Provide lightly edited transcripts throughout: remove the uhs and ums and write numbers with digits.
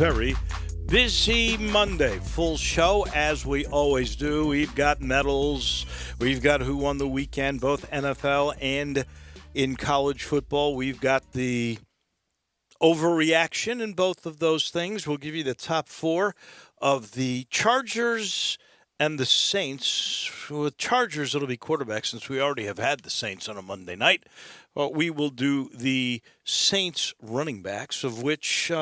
Very busy Monday. Full show as we always do. We've got medals. We've got who won the weekend, both NFL and in college football. We've got the overreaction in both of those things. We'll give you the top four of the Chargers and the Saints. With Chargers, it'll be quarterback since we already have had the Saints on a Monday night. Well, we will do the Saints running backs, of which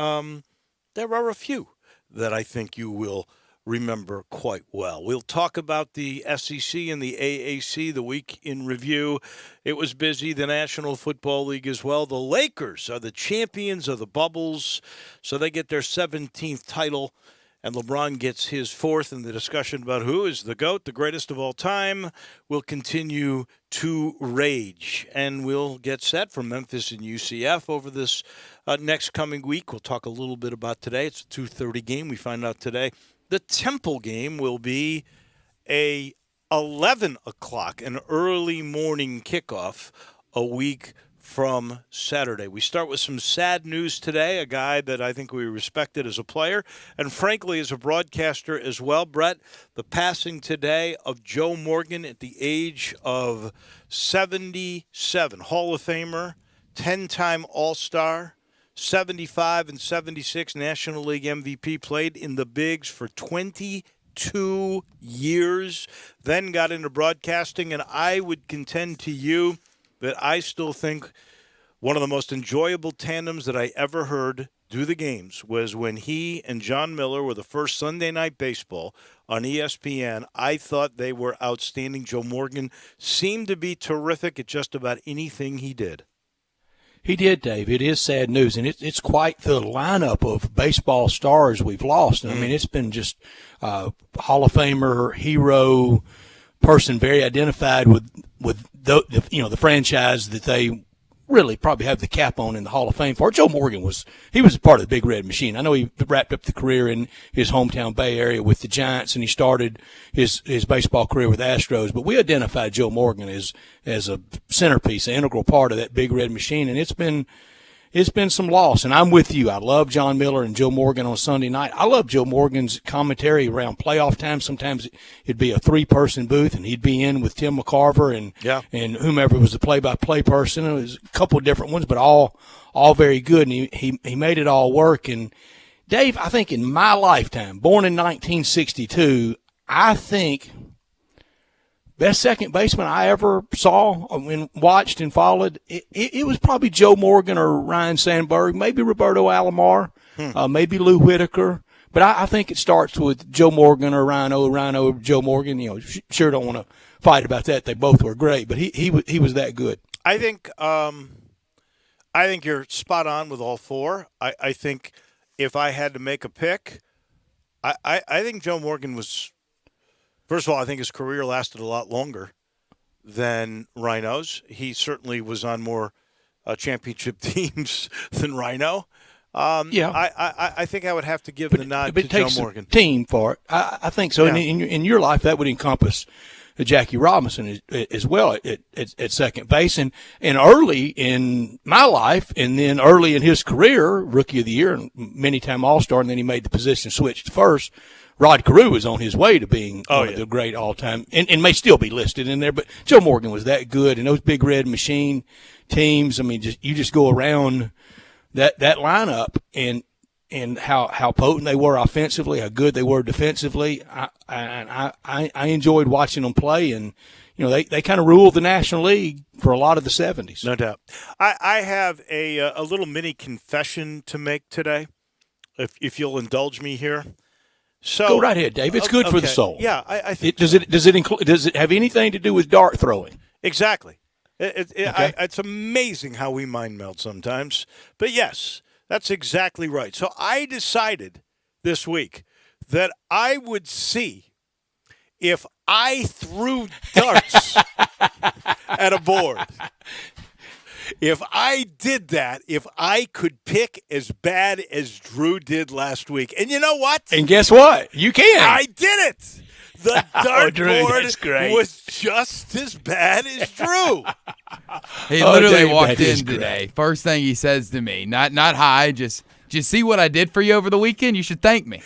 there are a few that I think you will remember quite well. We'll talk about the SEC and the AAC, the week in review. It was busy. The National Football League as well. The Lakers are the champions of the bubbles, so they get their 17th title, and LeBron gets his fourth. In the discussion about who is the GOAT, the greatest of all time, will continue to rage. And we'll get set for Memphis and UCF over this next coming week. We'll talk a little bit about today. It's a 2:30 game. We find out today. The Temple game will be a 11 o'clock, an early morning kickoff a week from Saturday. We start with some sad news today, a guy that I think we respected as a player and frankly as a broadcaster as well. Brett, the passing today of Joe Morgan at the age of 77. Hall of Famer, 10-time All-Star, 75 and 76 National League MVP, played in the bigs for 22 years, then got into broadcasting, and I would contend to you that I still think one of the most enjoyable tandems that I ever heard do the games was when he and John Miller were the first Sunday Night Baseball on ESPN. I thought they were outstanding. Joe Morgan seemed to be terrific at just about anything he did. He did, Dave. It is sad news, and it's quite the lineup of baseball stars we've lost. And I mean, it's been just Hall of Famer, hero, person very identified with the franchise that they really probably have the cap on in the Hall of Fame for. Joe Morgan was a part of the Big Red Machine. I know he wrapped up the career in his hometown Bay Area with the Giants, and he started his baseball career with Astros. But we identified Joe Morgan as a centerpiece, an integral part of that Big Red Machine, and it's been some loss. And I'm with you. I love John Miller and Joe Morgan on Sunday night. I love Joe Morgan's commentary around playoff time. Sometimes it'd be a three-person booth, and he'd be in with Tim McCarver and whomever was the play-by-play person. It was a couple of different ones, but all very good. And he made it all work. And, Dave, I think in my lifetime, born in 1962, I think – best second baseman I ever saw and watched and followed, it was probably Joe Morgan or Ryan Sandberg, maybe Roberto Alomar, maybe Lou Whitaker. But I think it starts with Joe Morgan or Rhino, Joe Morgan. You know, sure don't want to fight about that. They both were great, but he was that good. I think you're spot on with all four. I think if I had to make a pick, I think Joe Morgan was. First of all, I think his career lasted a lot longer than Rhino's. He certainly was on more championship teams than Rhino. I think I would have to give the nod to Joe Morgan. Team for it. I think so. Yeah. And in your life, that would encompass Jackie Robinson as well at second base. And early in my life, and then early in his career, Rookie of the Year, and many-time All-Star, and then he made the position switch to first. Rod Carew was on his way to being one of the great all-time, and may still be listed in there, but Joe Morgan was that good. And those Big Red Machine teams, I mean, you just go around that lineup and how potent they were offensively, how good they were defensively. I enjoyed watching them play, and you know they kind of ruled the National League for a lot of the 70s. No doubt. I have a little mini confession to make today, if you'll indulge me here. So go right ahead, Dave. It's good for the soul. Yeah, I think. Does it have anything to do with dart throwing? Exactly. Okay. It's amazing how we mind meld sometimes. But yes, that's exactly right. So I decided this week that I would see if I threw darts at a board. If I did that, if I could pick as bad as Drew did last week. And you know what? And guess what? You can. I did it. The dartboard Drew, was just as bad as Drew. He literally Dave, walked in today. First thing he says to me, not hi, just Did you see what I did for you over the weekend? You should thank me.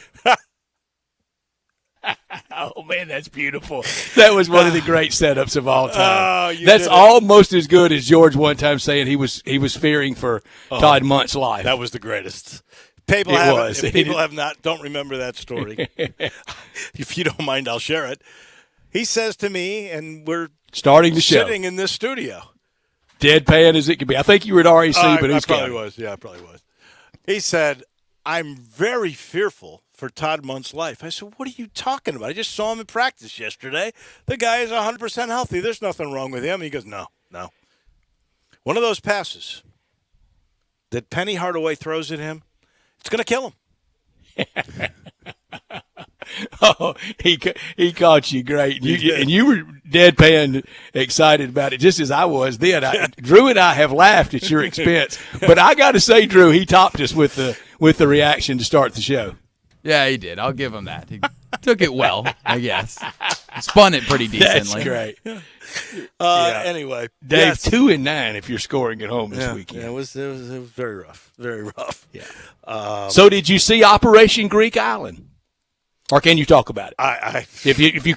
Oh, man, that's beautiful. That was one of the great setups of all time. You That's did it. almost as good as George one time saying he was fearing for Todd Munt's life. That was the greatest. People It have was. If people have not don't remember that story. If you don't mind, I'll share it. He says to me, and we're Starting the show. sitting in this studio. Deadpan as it could be. I think you were at REC, but I who's probably counting? was. Yeah, I probably was. He said, I'm very fearful for Todd Munt's life. I said, what are you talking about? I just saw him in practice yesterday. The guy is 100% healthy. There's nothing wrong with him. He goes, no. One of those passes that Penny Hardaway throws at him, it's going to kill him. Oh, he caught you great. And you were deadpan excited about it, just as I was then. Drew and I have laughed at your expense. But I got to say, Drew, he topped us with the reaction to start the show. Yeah, he did. I'll give him that. He took it well, I guess. Spun it pretty decently. That's great. Anyway, Dave, yes. 2 and 9 if you're scoring at home this weekend. Yeah, it was very rough. Very rough. Yeah. So did you see Operation Greek Island? Or can you talk about it? If you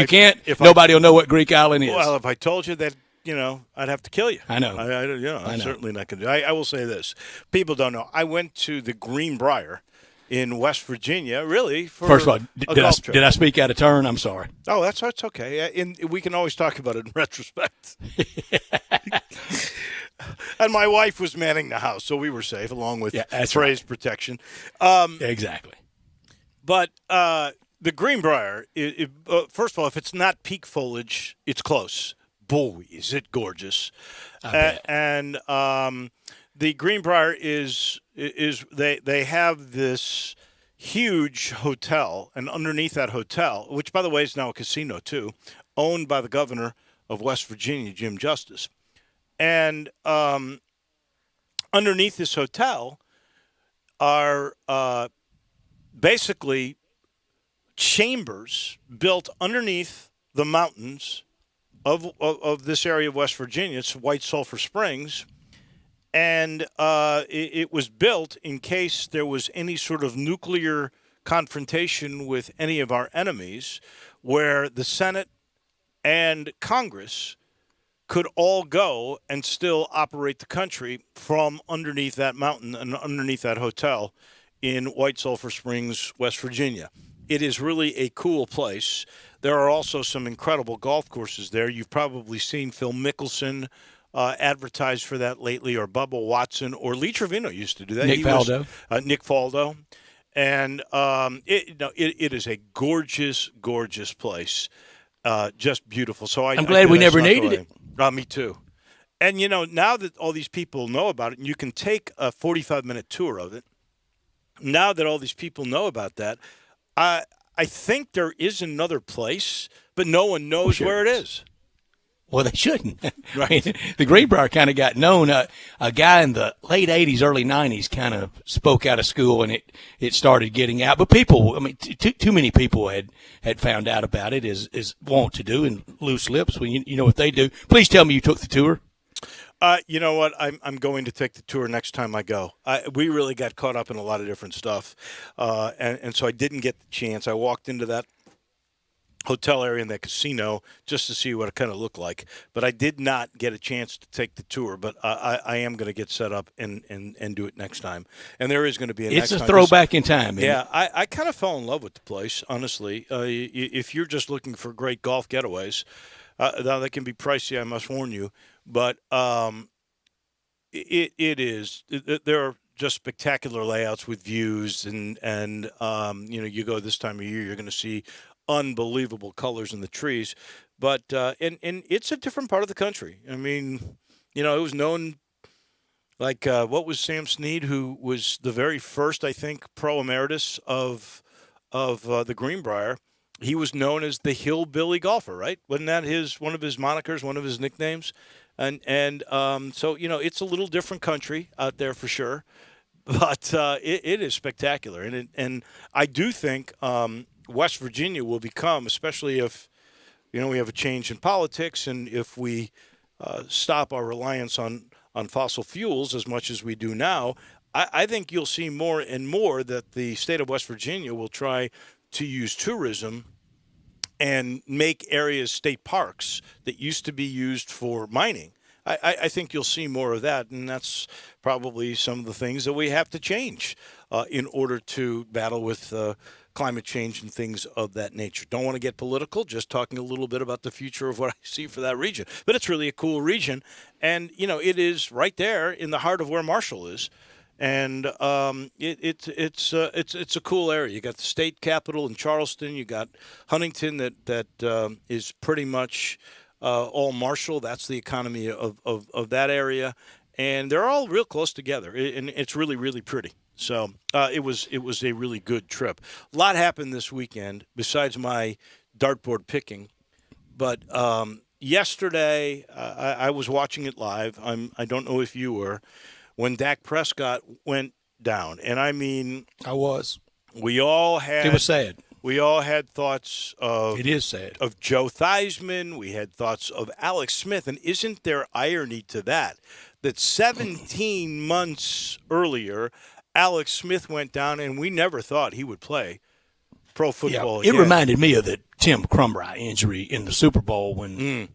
can't, nobody will know what Greek Island is. Well, if I told you that, I'd have to kill you. I know. I'm certainly not going to do it. I will say this. People don't know. I went to the Greenbrier in West Virginia, really, for First of all, did I speak out of turn? I'm sorry. Oh, that's okay. We can always talk about it in retrospect. And my wife was manning the house, so we were safe, along with phrase protection. Exactly. But the Greenbrier, first of all, if it's not peak foliage, it's close. Boy, is it gorgeous. And the Greenbrier is they have this huge hotel, and underneath that hotel, which, by the way, is now a casino, too, owned by the governor of West Virginia, Jim Justice. And underneath this hotel are basically chambers built underneath the mountains of this area of West Virginia. It's White Sulphur Springs. And it was built in case there was any sort of nuclear confrontation with any of our enemies, where the Senate and Congress could all go and still operate the country from underneath that mountain and underneath that hotel in White Sulphur Springs, West Virginia. It is really a cool place. There are also some incredible golf courses there. You've probably seen Phil Mickelson advertised for that lately, or Bubba Watson, or Lee Trevino used to do that. Nick Faldo. Nick Faldo. And it is a gorgeous, gorgeous place. Just beautiful. So I'm glad we never needed it. Me too. And, now that all these people know about it, and you can take a 45-minute tour of it, now that all these people know about that, I think there is another place, but no one knows where it is. Well, they shouldn't. Right. The Greenbrier kind of got known. A guy in the late 80s, early 90s kind of spoke out of school, and it started getting out. But people, too many people had found out about it, as wont to do, and loose lips when you know what they do. Please tell me you took the tour. You know what? I'm going to take the tour next time I go. We really got caught up in a lot of different stuff, and so I didn't get the chance. I walked into that hotel area in that casino just to see what it kind of looked like, but I did not get a chance to take the tour. But I am going to get set up and do it next time. And there is going to be It's a throwback in time. Yeah, I kind of fell in love with the place, honestly. If you're just looking for great golf getaways, now they can be pricey, I must warn you. But it is. There are just spectacular layouts with views, and you go this time of year, you're going to see unbelievable colors in the trees. But and it's a different part of the country. I mean, it was known. Like what was Sam Snead, who was the very first, I think, pro emeritus of the Greenbrier. He was known as the hillbilly golfer, right? Wasn't that one of his monikers, one of his nicknames? And so, it's a little different country out there for sure, but it is spectacular. And I do think West Virginia will become, especially if, we have a change in politics, and if we stop our reliance on fossil fuels as much as we do now, I think you'll see more and more that the state of West Virginia will try to use tourism and make areas state parks that used to be used for mining. I think you'll see more of that, and that's probably some of the things that we have to change in order to battle with climate change and things of that nature. Don't want to get political, just talking a little bit about the future of what I see for that region. But it's really a cool region, and, it is right there in the heart of where Marshall is. And it's a cool area. You got the state capital in Charleston. You got Huntington that is pretty much all Marshall. That's the economy of that area, and they're all real close together. And it's really, really pretty. So it was a really good trip. A lot happened this weekend besides my dartboard picking, but yesterday I was watching it live. I don't know if you were. When Dak Prescott went down. And I mean, I was. We all had. It was sad. We all had thoughts of. It is sad. Of Joe Theismann. We had thoughts of Alex Smith. And isn't there irony to that? That 17 months earlier, Alex Smith went down, and we never thought he would play pro football again. It reminded me of the Tim Crumry injury in the Super Bowl when.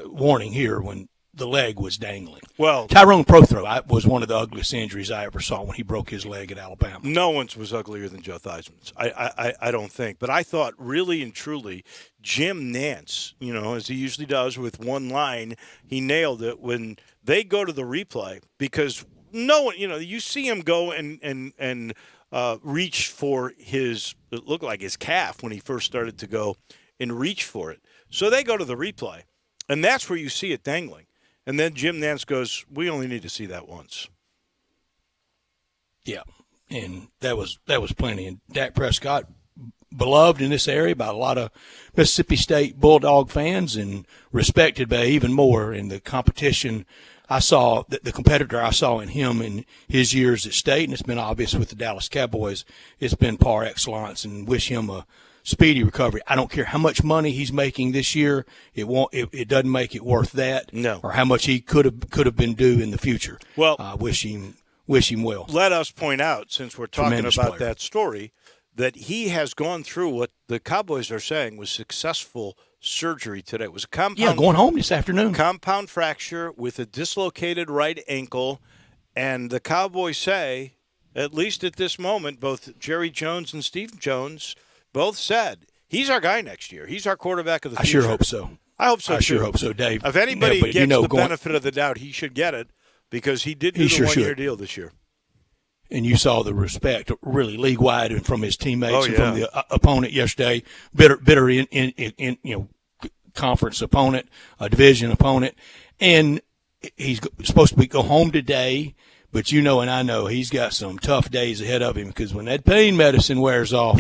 Warning here when the leg was dangling. Well, Tyrone Prothro was one of the ugliest injuries I ever saw when he broke his leg at Alabama. No one's was uglier than Joe Theismann's. I don't think. But I thought really and truly Jim Nantz, as he usually does with one line, he nailed it when they go to the replay because no one, you see him go and reach for it looked like his calf when he first started to go and reach for it. So they go to the replay, and that's where you see it dangling. And then Jim Nantz goes, we only need to see that once. Yeah, and that was plenty. And Dak Prescott, beloved in this area by a lot of Mississippi State Bulldog fans and respected by even more in the competition. I saw the competitor I saw in him in his years at State, and it's been obvious with the Dallas Cowboys, it's been par excellence, and wish him a speedy recovery. I don't care how much money he's making this year. It doesn't make it worth that. No. Or how much he could have been due in the future. Well, wish him well. Let us point out, since we're talking Tremendous about player. that story, that he has gone through what the Cowboys are saying was successful surgery today. It was a compound. Yeah, going home this afternoon. Compound fracture with a dislocated right ankle, and the Cowboys say, at least at this moment, both Jerry Jones and Steve Jones both said, he's our guy next year. He's our quarterback of the future. I sure hope so. I hope so, I too. sure hope so, Dave. If anybody gets the benefit of the doubt, he should get it because he did do the one-year deal this year. And you saw the respect, really league-wide, and from his teammates and from the opponent yesterday. Bitter in conference opponent, a division opponent, and he's supposed to go home today. But and I know he's got some tough days ahead of him because when that pain medicine wears off,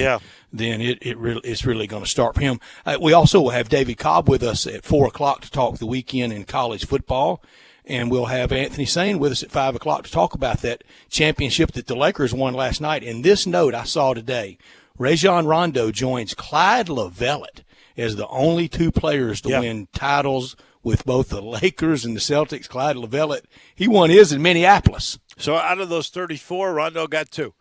then it's really going to start for him. We also will have David Cobb with us at 4:00 to talk the weekend in college football. And we'll have Anthony Sane with us at 5 o'clock to talk about that championship that the Lakers won last night. And this note I saw today, Rajon Rondo joins Clyde Lovellette as the only two players to win titles with both the Lakers and the Celtics. Clyde Lovellette, he won his in Minneapolis. So out of those 34, Rondo got two,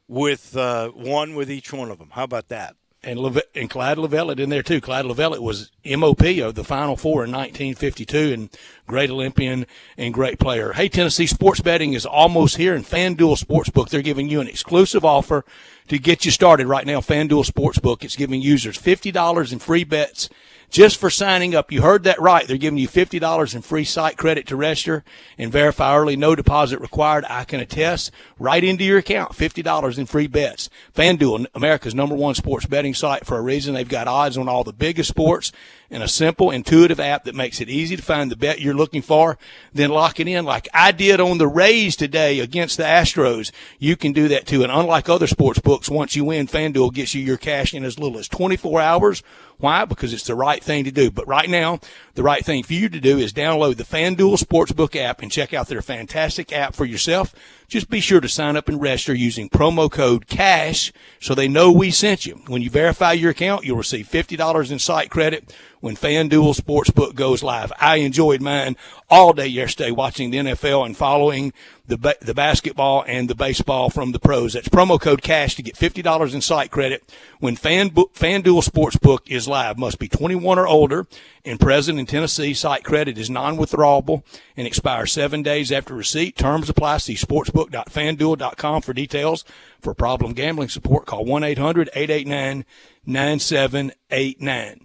with one with each one of them. How about that? And Clyde Lovellette in there, too. Clyde Lovellette was MOP of the Final Four in 1952 and great Olympian and great player. Hey, Tennessee, sports betting is almost here, and FanDuel Sportsbook, they're giving you an exclusive offer to get you started right now. FanDuel Sportsbook, it's giving users $50 in free bets just for signing up. You heard that right. They're giving you $50 in free site credit to register and verify early. No deposit required. I can attest. Right into your account. $50 in free bets. FanDuel, America's #1 sports betting site for a reason. They've got odds on all the biggest sports and a simple, intuitive app that makes it easy to find the bet you're looking for, then lock it in like I did on the Rays today against the Astros. You can do that too. And unlike other sports books, once you win, FanDuel gets you your cash in as little as 24 hours. Why? Because it's the right thing to do. But right now, the right thing for you to do is download the FanDuel Sportsbook app and check out their fantastic app for yourself. Just be sure to sign up and register using promo code CASH so they know we sent you. When you verify your account, you'll receive $50 in site credit when FanDuel Sportsbook goes live. I enjoyed mine all day yesterday watching the NFL and following the basketball and the baseball from the pros. That's promo code CASH to get $50 in site credit when FanDuel Sportsbook is live. Must be 21 or older and present in Tennessee. Site credit is non-withdrawable and expires 7 days after receipt. Terms apply. See sportsbook.fanduel.com for details. For problem gambling support, call 1-800-889-9789.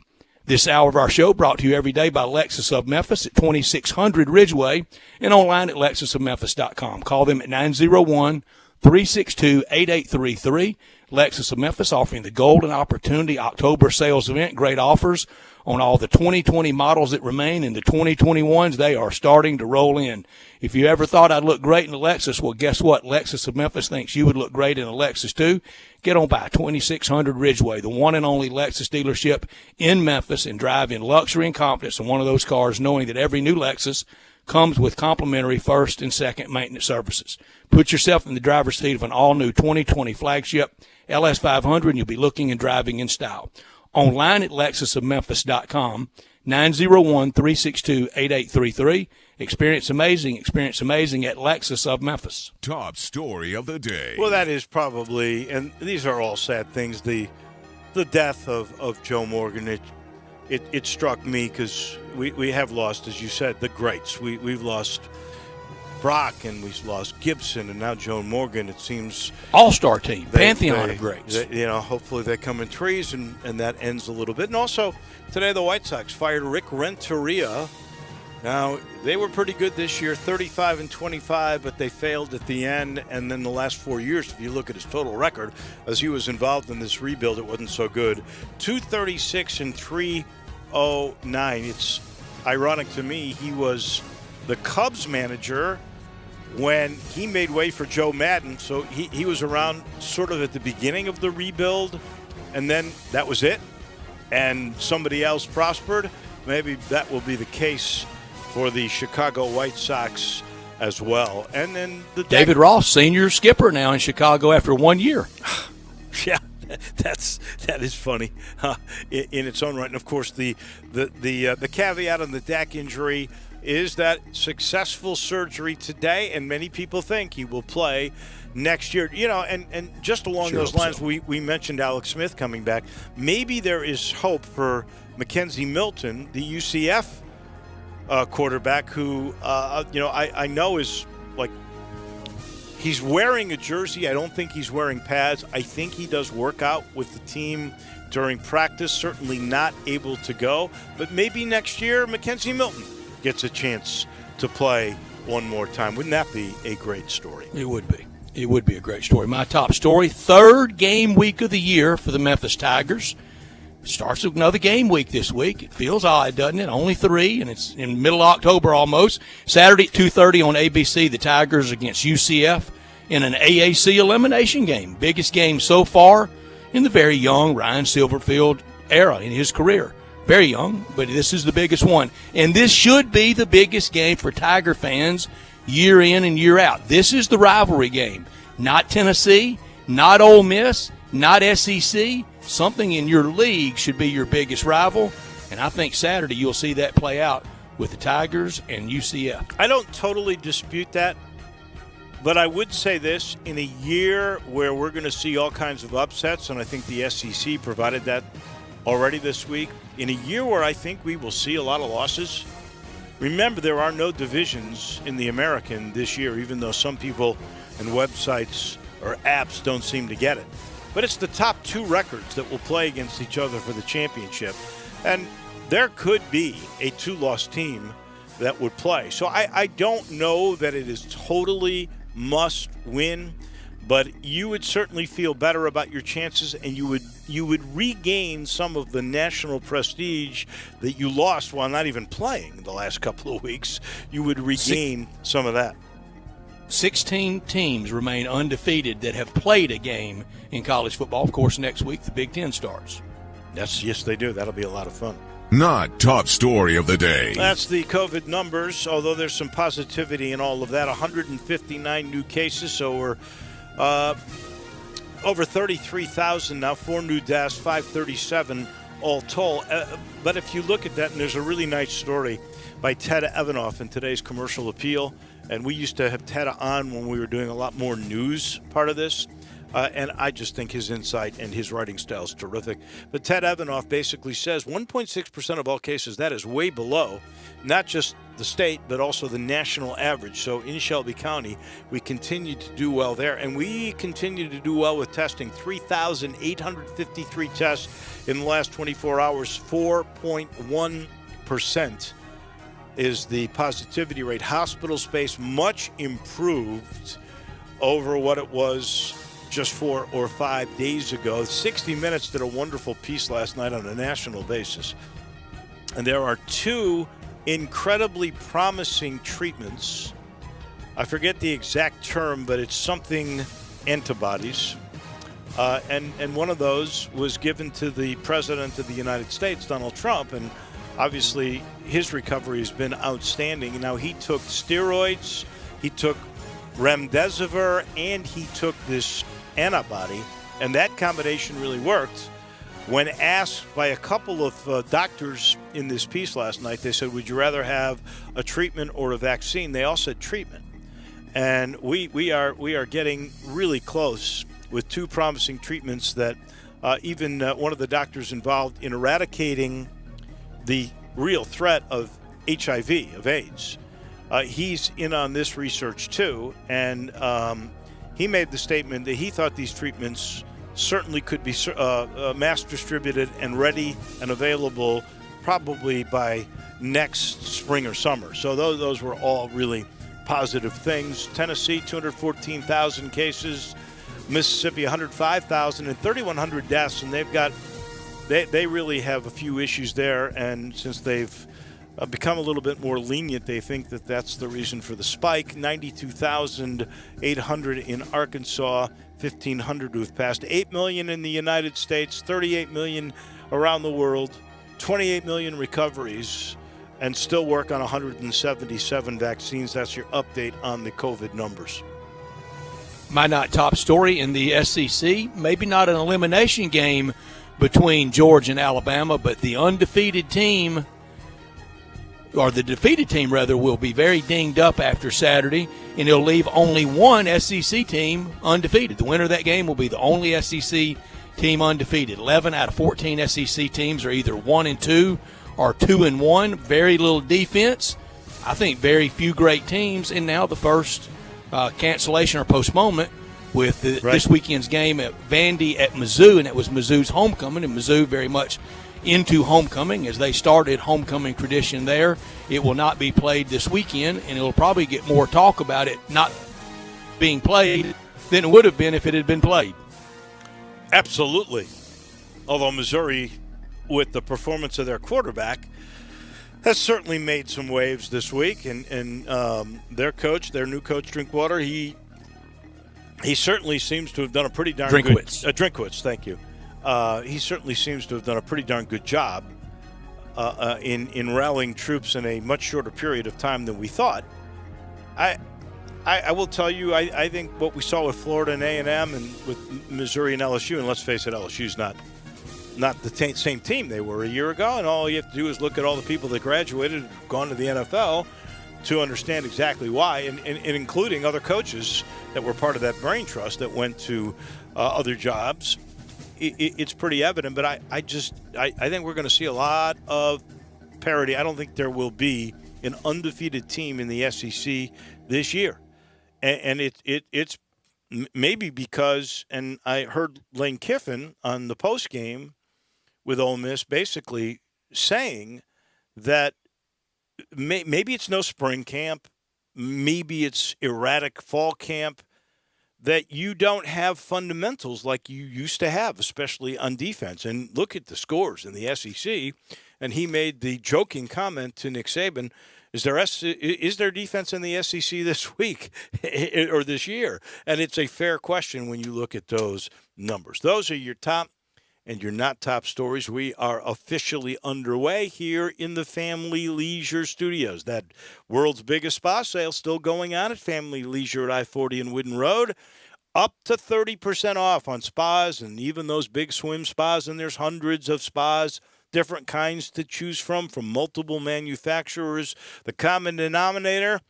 This hour of our show brought to you every day by Lexus of Memphis at 2600 Ridgeway and online at lexusofmemphis.com. Call them at 901-362-8833. Lexus of Memphis offering the Golden Opportunity October sales event. Great offers on all the 2020 models that remain, and the 2021s, they are starting to roll in. If you ever thought I'd look great in a Lexus, well, guess what? Lexus of Memphis thinks you would look great in a Lexus, too. Get on by 2600 Ridgeway, the one and only Lexus dealership in Memphis, and drive in luxury and confidence in one of those cars, knowing that every new Lexus comes with complimentary first and second maintenance services. Put yourself in the driver's seat of an all-new 2020 flagship LS500, and you'll be looking and driving in style. Online at lexusofmemphis.com, 901-362-8833. Experience amazing at Lexus of Memphis. Top story of the day. Well, that is probably, and these are all sad things, the death of Joe Morgan. It struck me because we have lost, as you said, the greats. We've lost Brock, and we've lost Gibson, and now Joe Morgan. It seems all-star team, pantheon of greats. Hopefully they come in threes, and that ends a little bit. And also, today the White Sox fired Rick Renteria. Now, they were pretty good this year, 35-25, but they failed at the end. And then the last 4 years, if you look at his total record, as he was involved in this rebuild, it wasn't so good. 236-309. It's ironic to me, he was the Cubs manager when he made way for Joe Madden. So he was around sort of at the beginning of the rebuild, and then that was it. And somebody else prospered. Maybe that will be the case for the Chicago White Sox as well. And then David Ross, senior skipper now in Chicago after 1 year. Yeah, that is funny in its own right. And of course, the caveat on the Dak injury is that successful surgery today, and many people think he will play next year. And just along those lines, we mentioned Alex Smith coming back. Maybe there is hope for Mackenzie Milton, the UCF quarterback, who I know is like, he's wearing a jersey. I don't think he's wearing pads. I think he does work out with the team during practice. Certainly not able to go, but maybe next year Mackenzie Milton gets a chance to play one more time. Wouldn't that be a great story? It would be. It would be a great story. My top story, third game week of the year for the Memphis Tigers. Starts with another game week this week. It feels odd, doesn't it? Only 3, and it's in middle of October almost. Saturday at 2:30 on ABC, the Tigers against UCF in an AAC elimination game. Biggest game so far in the very young Ryan Silverfield era in his career. Very young, but this is the biggest one. And this should be the biggest game for Tiger fans year in and year out. This is the rivalry game. Not Tennessee, not Ole Miss, not SEC. Something in your league should be your biggest rival. And I think Saturday you'll see that play out with the Tigers and UCF. I don't totally dispute that, but I would say this. In a year where we're going to see all kinds of upsets, and I think the SEC provided that already this week, in a year where I think we will see a lot of losses, remember there are no divisions in the American this year, even though some people and websites or apps don't seem to get it. But it's the top 2 records that will play against each other for the championship. And there could be a 2-loss team that would play. So I don't know that it is totally must win, but you would certainly feel better about your chances, and you would regain some of the national prestige that you lost while not even playing the last couple of weeks. You would regain some of that. 16 teams remain undefeated that have played a game in college football. Of course, next week the Big Ten starts. Yes, they do. That'll be a lot of fun. Not top story of the day. That's the COVID numbers, although there's some positivity in all of that. 159 new cases, so we're over 33,000 now, 4 new deaths, 537 all told. But if you look at that, and there's a really nice story by Ted Evanoff in today's Commercial Appeal, and we used to have Ted on when we were doing a lot more news part of this. And I just think his insight and his writing style is terrific. But Ted Evanoff basically says 1.6% of all cases, that is way below not just the state, but also the national average. So in Shelby County, we continue to do well there. And we continue to do well with testing. 3,853 tests in the last 24 hours. 4.1% is the positivity rate. Hospital space much improved over what it was just 4 or 5 days ago. 60 Minutes did a wonderful piece last night on a national basis. And there are 2 incredibly promising treatments. I forget the exact term, but it's something antibodies. And one of those was given to the President of the United States, Donald Trump. And obviously his recovery has been outstanding. Now he took steroids, he took remdesivir, and he took this antibody, and that combination really worked. When asked by a couple of doctors in this piece last night, they said, would you rather have a treatment or a vaccine? They all said treatment. And we are getting really close with 2 promising treatments that even one of the doctors involved in eradicating the real threat of HIV, of AIDS, he's in on this research too, and he made the statement that he thought these treatments certainly could be mass distributed and ready and available probably by next spring or summer. So those were all really positive things. Tennessee, 214,000 cases. Mississippi, 105,000 and 3,100 deaths, and they really have a few issues there, and since they've become a little bit more lenient, they think that that's the reason for the spike. 92,800 in Arkansas, 1,500 who've passed. 8 million in the United States, 38 million around the world, 28 million recoveries, and still work on 177 vaccines. That's your update on the COVID numbers. My not top story in the SEC, maybe not an elimination game between Georgia and Alabama, but the undefeated team, or the defeated team rather, will be very dinged up after Saturday, and it'll leave only one SEC team undefeated. The winner of that game will be the only SEC team undefeated. 11 out of 14 SEC teams are either 1-2 or 2-1. Very little defense. I think very few great teams, and now the first cancellation or postponement with this weekend's game at Vandy at Mizzou, and it was Mizzou's homecoming, and Mizzou very much into homecoming as they started homecoming tradition there. It will not be played this weekend, and it'll probably get more talk about it not being played than it would have been if it had been played. Absolutely. Although Missouri, with the performance of their quarterback, has certainly made some waves this week, and their new coach, Drinkwater, he certainly seems to have done a pretty darn good. Drinkwitz, thank you. He certainly seems to have done a pretty darn good job in rallying troops in a much shorter period of time than we thought. I will tell you, I think what we saw with Florida and A&M and with Missouri and LSU, and let's face it, LSU's not the same team they were a year ago, and all you have to do is look at all the people that graduated and gone to the NFL to understand exactly why, and including other coaches that were part of that brain trust that went to other jobs. It's pretty evident, but I think we're going to see a lot of parity. I don't think there will be an undefeated team in the SEC this year, and it's maybe because, and I heard Lane Kiffin on the post game with Ole Miss basically saying that maybe it's no spring camp, maybe it's erratic fall camp, that you don't have fundamentals like you used to have, especially on defense. And look at the scores in the SEC. And he made the joking comment to Nick Saban, is there defense in the SEC this week or this year? And it's a fair question when you look at those numbers. Those are your top and you're not top stories, we are officially underway here in the Family Leisure Studios. That world's biggest spa sale still going on at Family Leisure at I-40 and Whidden Road. Up to 30% off on spas and even those big swim spas, and there's hundreds of spas, different kinds to choose from multiple manufacturers. The common denominator,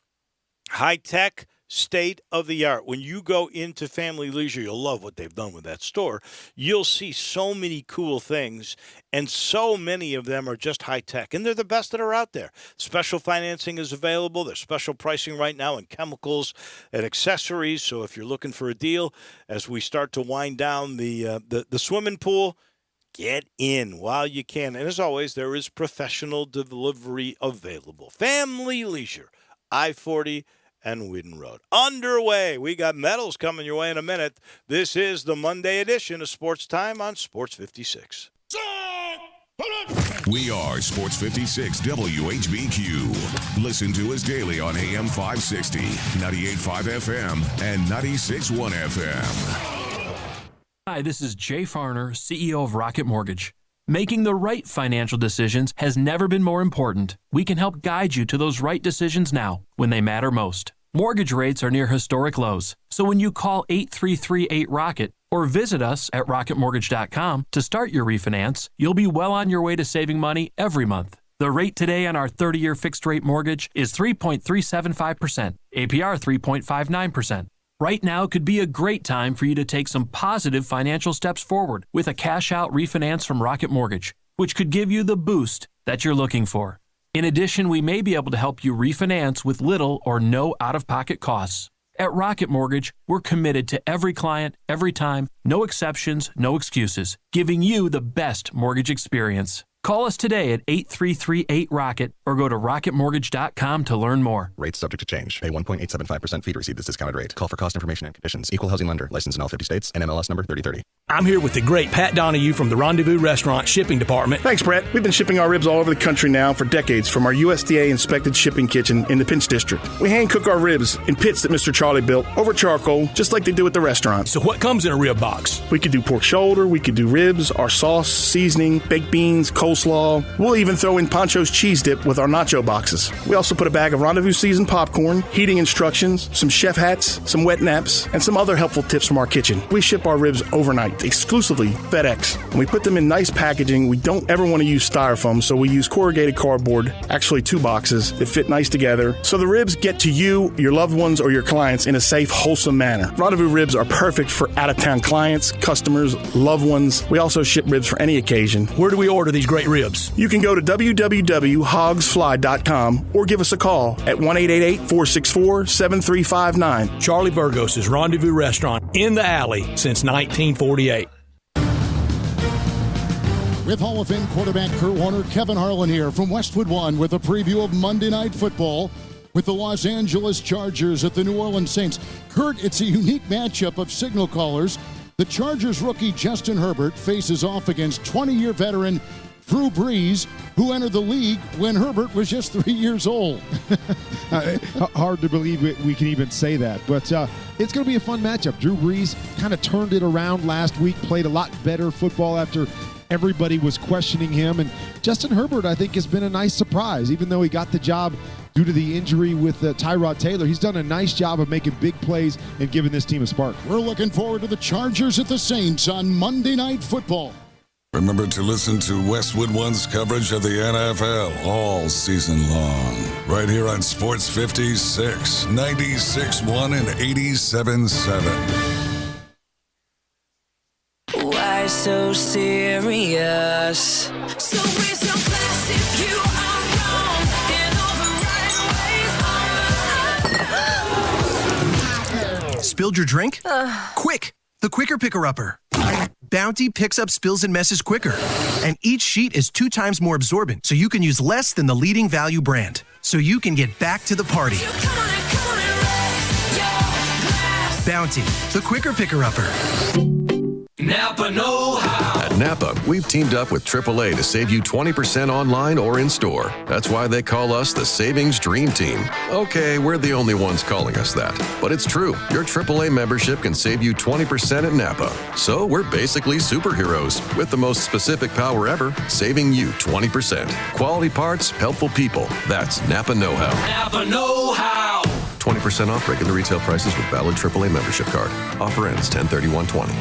high-tech, state-of-the-art. When you go into Family Leisure, you'll love what they've done with that store. You'll see so many cool things, and so many of them are just high-tech, and they're the best that are out there. Special financing is available. There's special pricing right now in chemicals and accessories, so if you're looking for a deal, as we start to wind down the swimming pool, get in while you can. And as always, there is professional delivery available. Family Leisure, I-40 and Whidden Road. Underway. We got medals coming your way in a minute. This is the Monday edition of Sports Time on Sports 56. We are Sports 56 WHBQ. Listen to us daily on AM 560, 98.5 FM, and 96.1 FM. Hi, this is Jay Farner, CEO of Rocket Mortgage. Making the right financial decisions has never been more important. We can help guide you to those right decisions now, when they matter most. Mortgage rates are near historic lows, so when you call 8338-ROCKET or visit us at rocketmortgage.com to start your refinance, you'll be well on your way to saving money every month. The rate today on our 30-year fixed-rate mortgage is 3.375%, APR 3.59%. Right now could be a great time for you to take some positive financial steps forward with a cash-out refinance from Rocket Mortgage, which could give you the boost that you're looking for. In addition, we may be able to help you refinance with little or no out-of-pocket costs. At Rocket Mortgage, we're committed to every client, every time, no exceptions, no excuses, giving you the best mortgage experience. Call us today at 8338-ROCKET or go to rocketmortgage.com to learn more. Rates subject to change. Pay 1.875% fee to receive this discounted rate. Call for cost information and conditions. Equal housing lender. Licensed in all 50 states. NMLS number 3030. I'm here with the great Pat Donahue from the Rendezvous Restaurant Shipping Department. Thanks, Brett. We've been shipping our ribs all over the country now for decades from our USDA-inspected shipping kitchen in the Pinch District. We hand-cook our ribs in pits that Mr. Charlie built over charcoal, just like they do at the restaurant. So what comes in a rib box? We could do pork shoulder, we could do ribs, our sauce, seasoning, baked beans, coleslaw. We'll even throw in Pancho's cheese dip with our nacho boxes. We also put a bag of Rendezvous seasoned popcorn, heating instructions, some chef hats, some wet naps, and some other helpful tips from our kitchen. We ship our ribs overnight, exclusively FedEx. And we put them in nice packaging. We don't ever want to use styrofoam, so we use corrugated cardboard, actually 2 boxes that fit nice together. So the ribs get to you, your loved ones, or your clients in a safe, wholesome manner. Rendezvous ribs are perfect for out-of-town clients, customers, loved ones. We also ship ribs for any occasion. Where do we order these great ribs? You can go to www.hogsfly.com or give us a call at 1-888-464-7359. Charlie Burgos' Rendezvous Restaurant in the alley since 1948. With Hall of Fame quarterback Kurt Warner, Kevin Harlan here from Westwood One with a preview of Monday Night Football with the Los Angeles Chargers at the New Orleans Saints. Kurt, it's a unique matchup of signal callers. The Chargers rookie Justin Herbert faces off against 20-year veteran Drew Brees, who entered the league when Herbert was just 3 years old. Hard to believe we can even say that, but it's going to be a fun matchup. Drew Brees kind of turned it around last week, played a lot better football after everybody was questioning him, and Justin Herbert, I think, has been a nice surprise. Even though he got the job due to the injury with Tyrod Taylor, he's done a nice job of making big plays and giving this team a spark. We're looking forward to the Chargers at the Saints on Monday Night Football. Remember to listen to Westwood One's coverage of the NFL all season long. Right here on Sports 56, 96.1 and 87.7. Why so serious? So raise your glass if you are wrong in all the right ways. Spilled your drink? Quick! The Quicker Picker-Upper. Bounty picks up spills and messes quicker. And each sheet is 2 times more absorbent, so you can use less than the leading value brand. So you can get back to the party. Bounty, the Quicker Picker-Upper. Napa know-how. At Napa, we've teamed up with AAA to save you 20% online or in store. That's why they call us the Savings Dream Team. Okay, we're the only ones calling us that. But it's true. Your AAA membership can save you 20% at Napa. So we're basically superheroes with the most specific power ever, saving you 20%. Quality parts, helpful people. That's Napa Know-How. Napa know-how. 20% off regular retail prices with valid AAA membership card. Offer ends 10/31/20.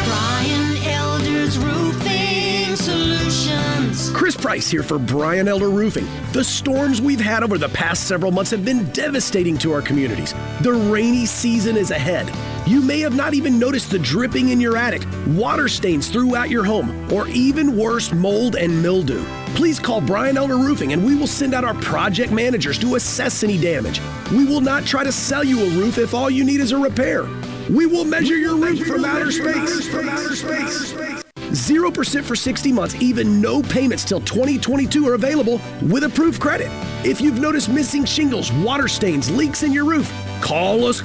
Brian Elder's Roofing Solutions. Chris Price here for Brian Elder Roofing. The storms we've had over the past several months have been devastating to our communities. The rainy season is ahead. You may have not even noticed the dripping in your attic, water stains throughout your home, or even worse, mold and mildew. Please call Brian Elder Roofing and we will send out our project managers to assess any damage. We will not try to sell you a roof if all you need is a repair. We will measure your roof from outer space. 0% for 60 months, even no payments till 2022 are available with approved credit. If you've noticed missing shingles, water stains, leaks in your roof, call us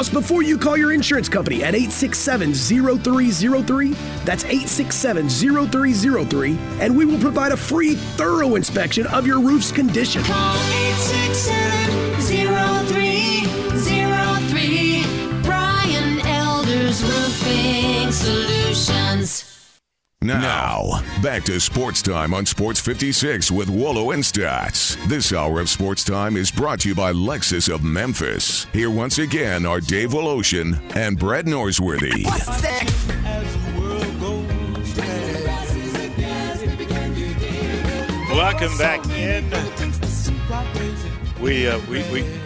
before you call your insurance company at 867-0303. That's 867-0303, and we will provide a free, thorough inspection of your roof's condition. Call 867-0303. Brian Elder's Roofing Solutions. Now, back to Sports Time on Sports 56 with Wolo and Stats. This hour of Sports Time is brought to you by Lexus of Memphis. Here once again are Dave Woloshin and Brett Norsworthy. Welcome back in. We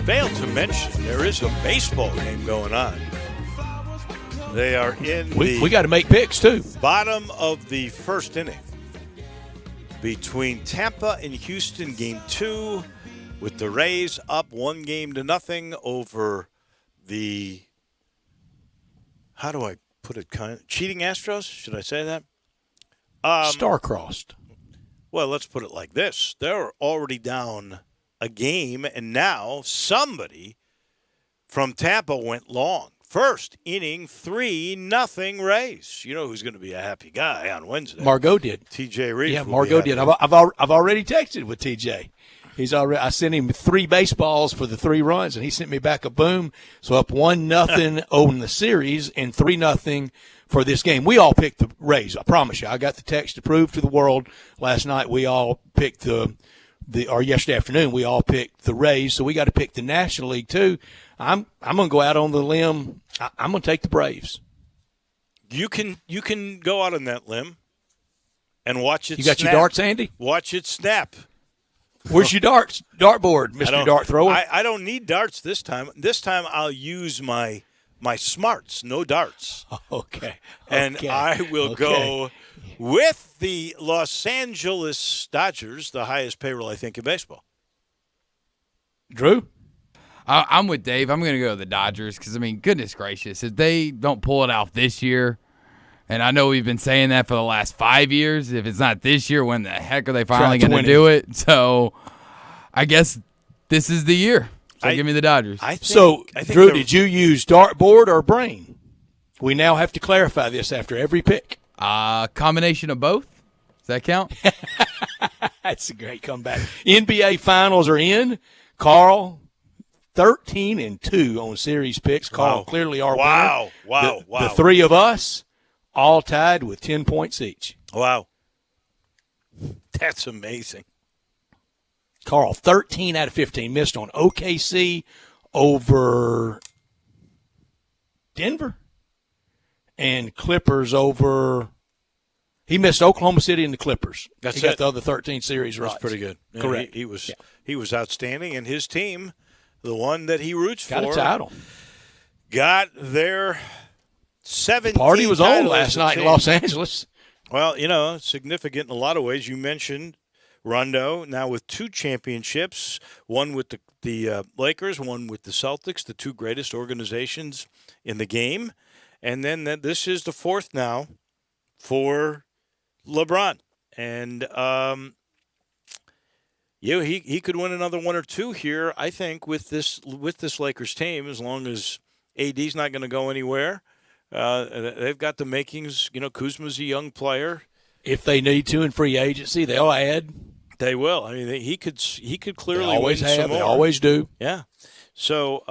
failed to mention there is a baseball game going on. They are in we got to make picks, too. Bottom of the first inning between Tampa and Houston, game 2, with the Rays up 1-0 over the, how do I put it, cheating Astros? Should I say that? Star-crossed. Well, let's put it like this. They're already down a game, and now somebody from Tampa went long. First inning, 3-0 Rays. You know who's going to be a happy guy on Wednesday? Margot did. TJ Reeves. Yeah, Margot did. I've already texted with TJ. I sent him 3 baseballs for the 3 runs, and he sent me back a boom. So up 1-0 on the series and 3-0 for this game. We all picked the Rays. I promise you. I got the text to prove to the world last night. We all picked or yesterday afternoon, we all picked the Rays. So we got to pick the National League too. I'm going to go out on the limb. I'm going to take the Braves. You can go out on that limb and watch it. You got snap. your darts, Andy? Watch it snap. Where's your dartboard, Mr. Dart Thrower? I don't need darts this time. This time I'll use my smarts. No darts. Okay. And I will go with the Los Angeles Dodgers, the highest payroll I think in baseball. Drew? I'm with Dave. I'm going to go with the Dodgers because, goodness gracious, if they don't pull it off this year, and I know we've been saying that for the last 5 years, if it's not this year, when the heck are they finally going to do it? So I guess this is the year. So give me the Dodgers. I think Drew, did you use dartboard or brain? We now have to clarify this after every pick. Combination of both. Does that count? That's a great comeback. NBA Finals are in. Carl, 13-2 on series picks. Carl clearly our winner. Wow. The 3 of us all tied with 10 points each. Wow. That's amazing. Carl, 13 out of 15. Missed on OKC over Denver and Clippers over – he missed Oklahoma City and the Clippers. He got the other 13 series right. That's pretty good. Yeah, correct. He was outstanding, and his team, the one that he roots got for, a title. Got their 17th The party was on last night in Los Angeles. Well, significant in a lot of ways. You mentioned Rondo now with 2 championships, one with the Lakers, one with the Celtics, the 2 greatest organizations in the game. And then this is the 4th now for LeBron. And he could win another 1 or 2 here, I think, with this Lakers team, as long as AD's not going to go anywhere. They've got the makings. Kuzma's a young player. If they need to in free agency, they'll add. They will. I mean, he could clearly They always win have. some more. They always do. Yeah. So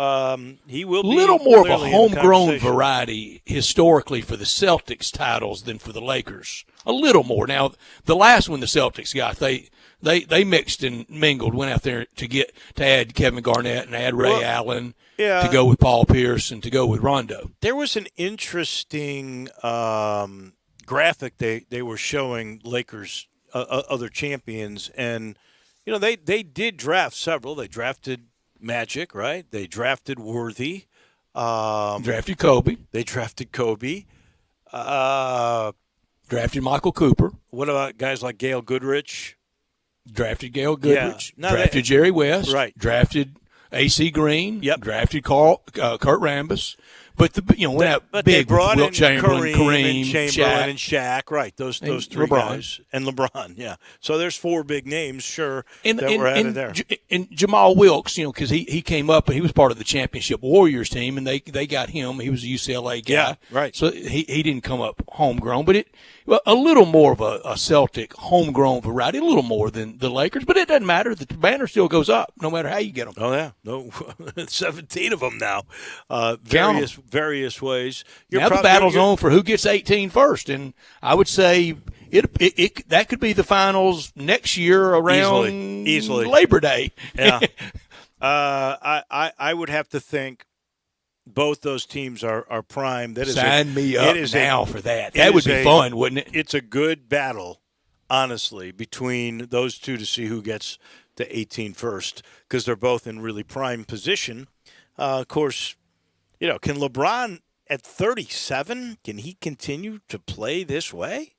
he will be a little more of a clearly in the homegrown conversation. variety historically for the Celtics titles than for the Lakers. A little more. Now, the last one the Celtics got, they mixed and mingled, went out there to add Kevin Garnett and add Ray Allen, to go with Paul Pierce and to go with Rondo. There was an interesting graphic they were showing Lakers other champions, and they did draft several. They drafted Magic, right? They drafted Worthy. Drafted Kobe. They drafted Kobe. Drafted Michael Cooper. What about guys like Gail Goodrich? Drafted Gail Goodrich. Yeah. Drafted Jerry West. Right. Drafted A.C. Green. Yep. Drafted Kurt Rambis. But they brought Wilt in Chamberlain, Kareem, Chamberlain, and Shaq, right? Those three LeBron. guys, and LeBron, yeah. So there's four big names, sure, that were added there. And Jamal Wilkes, because he came up and he was part of the championship Warriors team, and they got him. He was a UCLA guy, Yeah, right. So he didn't come up homegrown, but a little more of a Celtic homegrown variety, a little more than the Lakers. But it doesn't matter. The banner still goes up no matter how you get them. Oh yeah, no, 17 of them now, Count 'em. various ways. Now the battle's on for who gets 18 first, and I would say it that could be the finals next year around easily Labor Day. Yeah, I would have to think both those teams are primed. That is Sign me up now for that. That would be fun, wouldn't it? It's a good battle, honestly, between those two to see who gets to 18 first, because they're both in really prime position. Of course, can LeBron at 37, can he continue to play this way?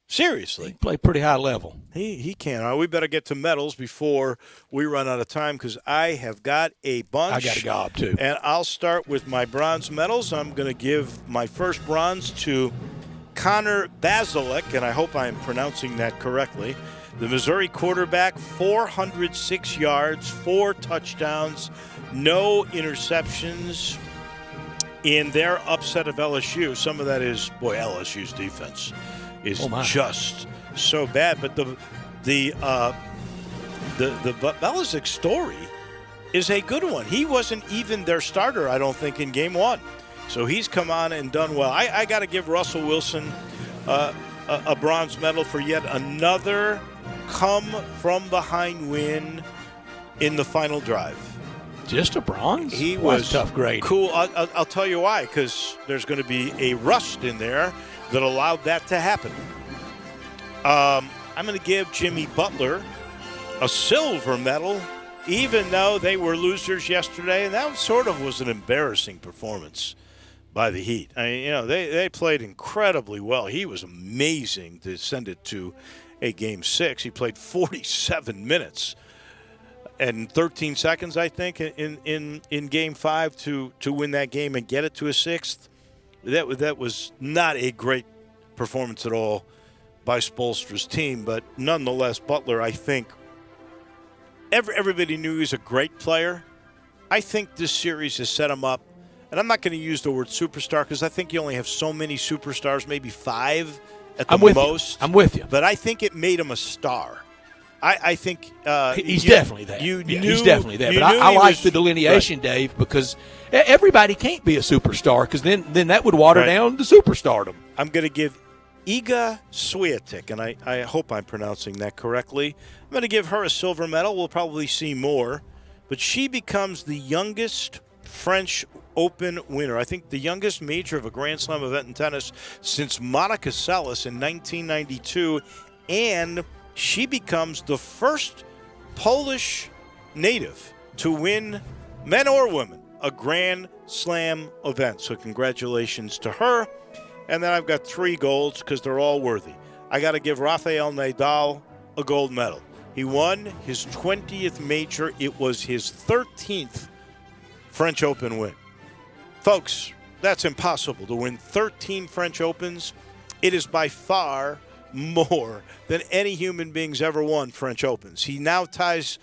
Seriously. He play pretty high level. He can. All right, we better get to medals before we run out of time, because I have got a bunch. I got a gob, too. And I'll start with my bronze medals. I'm going to give my first bronze to Connor Bazelak, and I hope I'm pronouncing that correctly. The Missouri quarterback, 406 yards, 4 touchdowns, no interceptions in their upset of LSU. Some of that is, LSU's defense is just so bad. But the Bazelak story is a good one. He wasn't even their starter, I don't think, in game 1. So he's come on and done well. I got to give Russell Wilson a bronze medal for yet another come-from-behind win in the final drive. Just a bronze? He was was tough grade. Cool. I'll tell you why, because there's going to be a rust in there that allowed that to happen. I'm going to give Jimmy Butler a silver medal, even though they were losers yesterday, and that sort of was an embarrassing performance by the Heat. I mean, they played incredibly well. He was amazing to send it to a Game 6. He played 47 minutes and 13 seconds, I think, in Game 5 to win that game and get it to a 6th. That was not a great performance at all by Spoelstra's team, but nonetheless, Butler, I think, everybody knew he was a great player. I think this series has set him up, and I'm not going to use the word superstar because I think you only have so many superstars, maybe 5 at the most. I'm with you. But I think it made him a star. I think he's definitely that. He's definitely that. But I like the delineation, right, Dave, because everybody can't be a superstar, because then that would water down the superstardom. I'm going to give Iga Swiatek, and I hope I'm pronouncing that correctly. I'm going to give her a silver medal. We'll probably see more. But she becomes the youngest French Open winner. I think the youngest major of a Grand Slam event in tennis since Monica Seles in 1992. And she becomes the first Polish native to win, men or women, a Grand Slam event. So congratulations to her. And then I've got 3 golds because they're all worthy. I got to give Rafael Nadal a gold medal. He won his 20th major. It was his 13th French Open win. Folks, that's impossible to win 13 French Opens. It is by far more than any human being's ever won French Opens. He now ties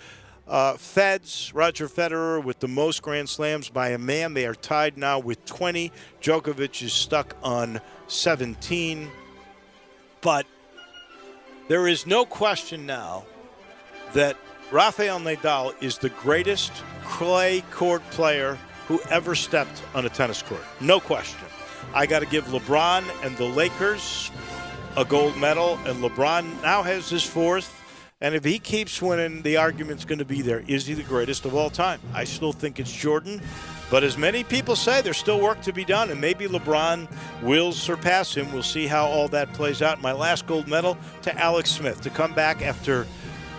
Roger Federer with the most Grand Slams by a man. They are tied now with 20. Djokovic is stuck on 17. But there is no question now that Rafael Nadal is the greatest clay court player who ever stepped on a tennis court. No question. I got to give LeBron and the Lakers a gold medal, and LeBron now has his fourth. And if he keeps winning, the argument's going to be there. Is he the greatest of all time? I still think it's Jordan. But as many people say, there's still work to be done, and maybe LeBron will surpass him. We'll see how all that plays out. My last gold medal to Alex Smith to come back after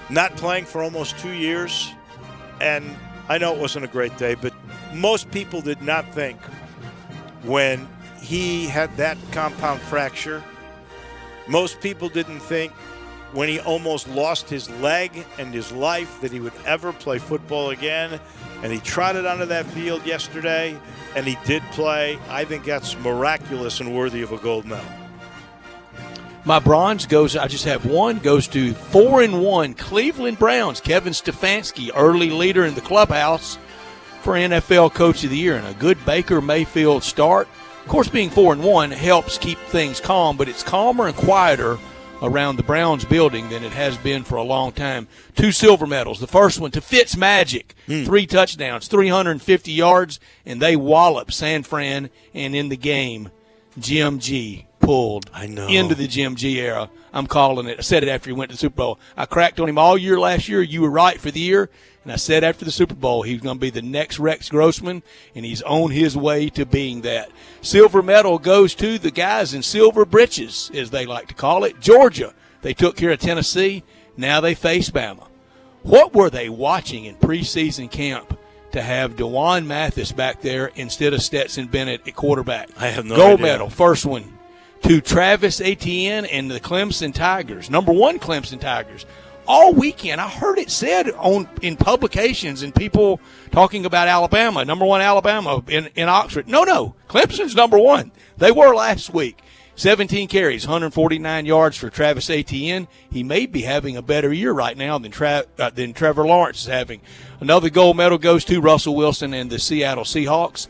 not playing for almost 2 years. And I know it wasn't a great day, but most people did not think when he had that compound fracture. Most people didn't think when he almost lost his leg and his life that he would ever play football again. And he trotted onto that field yesterday, and he did play. I think that's miraculous and worthy of a gold medal. My bronze goes, I just have one, goes to 4-1 Cleveland Browns. Kevin Stefanski, early leader in the clubhouse for NFL Coach of the Year, and a good Baker Mayfield start. Of course, being 4-1 helps keep things calm, but it's calmer and quieter around the Browns building than it has been for a long time. 2 silver medals. The first one to Fitzmagic, 3 touchdowns, 350 yards, and they walloped San Fran. And in the game, Jim G pulled into the Jim G era. I'm calling it. I said it after he went to the Super Bowl. I cracked on him all year last year. You were right for the year. And I said after the Super Bowl, he's going to be the next Rex Grossman, and he's on his way to being that. Silver medal goes to the guys in silver britches, as they like to call it. Georgia, they took care of Tennessee. Now they face Bama. What were they watching in preseason camp to have DeJuan Mathis back there instead of Stetson Bennett at quarterback? I have no Gold idea. medal, first one, to Travis Etienne and the Clemson Tigers. Number 1 Clemson Tigers. All weekend, I heard it said in publications and people talking about Alabama, number 1 Alabama in Oxford. No, Clemson's number 1. They were last week. 17 carries, 149 yards for Travis Etienne. He may be having a better year right now than Trevor Lawrence is having. Another gold medal goes to Russell Wilson and the Seattle Seahawks.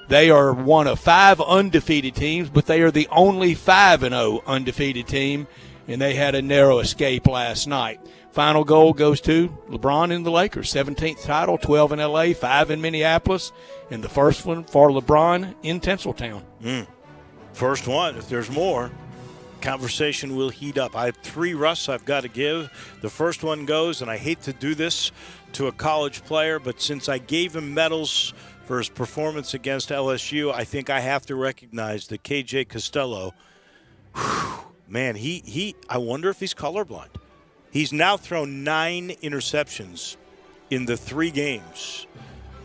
They are one of 5 undefeated teams, but they are the only 5-0 undefeated team, and they had a narrow escape last night. Final goal goes to LeBron and the Lakers. 17th title, 12 in L.A., 5 in Minneapolis, and the first one for LeBron in Tinseltown. First one. If there's more, conversation will heat up. I have 3 Russ I've got to give. The first one goes, and I hate to do this to a college player, but since I gave him medals for his performance against LSU, I think I have to recognize that KJ Costello, man, I wonder if he's colorblind. He's now thrown 9 interceptions in the 3 games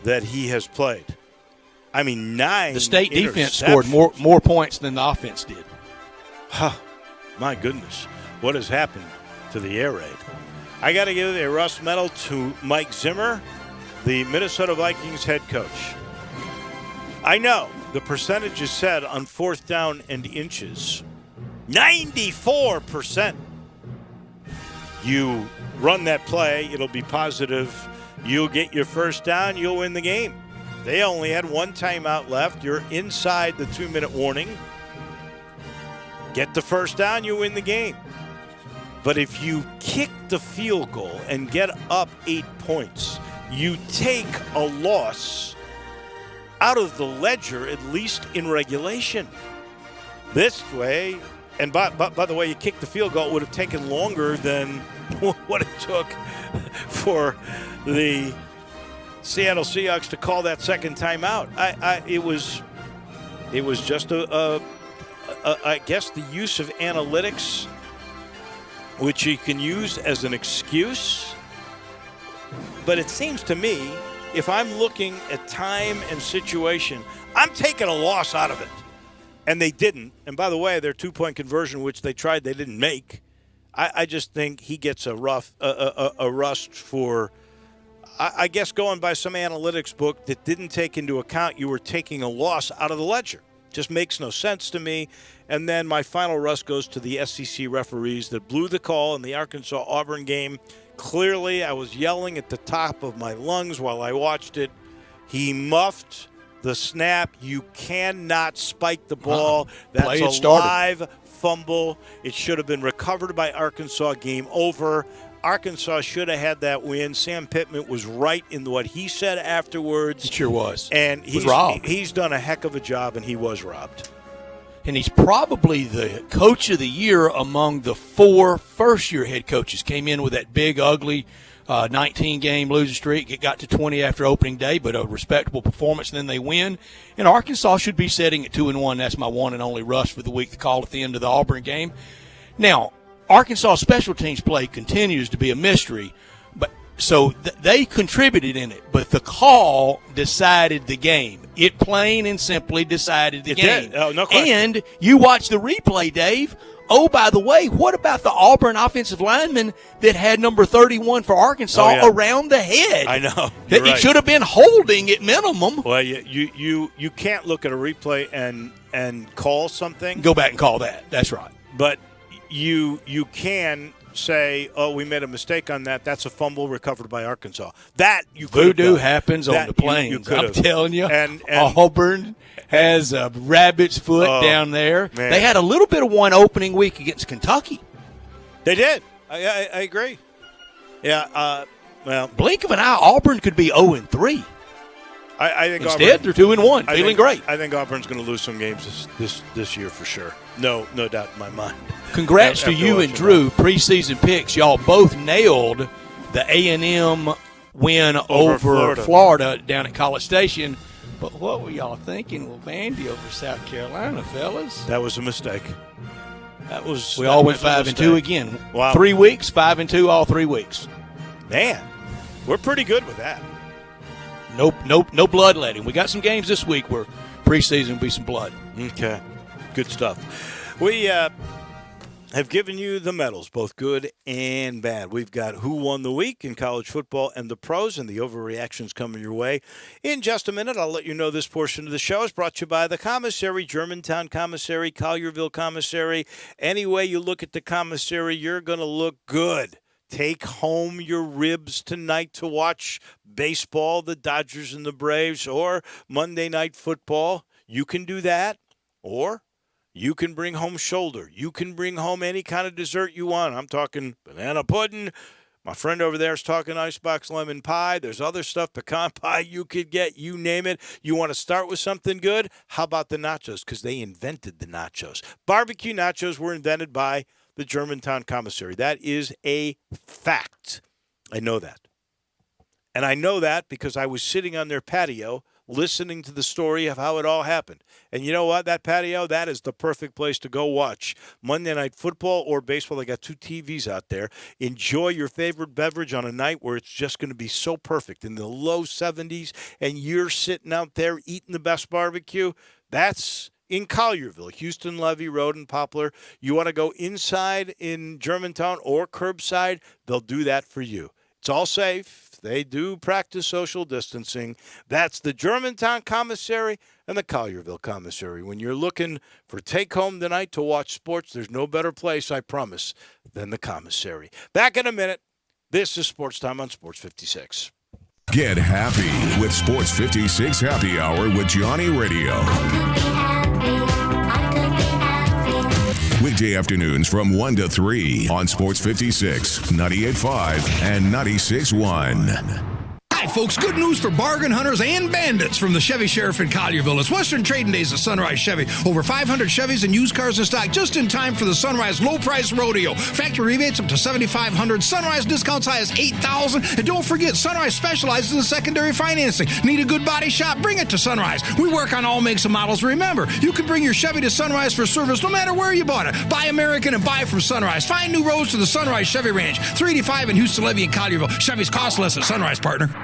that he has played. I mean, 9. The state defense scored more points than the offense did. My goodness. What has happened to the air raid? I got to give a Russ medal to Mike Zimmer, the Minnesota Vikings head coach. I know the percentage is said on 4th down and inches. 94%. You run that play, it'll be positive. You'll get your first down, you'll win the game. They only had 1 timeout left. You're inside the 2-minute warning. Get the first down, you win the game. But if you kick the field goal and get up 8 points, you take a loss out of the ledger, at least in regulation. This way, and by the way, you kick the field goal, it would have taken longer than what it took for the Seattle Seahawks to call that second timeout. It was just I guess the use of analytics, which you can use as an excuse. But it seems to me, if I'm looking at time and situation, I'm taking a loss out of it. And they didn't. And by the way, their 2-point conversion, which they tried, they didn't make. I just think he gets a rust for, I guess, going by some analytics book that didn't take into account you were taking a loss out of the ledger. Just makes no sense to me. And then my final rust goes to the SEC referees that blew the call in the Arkansas-Auburn game. clearly. I was yelling at the top of my lungs while I watched it. He muffed the snap. You cannot spike the ball. That's a live fumble. It should have been recovered by Arkansas. Game over. Arkansas should have had that win. Sam Pittman was right in what he said afterwards. It sure was. And he's done a heck of a job, and he was robbed. And he's probably the coach of the year among the 4 first-year head coaches. Came in with that big, ugly 19-game losing streak. It got to 20 after opening day, but a respectable performance, and then they win. And Arkansas should be sitting at 2-1. That's my one and only rush for the week, the call at the end of the Auburn game. Now, Arkansas special teams play continues to be a mystery, but so they contributed in it, but the call decided the game. It plain and simply decided the game. Did. Oh, no question. And you watch the replay, Dave. Oh, by the way, what about the Auburn offensive lineman that had number 31 for Arkansas around the head? I know. It should have been holding at minimum. Well, you can't look at a replay and call something. Go back and call that. That's right. But you can say, oh, we made a mistake on that. That's a fumble recovered by Arkansas. That you could have Voodoo done. happens That on the plains. I'm telling you. And Auburn has a rabbit's foot down there. Man. They had a little bit of one opening week against Kentucky. They did. I agree. Yeah. Well, blink of an eye, Auburn could be 0-3. I think instead they're 2-1, feeling great. I think Auburn's going to lose some games this year for sure. No doubt in my mind. Congrats to you and Drew. Preseason picks, y'all both nailed the A&M win over Florida down at College Station. But what were y'all thinking with Vandy over South Carolina, fellas? That was a mistake. We all went 5-2 again. Wow. 3 weeks, 5-2 all 3 weeks. Man, we're pretty good with that. No bloodletting. We got some games this week where preseason will be some blood. Okay, good stuff. We have given you the medals, both good and bad. We've got who won the week in college football and the pros, and the overreactions coming your way. In just a minute, I'll let you know this portion of the show is brought to you by the commissary, Germantown Commissary, Collierville Commissary. Any way you look at the commissary, you're going to look good. Take home your ribs tonight to watch baseball, the Dodgers and the Braves, or Monday Night Football. You can do that, or you can bring home shoulder. You can bring home any kind of dessert you want. I'm talking banana pudding. My friend over there is talking icebox lemon pie. There's other stuff, pecan pie you could get. You name it. You want to start with something good? How about the nachos? Because they invented the nachos. Barbecue nachos were invented by the Germantown Commissary. That is a fact. I know that. And I know that because I was sitting on their patio listening to the story of how it all happened. And you know what? That patio, that is the perfect place to go watch Monday Night Football or baseball. They got 2 TVs out there. Enjoy your favorite beverage on a night where it's just going to be so perfect in the low 70s, and you're sitting out there eating the best barbecue. That's in Collierville, Houston Levy Road and Poplar. You want to go inside in Germantown or curbside, they'll do that for you. It's all safe. They do practice social distancing. That's the Germantown Commissary and the Collierville Commissary. When you're looking for take-home tonight to watch sports, there's no better place, I promise, than the Commissary. Back in a minute. This is Sports Time on Sports 56. Get happy with Sports 56 Happy Hour with Johnny Radio. Weekday afternoons from 1 to 3 on Sports 56, 98.5, and 96.1. Hi, folks. Good news for bargain hunters and bandits from the Chevy Sheriff in Collierville. It's Western Trading Days at Sunrise Chevy. Over 500 Chevys and used cars in stock just in time for the Sunrise Low Price Rodeo. Factory rebates up to $7,500. Sunrise discounts high as $8,000. And don't forget, Sunrise specializes in secondary financing. Need a good body shop? Bring it to Sunrise. We work on all makes and models. Remember, you can bring your Chevy to Sunrise for service no matter where you bought it. Buy American and buy from Sunrise. Find new roads to the Sunrise Chevy Ranch. 385 in Houston Levy and Collierville. Chevy's cost less at Sunrise, partner.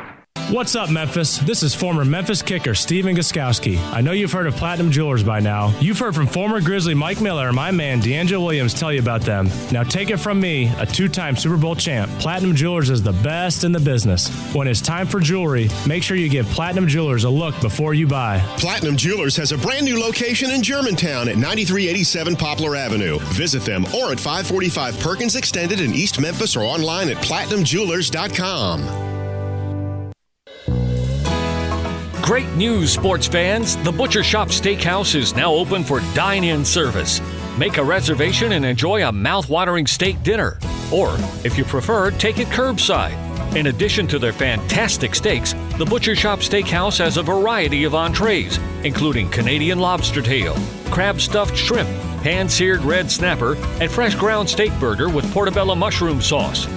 What's up, Memphis? This is former Memphis kicker Steven Gostkowski. I know you've heard of Platinum Jewelers by now. You've heard from former Grizzly Mike Miller and my man D'Angelo Williams tell you about them. Now take it from me, a 2-time Super Bowl champ. Platinum Jewelers is the best in the business. When it's time for jewelry, make sure you give Platinum Jewelers a look before you buy. Platinum Jewelers has a brand new location in Germantown at 9387 Poplar Avenue. Visit them or at 545 Perkins Extended in East Memphis or online at platinumjewelers.com. Great news, sports fans. The Butcher Shop Steakhouse is now open for dine-in service. Make a reservation and enjoy a mouth-watering steak dinner. Or, if you prefer, take it curbside. In addition to their fantastic steaks, the Butcher Shop Steakhouse has a variety of entrees, including Canadian lobster tail, crab stuffed shrimp, pan-seared red snapper, and fresh ground steak burger with portobello mushroom sauce.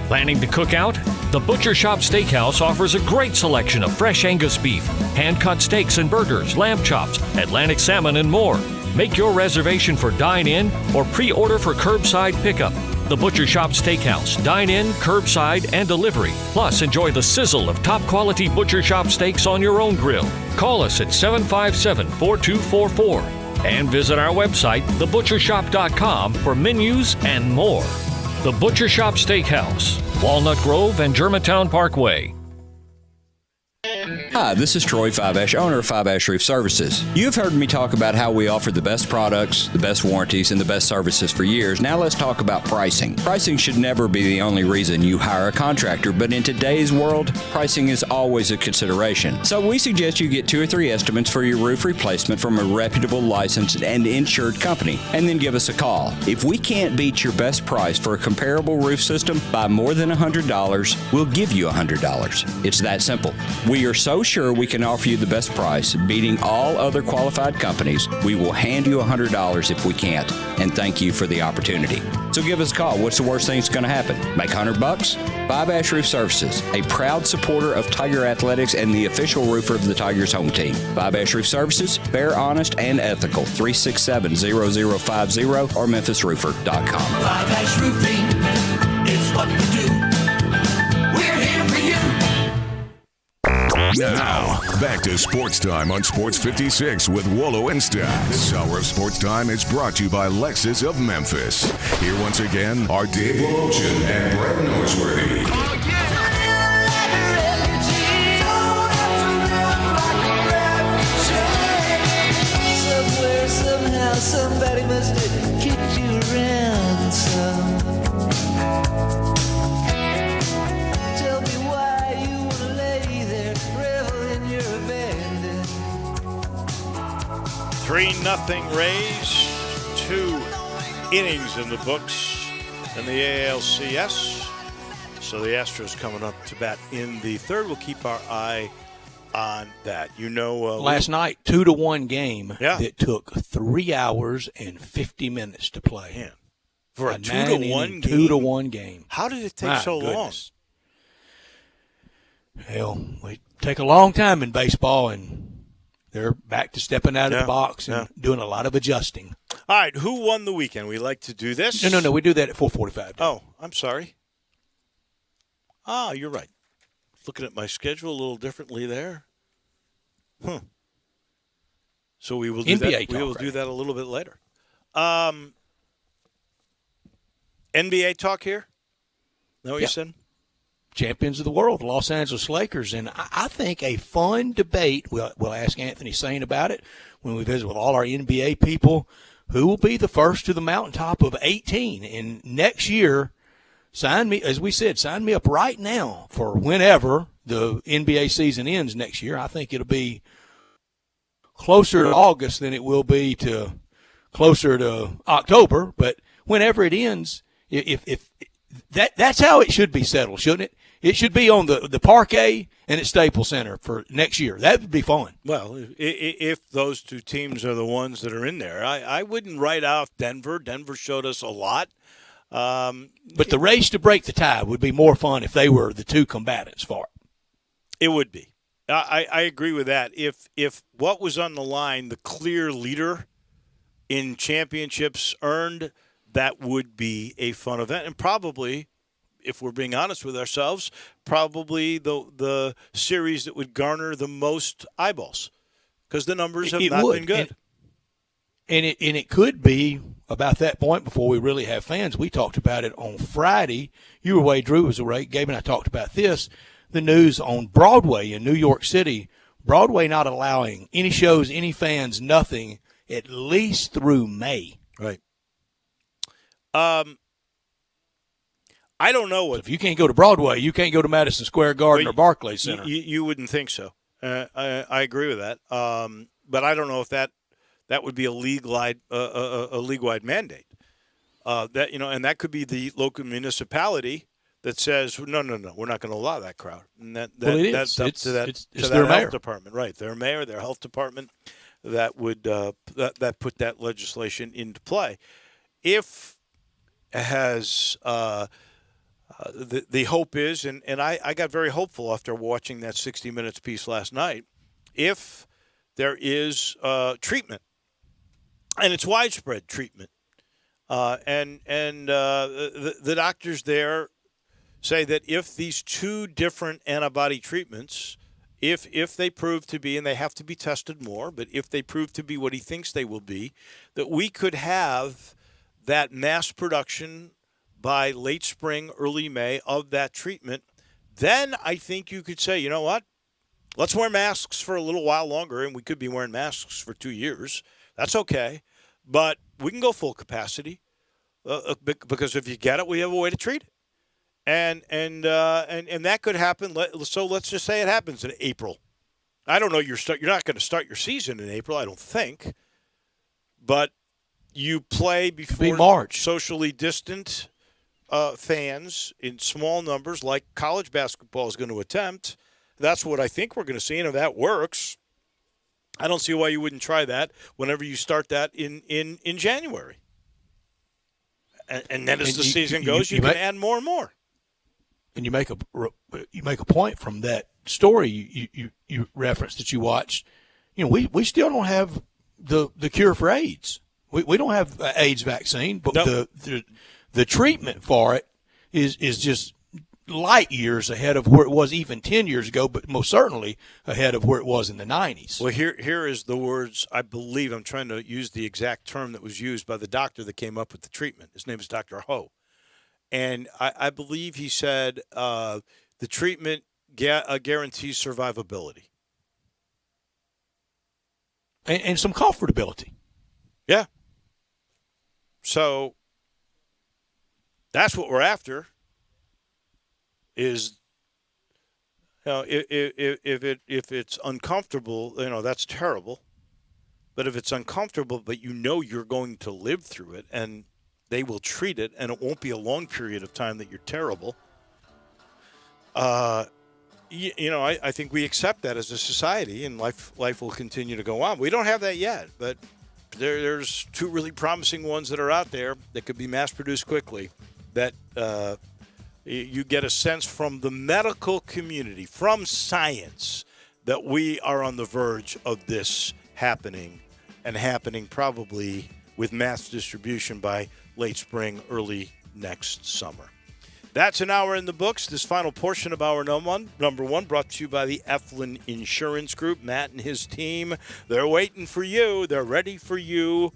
Planning to cook out? The Butcher Shop Steakhouse offers a great selection of fresh Angus beef, hand-cut steaks and burgers, lamb chops, Atlantic salmon, and more. Make your reservation for dine-in or pre-order for curbside pickup. The Butcher Shop Steakhouse, dine-in, curbside, and delivery. Plus, enjoy the sizzle of top-quality Butcher Shop steaks on your own grill. Call us at 757-4244 and visit our website, thebutchershop.com, for menus and more. The Butcher Shop Steakhouse, Walnut Grove and Germantown Parkway. Hi, this is Troy Five-Ash, owner of Five-Ash Roof Services. You've heard me talk about how we offer the best products, the best warranties, and the best services for years. Now let's talk about pricing. Pricing should never be the only reason you hire a contractor, but in today's world, pricing is always a consideration. So we suggest you get 2 or 3 estimates for your roof replacement from a reputable, licensed, and insured company, and then give us a call. If we can't beat your best price for a comparable roof system by more than $100, we'll give you $100. It's that simple. We are so sure we can offer you the best price, beating all other qualified companies. We will hand you $100 if we can't, and thank you for the opportunity. So give us a call. What's the worst thing that's going to happen? Make $100? Five-Ash Roof Services, a proud supporter of Tiger Athletics and the official roofer of the Tigers home team. Five-Ash Roof Services, fair, honest, and ethical. 367-0050 or memphisroofer.com. Five-Ash Roofing, it's what we do. We're here for you. Now, back to Sports Time on Sports 56 with Wolo and Stats. This hour of Sports Time is brought to you by Lexus of Memphis. Here once again are Dave Woloshin and Brett Norsworthy. Somewhere, somehow, somebody must have kicked you around some. Tell me why you want to lay there, revel in your abandon. 3-0 Rays, 2 innings in the books in the ALCS. So the Astros coming up to bat in the third. We'll keep our eye on that. Last night, 2-1 game that took 3 hours and 50 minutes to play. Man, for a 2-1 game? 2-1 game. How did it take so long? Hell, we take a long time in baseball, and they're back to stepping out of the box and doing a lot of adjusting. All right, who won the weekend? We like to do this. No, we do that at 4:45. Oh, I'm sorry. You're right. Looking at my schedule a little differently there. So we will do NBA that. We will do that a little bit later. NBA talk here? Know what you said? Champions of the world, Los Angeles Lakers. And I think a fun debate, we'll ask Anthony Sane about it when we visit with all our NBA people, who will be the first to the mountaintop of 18. And next year, sign me, as we said, sign me up right now for whenever the NBA season ends next year. I think it'll be closer to August than it will be to closer to October. But whenever it ends, if that's how it should be settled, shouldn't it? It should be on the parquet and at Staples Center for next year. That would be fun. Well, if those two teams are the ones that are in there, I wouldn't write off Denver. Denver showed us a lot. But the race to break the tie would be more fun if they were the two combatants for it. It would be. I agree with that. If what was on the line, the clear leader in championships earned, that would be a fun event. And probably, if we're being honest with ourselves, probably the series that would garner the most eyeballs because the numbers have not been good. And it could be about that point before we really have fans. We talked about it on Friday. You were away, Drew was away. Gabe and I talked about this. The news on Broadway in New York City. Broadway not allowing any shows, any fans, nothing, at least through May. Right. I don't know what. So if you can't go to Broadway, you can't go to Madison Square Garden or Barclays Center. You wouldn't think so. I agree with that. But I don't know if that would be a league-wide mandate. That and that could be the local municipality that says no, we're not going to allow that crowd. And that's up to that health department, right? Their mayor, their health department, that would that put that legislation into play. If it has the hope is, and I got very hopeful after watching that 60 Minutes piece last night, if there is treatment, and it's widespread treatment, and the doctors there say that if these two different antibody treatments, if they prove to be, and they have to be tested more, but if they prove to be what he thinks they will be, that we could have that mass production by late spring, early May of that treatment, then I think you could say, you know what? Let's wear masks for a little while longer, and we could be wearing masks for 2 years. That's okay. But we can go full capacity because if you get it, we have a way to treat it. And that could happen. So let's just say it happens in April. I don't know. You're not going to start your season in April, I don't think. But you play before March. Socially distant fans in small numbers, like college basketball is going to attempt. That's what I think we're going to see. And if that works, I don't see why you wouldn't try that whenever you start that in January. And then as the season goes, you can add more and more. And you make a point from that story you referenced that you watched. We still don't have the cure for AIDS. We don't have an AIDS vaccine, but the treatment for it is just light years ahead of where it was even 10 years ago, but most certainly ahead of where it was in the 90s. Well, here is the words, I believe, I'm trying to use the exact term that was used by the doctor that came up with the treatment. His name is Dr. Ho. And I believe he said the treatment guarantees survivability. And some comfortability. Yeah. So that's what we're after. Is if it's uncomfortable, that's terrible. But if it's uncomfortable, but you're going to live through it, and they will treat it, and it won't be a long period of time that you're terrible. I think we accept that as a society, and life will continue to go on. We don't have that yet, but there's two really promising ones that are out there that could be mass-produced quickly that you get a sense from the medical community, from science, that we are on the verge of this happening, and happening probably with mass distribution by late spring, early next summer. That's an hour in the books. This final portion of hour number one, brought to you by the Eflin Insurance Group. Matt and his team, they're waiting for you. They're ready for you.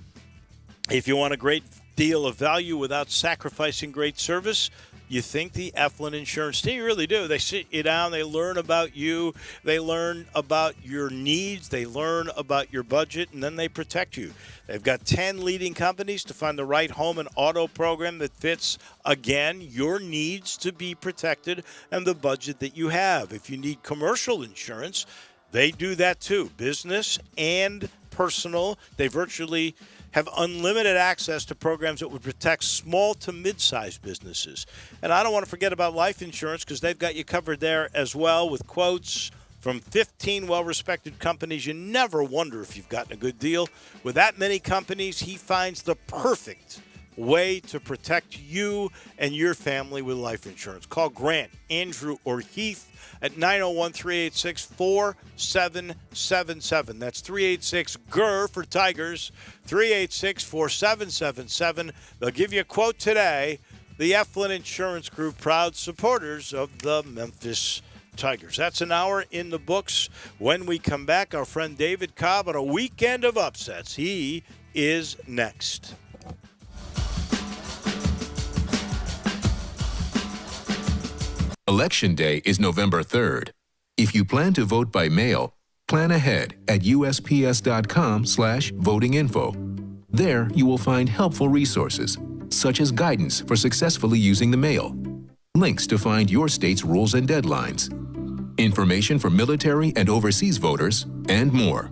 If you want a great deal of value without sacrificing great service, you think the Eflin Insurance team, you really do. They sit you down, they learn about you, they learn about your needs, they learn about your budget, and then they protect you. They've got 10 leading companies to find the right home and auto program that fits, again, your needs to be protected and the budget that you have. If you need commercial insurance, they do that too. Business and personal. They virtually have unlimited access to programs that would protect small to mid-sized businesses. And I don't want to forget about life insurance because they've got you covered there as well with quotes from 15 well-respected companies. You never wonder if you've gotten a good deal. With that many companies, he finds the perfect way to protect you and your family with life insurance. Call Grant, Andrew, or Heath at 901-386-4777. That's 386-GER for Tigers, 386-4777. They'll give you a quote today the Eflin Insurance Group, proud supporters of the Memphis Tigers. That's an hour in the books. When we come back, our friend David Cobb on a weekend of upsets. He is next. Election Day is November 3rd. If you plan to vote by mail, plan ahead at usps.com/votinginfo. There you will find helpful resources, such as guidance for successfully using the mail, links to find your state's rules and deadlines, information for military and overseas voters, and more.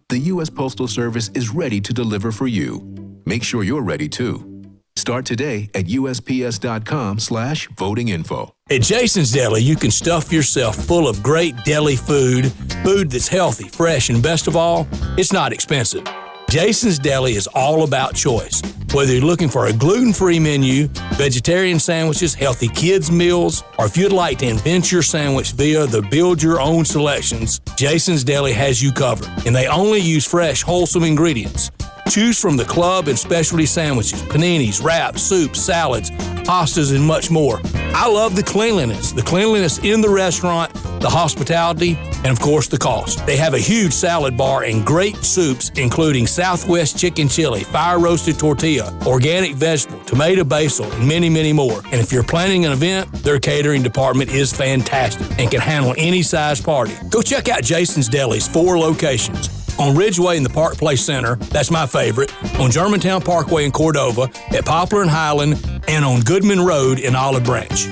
The U.S. Postal Service is ready to deliver for you. Make sure you're ready too. Start today at usps.com/votinginfo. At Jason's Deli, you can stuff yourself full of great deli food that's healthy, fresh, and best of all, it's not expensive. Jason's Deli is all about choice. Whether you're looking for a gluten-free menu, vegetarian sandwiches, healthy kids' meals, or if you'd like to invent your sandwich via the build-your-own selections, Jason's Deli has you covered. And they only use fresh, wholesome ingredients. Choose from the club and specialty sandwiches, paninis, wraps, soups, salads, pastas, and much more. I love the cleanliness in the restaurant, the hospitality, and of course the cost. They have a huge salad bar and great soups, including Southwest chicken chili, fire roasted tortilla, organic vegetable, tomato basil, and many, many more. And if you're planning an event, their catering department is fantastic and can handle any size party. Go check out Jason's Deli's 4 locations. On Ridgeway in the Park Place Center, that's my favorite, on Germantown Parkway in Cordova, at Poplar and Highland, and on Goodman Road in Olive Branch.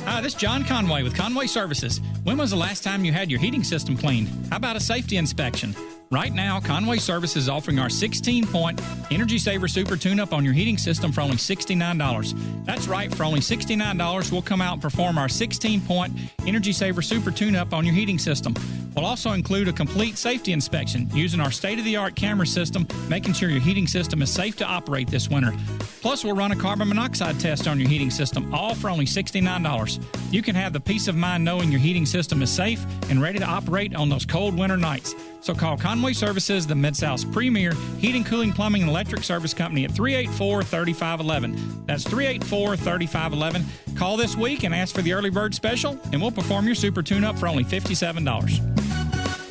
Hi, this is John Conway with Conway Services. When was the last time you had your heating system cleaned? How about a safety inspection? Right now, Conway Services is offering our 16-point Energy Saver Super Tune-Up on your heating system for only $69. That's right, for only $69, we'll come out and perform our 16-point Energy Saver Super Tune-Up on your heating system. We'll also include a complete safety inspection using our state-of-the-art camera system, making sure your heating system is safe to operate this winter. Plus, we'll run a carbon monoxide test on your heating system, all for only $69. You can have the peace of mind knowing your heating system is safe and ready to operate on those cold winter nights. So call Conway Services, the Mid-South's premier heating, cooling, plumbing, and electric service company at 384-3511. That's 384-3511. Call this week and ask for the early bird special, and we'll perform your super tune-up for only $57.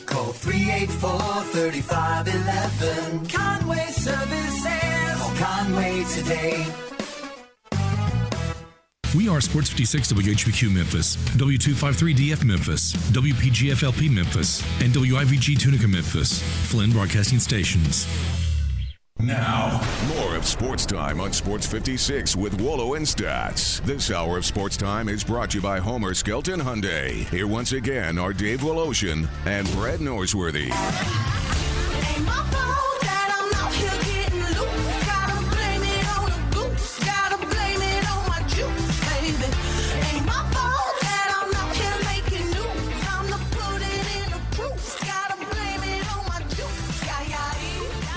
Call 384-3511. Conway Services. Call Conway today. We are Sports 56 WHBQ Memphis, W253DF Memphis, WPGFLP Memphis, and WIVG Tunica Memphis, Flynn Broadcasting Stations. Now, more of Sports Time on Sports 56 with Wolo and Stats. This hour of Sports Time is brought to you by Homer Skelton Hyundai. Here once again are Dave Woloshin and Brad Norsworthy.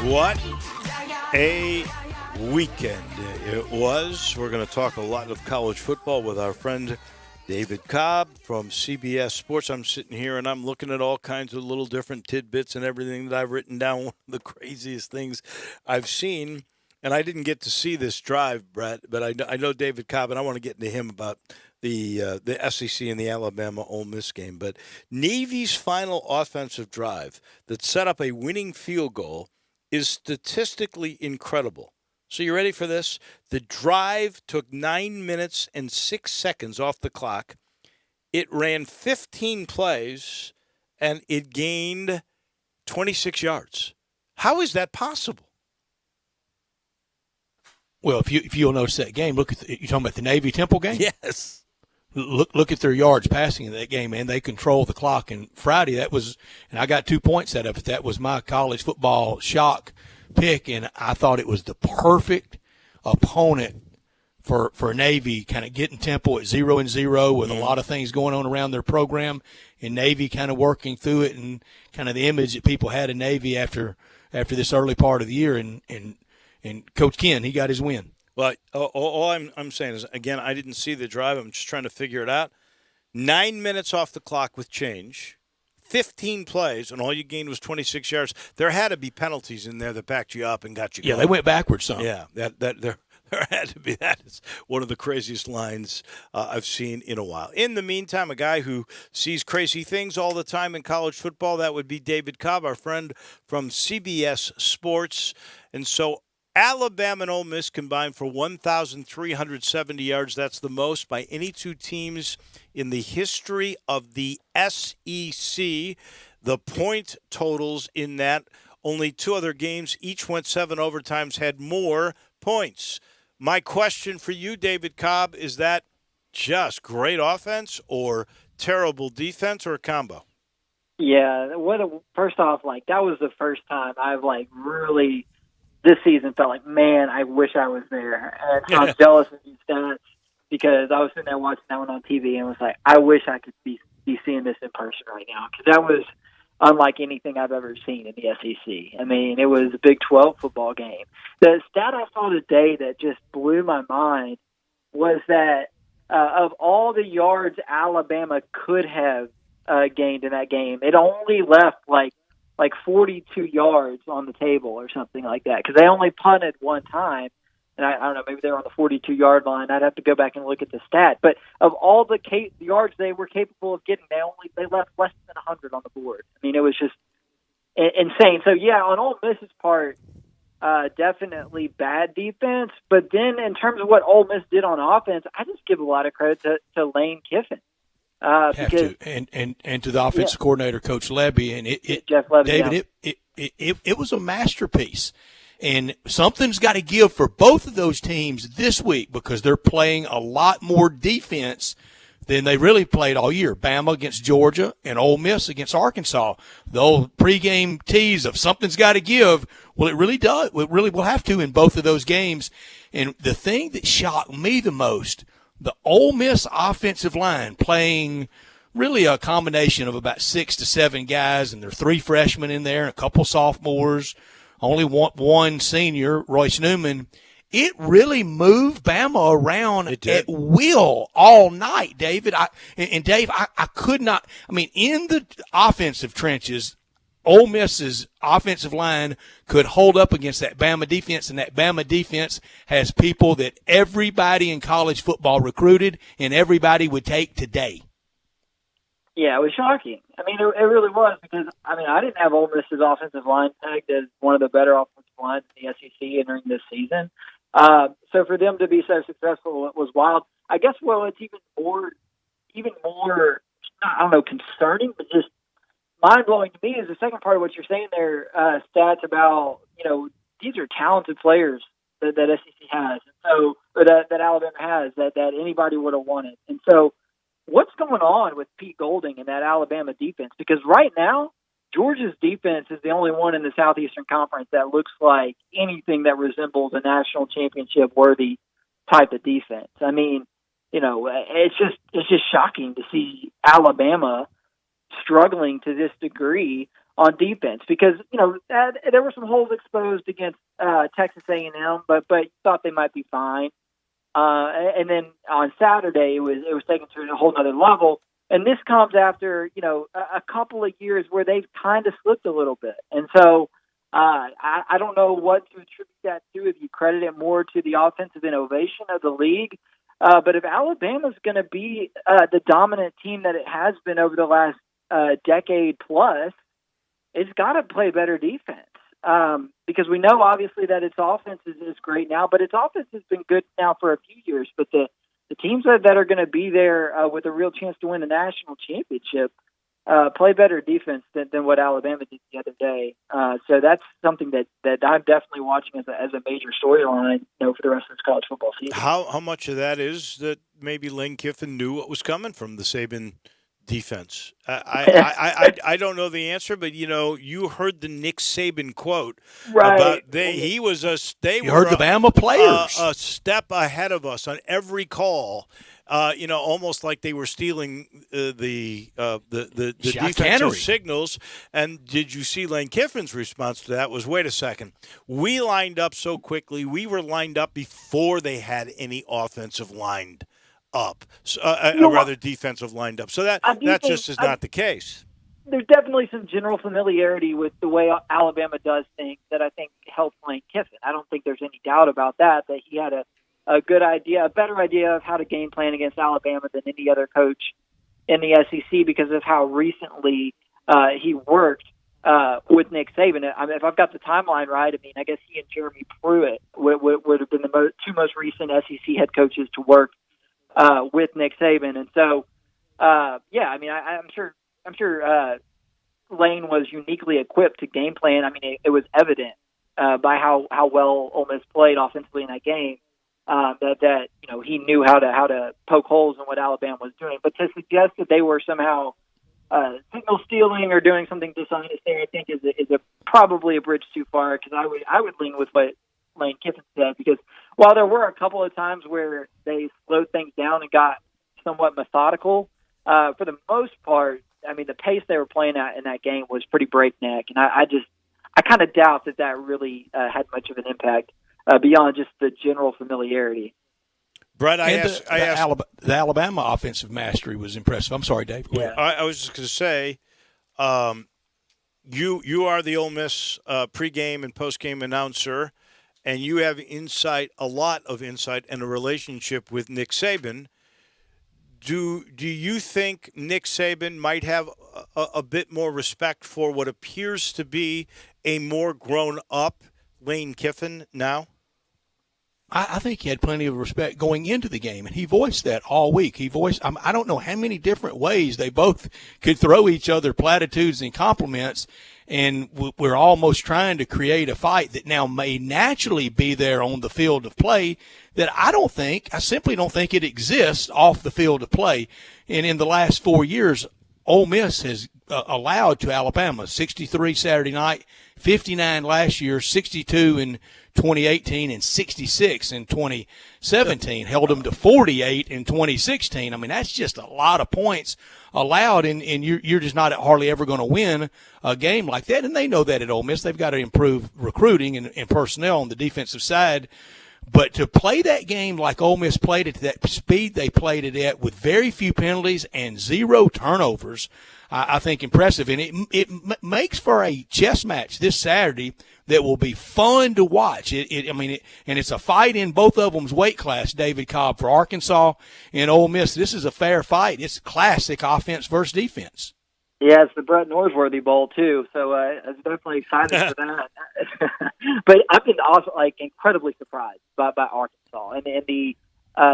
What a weekend it was. We're going to talk a lot of college football with our friend David Cobb from CBS Sports. I'm sitting here and I'm looking at all kinds of little different tidbits and everything that I've written down. One of the craziest things I've seen, and I didn't get to see this drive, Brett, but I know David Cobb, and I want to get into him about the SEC and the Alabama-Ole Miss game. But Navy's final offensive drive that set up a winning field goal is statistically incredible. So you ready for this? The drive took 9 minutes and 6 seconds off the clock. It ran 15 plays, and it gained 26 yards. How is that possible? Well, if you'll notice that game, look at you're talking about the Navy Temple game? Yes. Look at their yards passing in that game, man. They control the clock. And Friday, that was, and I got 2 points out of it. That was my college football shock pick, and I thought it was the perfect opponent for Navy, kind of getting Temple at 0-0 with a lot of things going on around their program, and Navy kind of working through it, and kind of the image that people had of Navy after this early part of the year, and Coach Ken, he got his win. Well, all I'm saying is, again, I didn't see the drive. I'm just trying to figure it out. 9 minutes off the clock with change, 15 plays, and all you gained was 26 yards, there had to be penalties in there that backed you up and got you Yeah, going. they went backwards some. Yeah, that there had to be. That is one of the craziest lines I've seen in a while. In the meantime, a guy who sees crazy things all the time in college football, that would be David Cobb, our friend from CBS Sports. And so Alabama and Ole Miss combined for 1,370 yards. That's the most by any two teams in the history of the SEC. The point totals in that, only two other games, each went 7 overtimes, had more points. My question for you, David Cobb, is that just great offense or terrible defense or a combo? Yeah, first off, that was the first time I've really this season felt like, man, I wish I was there. And so I'm jealous of these stats because I was sitting there watching that one on TV and was like, I wish I could be seeing this in person right now, because that was unlike anything I've ever seen in the SEC. I mean, it was a Big 12 football game. The stat I saw today that just blew my mind was that of all the yards Alabama could have gained in that game, it only left like 42 yards on the table or something like that, because they only punted one time. And I don't know, maybe they were on the 42-yard line. I'd have to go back and look at the stat. But of all the yards they were capable of getting, they left less than 100 on the board. I mean, it was just insane. So, yeah, on Ole Miss's part, definitely bad defense. But then in terms of what Ole Miss did on offense, I just give a lot of credit to Lane Kiffin. Because, and to the offensive coordinator, Coach Lebby, and Jeff Lebby, David, it was a masterpiece. And something's got to give for both of those teams this week, because they're playing a lot more defense than they really played all year. Bama against Georgia and Ole Miss against Arkansas. The old pregame tease of something's got to give. Well, it really does. It really will have to in both of those games. And the thing that shocked me the most, the Ole Miss offensive line playing really a combination of about 6 to 7 guys, and there are 3 freshmen in there and a couple sophomores. Only one senior, Royce Newman. It really moved Bama around at will all night, David. Dave, I could not – I mean, in the offensive trenches, Ole Miss's offensive line could hold up against that Bama defense, and that Bama defense has people that everybody in college football recruited and everybody would take today. Yeah, it was shocking. I mean, it really was, because, I mean, I didn't have Ole Miss's offensive line tagged as one of the better offensive lines in the SEC entering this season. So for them to be so successful, it was wild. I guess, it's even more, I don't know, concerning, but just mind-blowing to me is the second part of what you're saying there, stats about, these are talented players that SEC has, and so, or that Alabama has, that anybody would have wanted. And so, what's going on with Pete Golding and that Alabama defense? Because right now, Georgia's defense is the only one in the Southeastern Conference that looks like anything that resembles a national championship-worthy type of defense. I mean, it's just shocking to see Alabama struggling to this degree on defense, because there were some holes exposed against Texas A&M, but you thought they might be fine. And then on Saturday, it was taken to a whole other level. And this comes after, a couple of years where they've kind of slipped a little bit. And so I don't know what to attribute that to, if you credit it more to the offensive innovation of the league. But if Alabama's going to be the dominant team that it has been over the last decade plus, it's got to play better defense. Because we know, obviously, that its offense is great now, but its offense has been good now for a few years. But the teams that are going to be there with a real chance to win the national championship play better defense than what Alabama did the other day. So that's something that I'm definitely watching as a major storyline, for the rest of this college football season. How much of that is that maybe Lane Kiffin knew what was coming from the Saban defense? I don't know the answer, but you heard the Nick Saban quote about he was they you were heard the Bama players a step ahead of us on every call. Almost like they were stealing the defensive signals. And did you see Lane Kiffin's response to that? Was, wait a second, we lined up so quickly. We were lined up before they had any offensive lined up, rather defensive lined up. So that just is not the case. there's definitely some general familiarity with the way Alabama does things that I think helps Lane Kiffin. I don't think there's any doubt about that he had a good idea, a better idea of how to game plan against Alabama than any other coach in the SEC because of how recently he worked with Nick Saban. I mean, if I've got the timeline right, I mean, I guess he and Jeremy Pruitt would have been the two most recent SEC head coaches to work with Nick Saban. And so, yeah, I mean, I'm sure Lane was uniquely equipped to game plan. I mean, it was evident by how well Ole Miss played offensively in that game that he knew how to poke holes in what Alabama was doing. But to suggest that they were somehow signal stealing or doing something dishonest there, I think is probably a bridge too far. Because I would lean with what Lane Kiffin said. Because while there were a couple of times where they slowed things down and got somewhat methodical, for the most part, I mean, the pace they were playing at in that game was pretty breakneck, and I kind of doubt that really had much of an impact beyond just the general familiarity. Brett, the Alabama offensive mastery was impressive. I'm sorry, Dave. Go ahead. I was just going to say, you are the Ole Miss pregame and postgame announcer, and you have a lot of insight, and a relationship with Nick Saban. Do you think Nick Saban might have a bit more respect for what appears to be a more grown-up Lane Kiffin now? I think he had plenty of respect going into the game, and he voiced that all week. I don't know how many different ways they both could throw each other platitudes and compliments, and we're almost trying to create a fight that now may naturally be there on the field of play that I simply don't think it exists off the field of play. And in the last 4 years, Ole Miss has allowed to Alabama 63 Saturday night, 59 last year, 62 in 2018, and 66 in 2017. Held them to 48 in 2016. I mean, that's just a lot of points allowed, and you're just not hardly ever going to win a game like that. And they know that at Ole Miss. They've got to improve recruiting and personnel on the defensive side. But to play that game like Ole Miss played it, that speed they played it at, with very few penalties and 0 turnovers, I think impressive. And it makes for a chess match this Saturday that will be fun to watch. And it's a fight in both of them's weight class, David Cobb, for Arkansas and Ole Miss. This is a fair fight. It's classic offense versus defense. Yeah, it's the Brett Norsworthy Bowl too, so I was definitely excited for that. But I've been also incredibly surprised by Arkansas and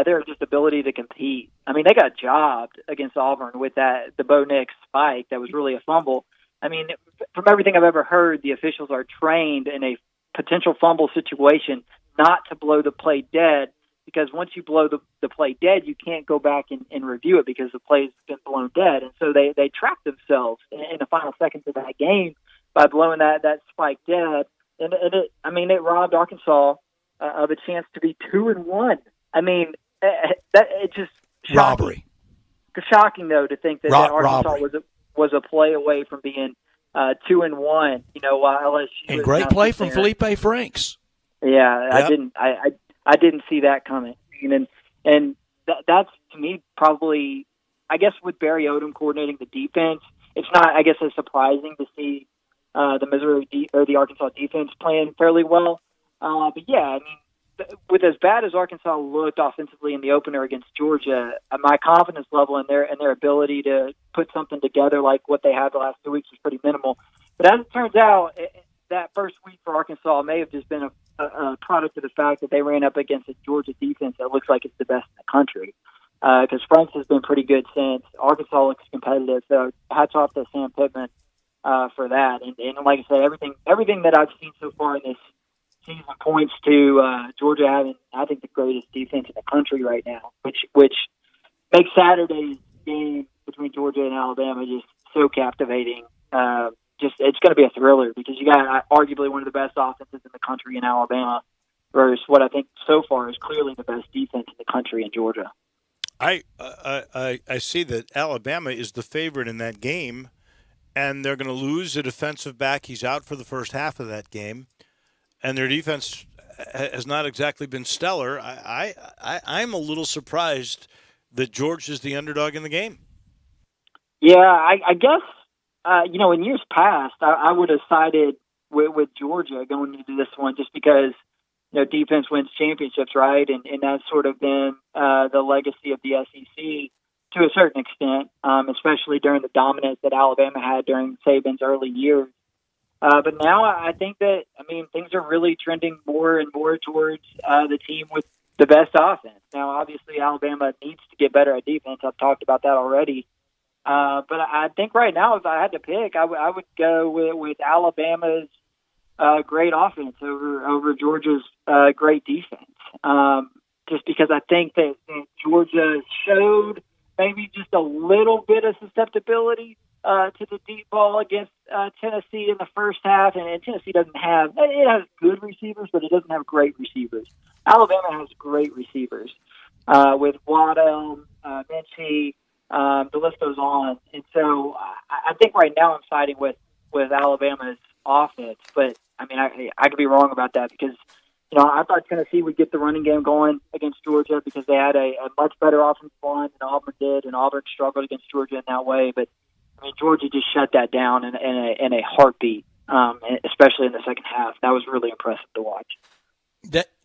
their just ability to compete. I mean, they got jobbed against Auburn with the Bo Nix spike that was really a fumble. I mean, from everything I've ever heard, the officials are trained in a potential fumble situation not to blow the play dead, because once you blow the play dead, you can't go back and review it because the play's been blown dead. And so they trapped themselves in the final seconds of that game by blowing that spike dead. And it robbed Arkansas of a chance to be 2-1. I mean, it just shocking. Robbery. Shocking, though, to think that Arkansas robbery. was a play away from being 2-1. While LSU and great play from Felipe Franks. Yeah, yep. I didn't see that coming, and that's to me probably, I guess, with Barry Odom coordinating the defense, it's not, I guess, as surprising to see the Arkansas defense playing fairly well. But yeah, I mean, with as bad as Arkansas looked offensively in the opener against Georgia, my confidence level in their ability to put something together like what they had the last 2 weeks was pretty minimal. But as it turns out, that first week for Arkansas may have just been a product of the fact that they ran up against a Georgia defense that looks like it's the best in the country. Because Franks has been pretty good since. Arkansas looks competitive, so hats off to Sam Pittman for that. And like I said, everything that I've seen so far in this season points to Georgia having, I think, the greatest defense in the country right now, which makes Saturday's game between Georgia and Alabama just so captivating. It's going to be a thriller because you got arguably one of the best offenses in the country in Alabama versus what I think so far is clearly the best defense in the country in Georgia. I see that Alabama is the favorite in that game, and they're going to lose a defensive back. He's out for the first half of that game, and their defense has not exactly been stellar. I'm a little surprised that George is the underdog in the game. Yeah, I guess in years past, I would have sided with Georgia going into this one just because, defense wins championships, right? And that's sort of been the legacy of the SEC to a certain extent, especially during the dominance that Alabama had during Saban's early years. But now I think that, things are really trending more and more towards the team with the best offense. Now, obviously, Alabama needs to get better at defense. I've talked about that already. But I think right now, if I had to pick, I would go with Alabama's great offense over Georgia's great defense. Just because I think that Georgia showed maybe just a little bit of susceptibility to the deep ball against Tennessee in the first half, and Tennessee it has good receivers, but it doesn't have great receivers. Alabama has great receivers with Waddell, Minchie, the list goes on. And so I think right now I'm siding with Alabama's offense, but I could be wrong about that because I thought Tennessee would get the running game going against Georgia because they had a much better offensive line than Auburn did, and Auburn struggled against Georgia in that way. But Georgia just shut that down in a heartbeat, especially in the second half. That was really impressive to watch.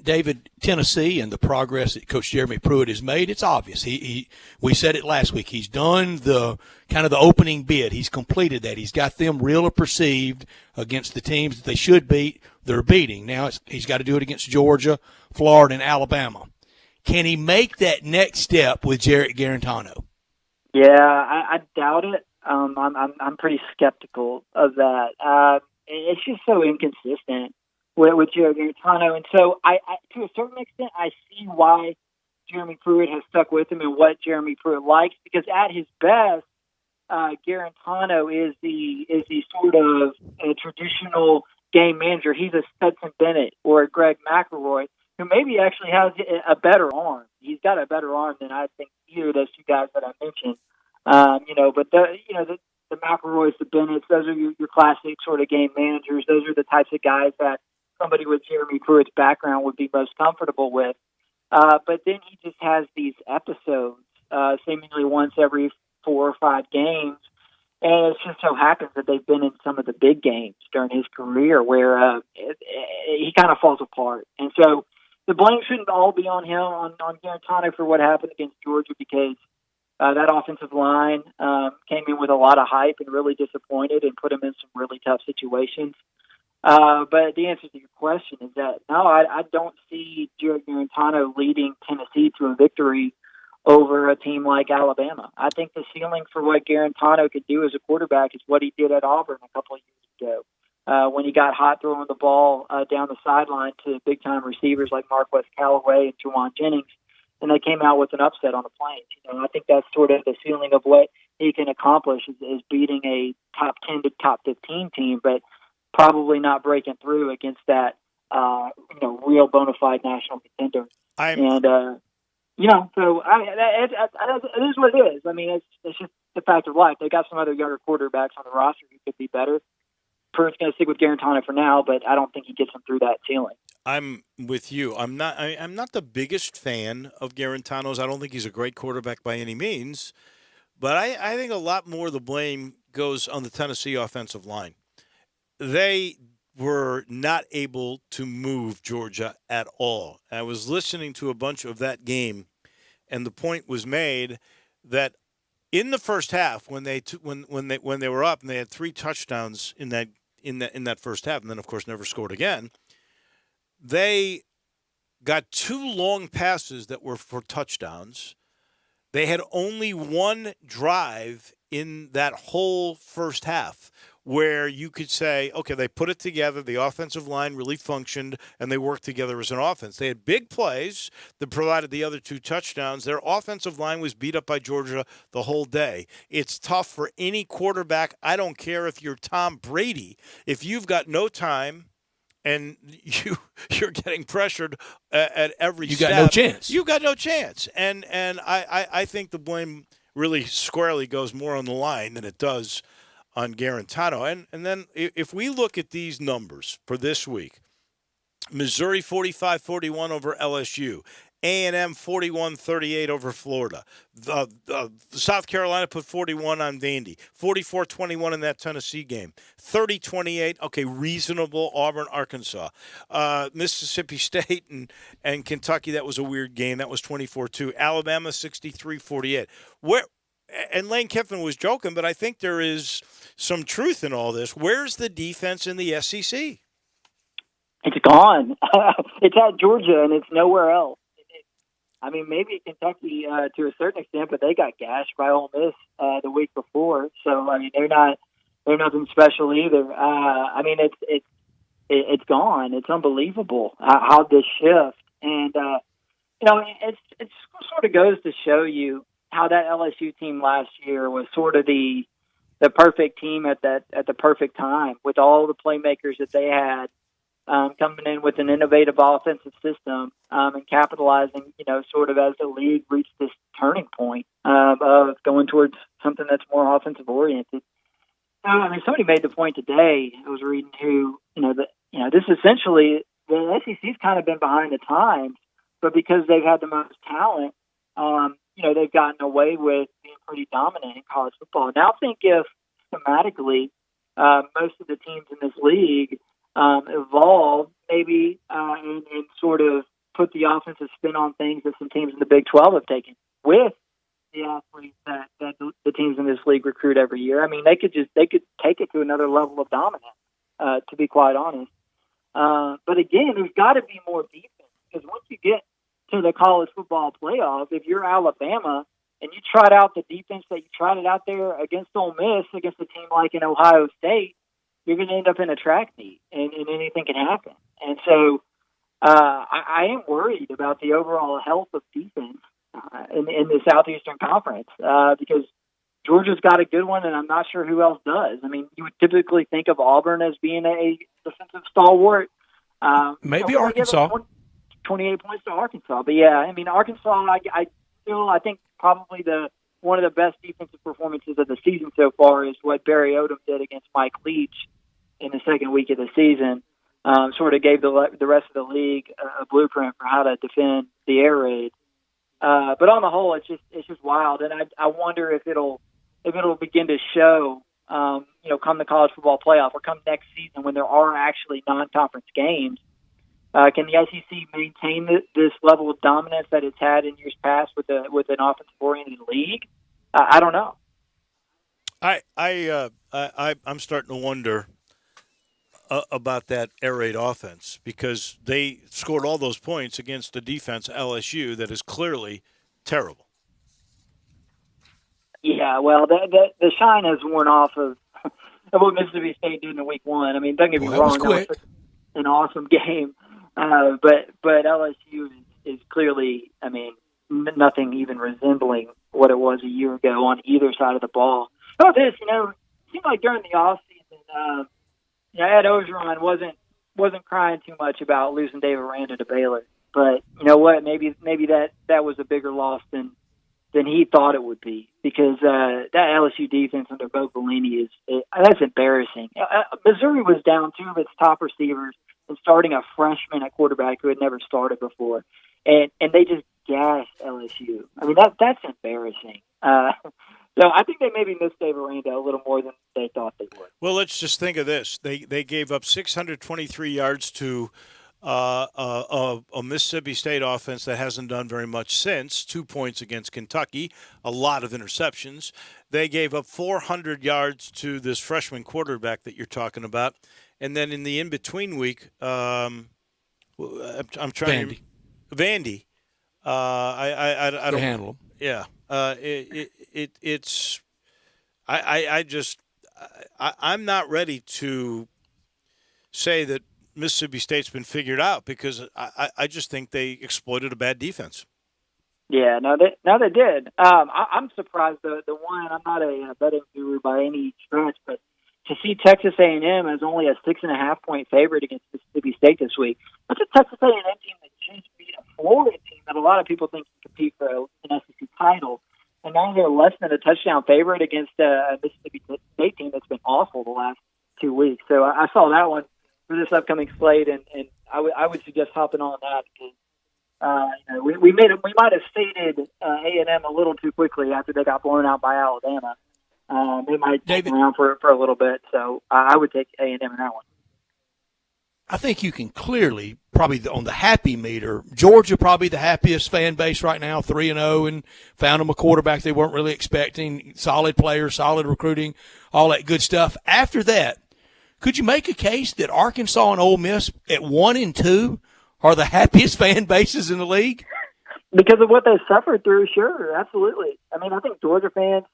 David, Tennessee and the progress that Coach Jeremy Pruitt has made, it's obvious. We said it last week. He's done the kind of the opening bid. He's completed that. He's got them real or perceived against the teams that they should beat. They're beating. Now he's got to do it against Georgia, Florida, and Alabama. Can he make that next step with Jarrett Garantano? Yeah, I doubt it. I'm pretty skeptical of that. It's just so inconsistent with Jarrett Garantano. And so I to a certain extent, I see why Jeremy Pruitt has stuck with him and what Jeremy Pruitt likes, because at his best, Garantano is the sort of a traditional game manager. He's a Stetson Bennett or a Greg McElroy who maybe actually has a better arm. He's got a better arm than I think either of those two guys that I mentioned. But the McElroys, the Bennetts, those are your classic sort of game managers. Those are the types of guys that somebody with Jeremy Pruitt's background would be most comfortable with. But then he just has these episodes, seemingly once every 4 or 5 games. And it just so happens that they've been in some of the big games during his career where he kind of falls apart. And so the blame shouldn't all be on him, on Garantano for what happened against Georgia, because that offensive line came in with a lot of hype and really disappointed and put him in some really tough situations. But the answer to your question is that, no, I don't see Jarrett Garantano leading Tennessee to a victory over a team like Alabama. I think the ceiling for what Garantano could do as a quarterback is what he did at Auburn a couple of years ago, when he got hot throwing the ball down the sideline to big-time receivers like Marquez Callaway and Juwan Jennings, and they came out with an upset on the Plains. I think that's sort of the ceiling of what he can accomplish is beating a top 10 to top 15 team, but probably not breaking through against that, real bona fide national contender. So it is what it is. It's just the fact of life. They got some other younger quarterbacks on the roster who could be better. Pruitt's going to stick with Garantano for now, but I don't think he gets him through that ceiling. I'm with you. I'm not the biggest fan of Garantano's. I don't think he's a great quarterback by any means, but I think a lot more of the blame goes on the Tennessee offensive line. They were not able to move Georgia at all. I was listening to a bunch of that game, and the point was made that in the first half, when they were up and they had 3 touchdowns in that first half, and then of course never scored again, they got 2 long passes that were for touchdowns. They had only 1 drive in that whole first half where you could say, okay, they put it together, the offensive line really functioned, and they worked together as an offense. They had big plays that provided the other 2 touchdowns. Their offensive line was beat up by Georgia the whole day. It's tough for any quarterback. I don't care if you're Tom Brady. If you've got no time and you're getting pressured at every step, you got no chance. You got no chance. And I think the blame really squarely goes more on the line than it does on Garantano. And then if we look at these numbers for this week, Missouri 45-41 over LSU, A&M 41-38 over Florida. South Carolina put 41 on Vandy. 44-21 in that Tennessee game. 30-28, okay, reasonable Auburn, Arkansas. Mississippi State and Kentucky, that was a weird game. That was 24-2. Alabama 63-48. And Lane Kiffin was joking, but I think there is some truth in all this. Where's the defense in the SEC? It's gone. It's at Georgia, and it's nowhere else. I mean, maybe Kentucky to a certain extent, but they got gashed by Ole Miss the week before. So I mean, they're nothing special either. I mean, it's gone. It's unbelievable how this shift, and it sort of goes to show you how that LSU team last year was sort of the perfect team at the perfect time with all the playmakers that they had. Coming in with an innovative offensive system and capitalizing, sort of as the league reached this turning point of going towards something that's more offensive oriented. I mean, somebody made the point today. I was reading this essentially the SEC's kind of been behind the times, but because they've had the most talent, they've gotten away with being pretty dominant in college football. Now think if thematically most of the teams in this league evolve maybe and sort of put the offensive spin on things that some teams in the Big 12 have taken with the athletes that the teams in this league recruit every year. I mean, they could take it to another level of dominance, to be quite honest. But again, there's got to be more defense because once you get to the college football playoff, if you're Alabama and you tried out the defense that you tried it out there against Ole Miss, against a team like in Ohio State, you're going to end up in a track meet, and anything can happen. And so I am worried about the overall health of defense in the Southeastern Conference because Georgia's got a good one, and I'm not sure who else does. I mean, you would typically think of Auburn as being a defensive stalwart. Maybe Arkansas. 28 points to Arkansas. But, yeah, I mean, Arkansas, I think probably one of the best defensive performances of the season so far is what Barry Odom did against Mike Leach in the second week of the season. Sort of gave the rest of the league a blueprint for how to defend the air raid. But on the whole, it's just wild, and I wonder if it'll begin to show, come the college football playoff or come next season when there are actually non-conference games. Can the SEC maintain this level of dominance that it's had in years past with an offensive-oriented league? I don't know. I'm starting to wonder about that air raid offense because they scored all those points against a defense, LSU, that is clearly terrible. Yeah, well, the shine has worn off of what Mississippi State did in week one. I mean, don't get me wrong, that was an awesome game. But LSU is clearly, I mean, nothing even resembling what it was a year ago on either side of the ball. Oh, it seemed like during the offseason, Ed Ogeron wasn't crying too much about losing Dave Aranda to Baylor. But you know what? Maybe that was a bigger loss than he thought it would be because that LSU defense under Bo Pelini that's embarrassing. Missouri was down two of its top receivers and starting a freshman at quarterback who had never started before, and they just gashed LSU. I mean that's embarrassing. So I think they maybe missed Dave Aranda a little more than they thought they would. Well, let's just think of this: they gave up 623 yards to a Mississippi State offense that hasn't done very much since. 2 points against Kentucky, a lot of interceptions. They gave up 400 yards to this freshman quarterback that you're talking about, and then in the in-between week, I'm trying Vandy. I don't handle him. Yeah. I'm not ready to say that Mississippi State's been figured out because I just think they exploited a bad defense. Yeah, no, they did. I'm surprised. The one, I'm not a betting guru by any stretch, but to see Texas A&M as only a 6.5 point favorite against Mississippi State this week, that's a Texas A&M team that just beat a Florida team that a lot of people think can compete for an SEC title. And now they're less than a touchdown favorite against a Mississippi State team that's been awful the last 2 weeks. So I saw that one for this upcoming slate, and I would suggest hopping on that because We might have faded A&M a little too quickly after they got blown out by Alabama. They might take around for a little bit, so I would take A&M in that one. I think you can clearly, probably on the happy meter, Georgia probably the happiest fan base right now, 3-0, and found them a quarterback they weren't really expecting, solid players, solid recruiting, all that good stuff. After that, could you make a case that Arkansas and Ole Miss at 1-2 are the happiest fan bases in the league? Because of what they suffered through, sure, absolutely. I mean, I think Georgia fans,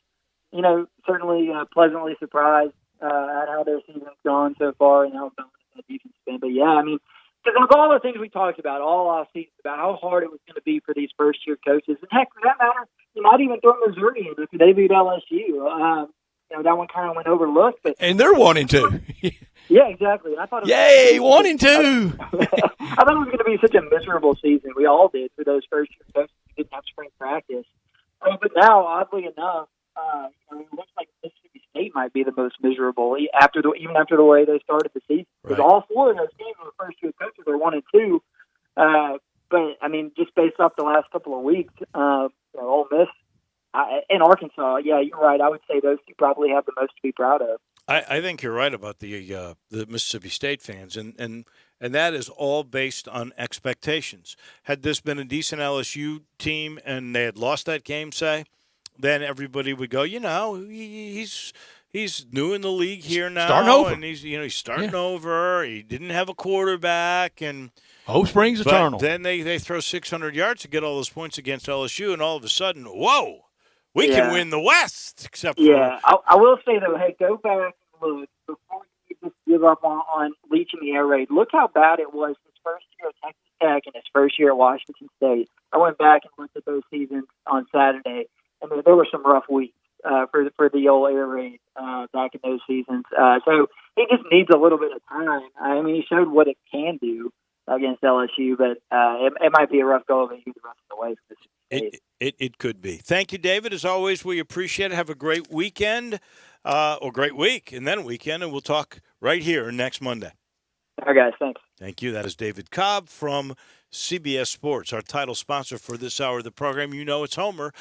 certainly pleasantly surprised at how their season's gone so far and how the defense has been. But, yeah, I mean, because of all the things we talked about all offseason, about how hard it was going to be for these first-year coaches, and heck, for that matter, you might even throw Missouri in if they beat LSU. That one kind of went overlooked. And they're 1-2. Yeah, exactly. I thought it was, yay, 1-2. I thought it was going to be such a miserable season. We all did for those first-year coaches who didn't have spring practice. But now, oddly enough, it looks like Mississippi State might be the most miserable even after the way they started the season. Because all four of those games were first-year coaches are 1-2. But I mean, just based off the last couple of weeks, Ole Miss and Arkansas, yeah, you're right. I would say those two probably have the most to be proud of. I think you're right about the Mississippi State fans, and that is all based on expectations. Had this been a decent LSU team and they had lost that game, say, then everybody would go, he's new in the league here now, starting over, and he's starting over. He didn't have a quarterback, and hope springs eternal. Then they throw 600 yards to get all those points against LSU, and all of a sudden, whoa. We can win the West, except for... Yeah, I will say, though, hey, go back and look. Before you just give up on Leach and the air raid, look how bad it was his first year at Texas Tech and his first year at Washington State. I went back and looked at those seasons on Saturday, and there were some rough weeks for the old air raid back in those seasons. So he just needs a little bit of time. I mean, he showed what it can do against LSU, but it might be a rough go of it the rest of the way for this. It could be. Thank you, David. As always, we appreciate it. Have a great weekend or great week and then weekend, and we'll talk right here next Monday. All right, guys. Thanks. Thank you. That is David Cobb from CBS Sports, our title sponsor for this hour of the program. You know it's Homer,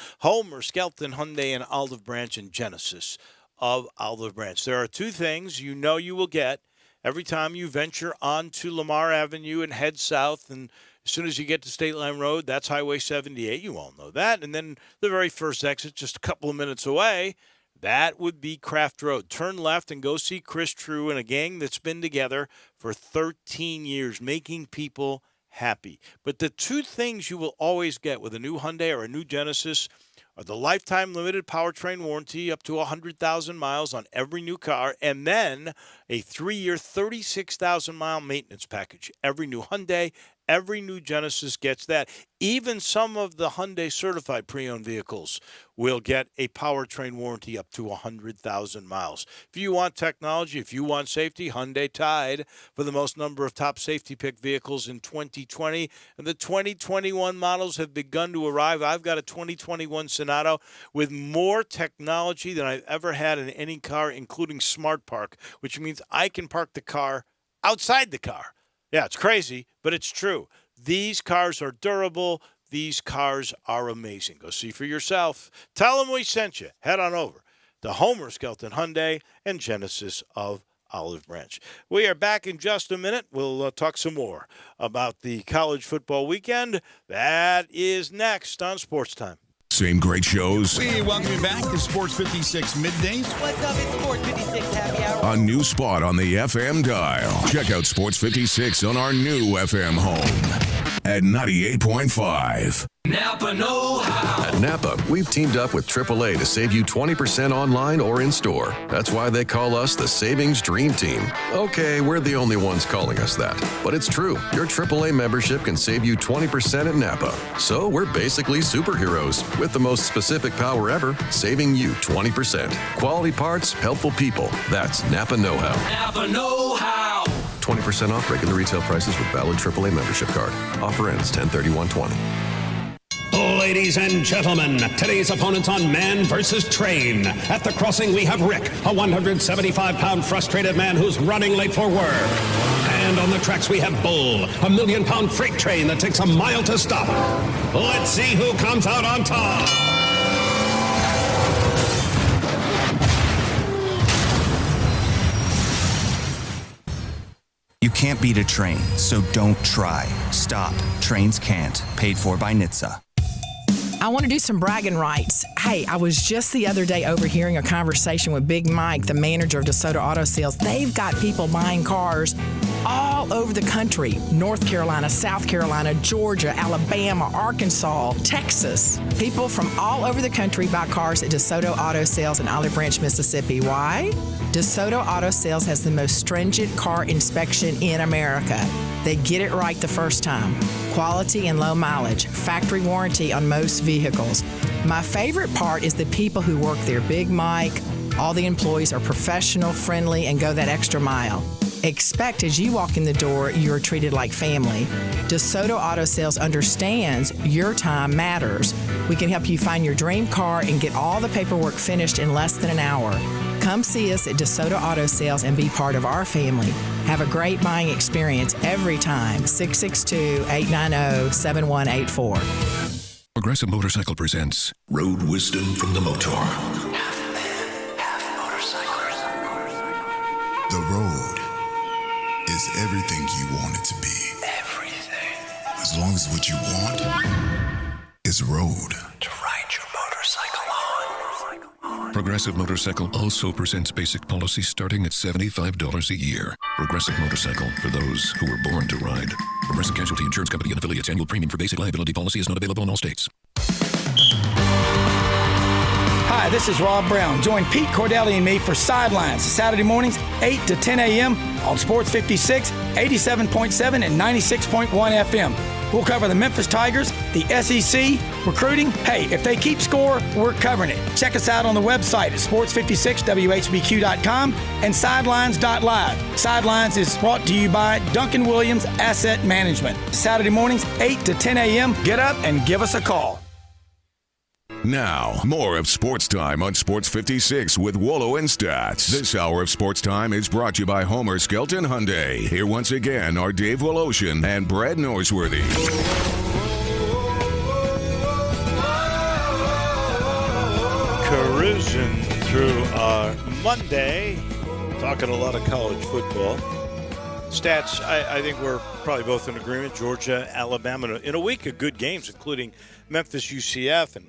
Skelton, Hyundai, and Olive Branch, and Genesis of Olive Branch. There are two things you know you will get every time you venture onto Lamar Avenue and head south, and as soon as you get to State Line Road, that's Highway 78. You all know that. And then the very first exit, just a couple of minutes away, that would be Craft Road. Turn left and go see Chris True and a gang that's been together for 13 years, making people happy. But the two things you will always get with a new Hyundai or a new Genesis are the lifetime limited powertrain warranty up to 100,000 miles on every new car, and then a 3-year, 36,000-mile maintenance package. Every new Hyundai, every new Genesis gets that. Even some of the Hyundai certified pre-owned vehicles will get a powertrain warranty up to 100,000 miles. If you want technology, if you want safety, Hyundai tied for the most number of top safety pick vehicles in 2020. And the 2021 models have begun to arrive. I've got a 2021 Sonata with more technology than I've ever had in any car, including Smart Park, which means I can park the car outside the car. Yeah, it's crazy, but it's true. These cars are durable. These cars are amazing. Go see for yourself. Tell them we sent you. Head on over to Homer, Skelton, Hyundai, and Genesis of Olive Branch. We are back in just a minute. We'll talk some more about the college football weekend. That is next on Sports Time. Same great shows. We welcome you back to Sports 56 Middays. What's up? It's Sports 56 Happy Hour. A new spot on the FM dial. Check out Sports 56 on our new FM home at 98.5. Napa know-how. At Napa, we've teamed up with AAA to save you 20% online or in-store. That's why they call us the Savings Dream Team. Okay, we're the only ones calling us that. But it's true. Your AAA membership can save you 20% at Napa. So we're basically superheroes with the most specific power ever, saving you 20%. Quality parts, helpful people. That's Napa know-how. Napa know-how. 20% off regular retail prices with valid AAA membership card. Offer ends 10/31/20. Ladies and gentlemen, today's opponents on Man versus Train. At the crossing, we have Rick, a 175-pound frustrated man who's running late for work. And on the tracks we have Bull, a million-pound freight train that takes a mile to stop. Let's see who comes out on top. You can't beat a train, so don't try. Stop. Trains can't. Paid for by NHTSA. I want to do some bragging rights. Hey, I was just the other day overhearing a conversation with Big Mike, the manager of DeSoto Auto Sales. They've got people buying cars all over the country. North Carolina, South Carolina, Georgia, Alabama, Arkansas, Texas. People from all over the country buy cars at DeSoto Auto Sales in Olive Branch, Mississippi. Why? DeSoto Auto Sales has the most stringent car inspection in America. They get it right the first time. Quality and low mileage. Factory warranty on most vehicles. My favorite part is the people who work there. Big Mike, all the employees are professional, friendly, and go that extra mile. Expect as you walk in the door, you're treated like family. DeSoto Auto Sales understands your time matters. We can help you find your dream car and get all the paperwork finished in less than an hour. Come see us at DeSoto Auto Sales and be part of our family. Have a great buying experience every time. 662-890-7184. Progressive Motorcycle presents Road Wisdom from the Motor. Half man, half motorcycle. The road is everything you want it to be. Everything. As long as what you want is road. To ride your motorcycle on. Progressive Motorcycle also presents basic policy starting at $75 a year. Progressive Motorcycle, for those who were born to ride. Progressive Casualty Insurance Company and affiliates. Annual premium for basic liability policy is not available in all states. Hi, this is Rob Brown. Join Pete Cordelli and me for Sidelines, Saturday mornings, 8 to 10 a.m. on Sports 56, 87.7, and 96.1 FM. We'll cover the Memphis Tigers, the SEC, recruiting. Hey, if they keep score, we're covering it. Check us out on the website at sports56whbq.com and sidelines.live. Sidelines is brought to you by Duncan Williams Asset Management. Saturday mornings, 8 to 10 a.m. Get up and give us a call. Now, more of Sports Time on Sports 56 with Wolo and Stats. This hour of Sports Time is brought to you by Homer Skelton Hyundai. Here once again are Dave Woloshin and Brad Norsworthy. Cruising through our Monday, talking a lot of college football. Stats, I think we're probably both in agreement. Georgia, Alabama, in a week of good games, including Memphis, UCF, and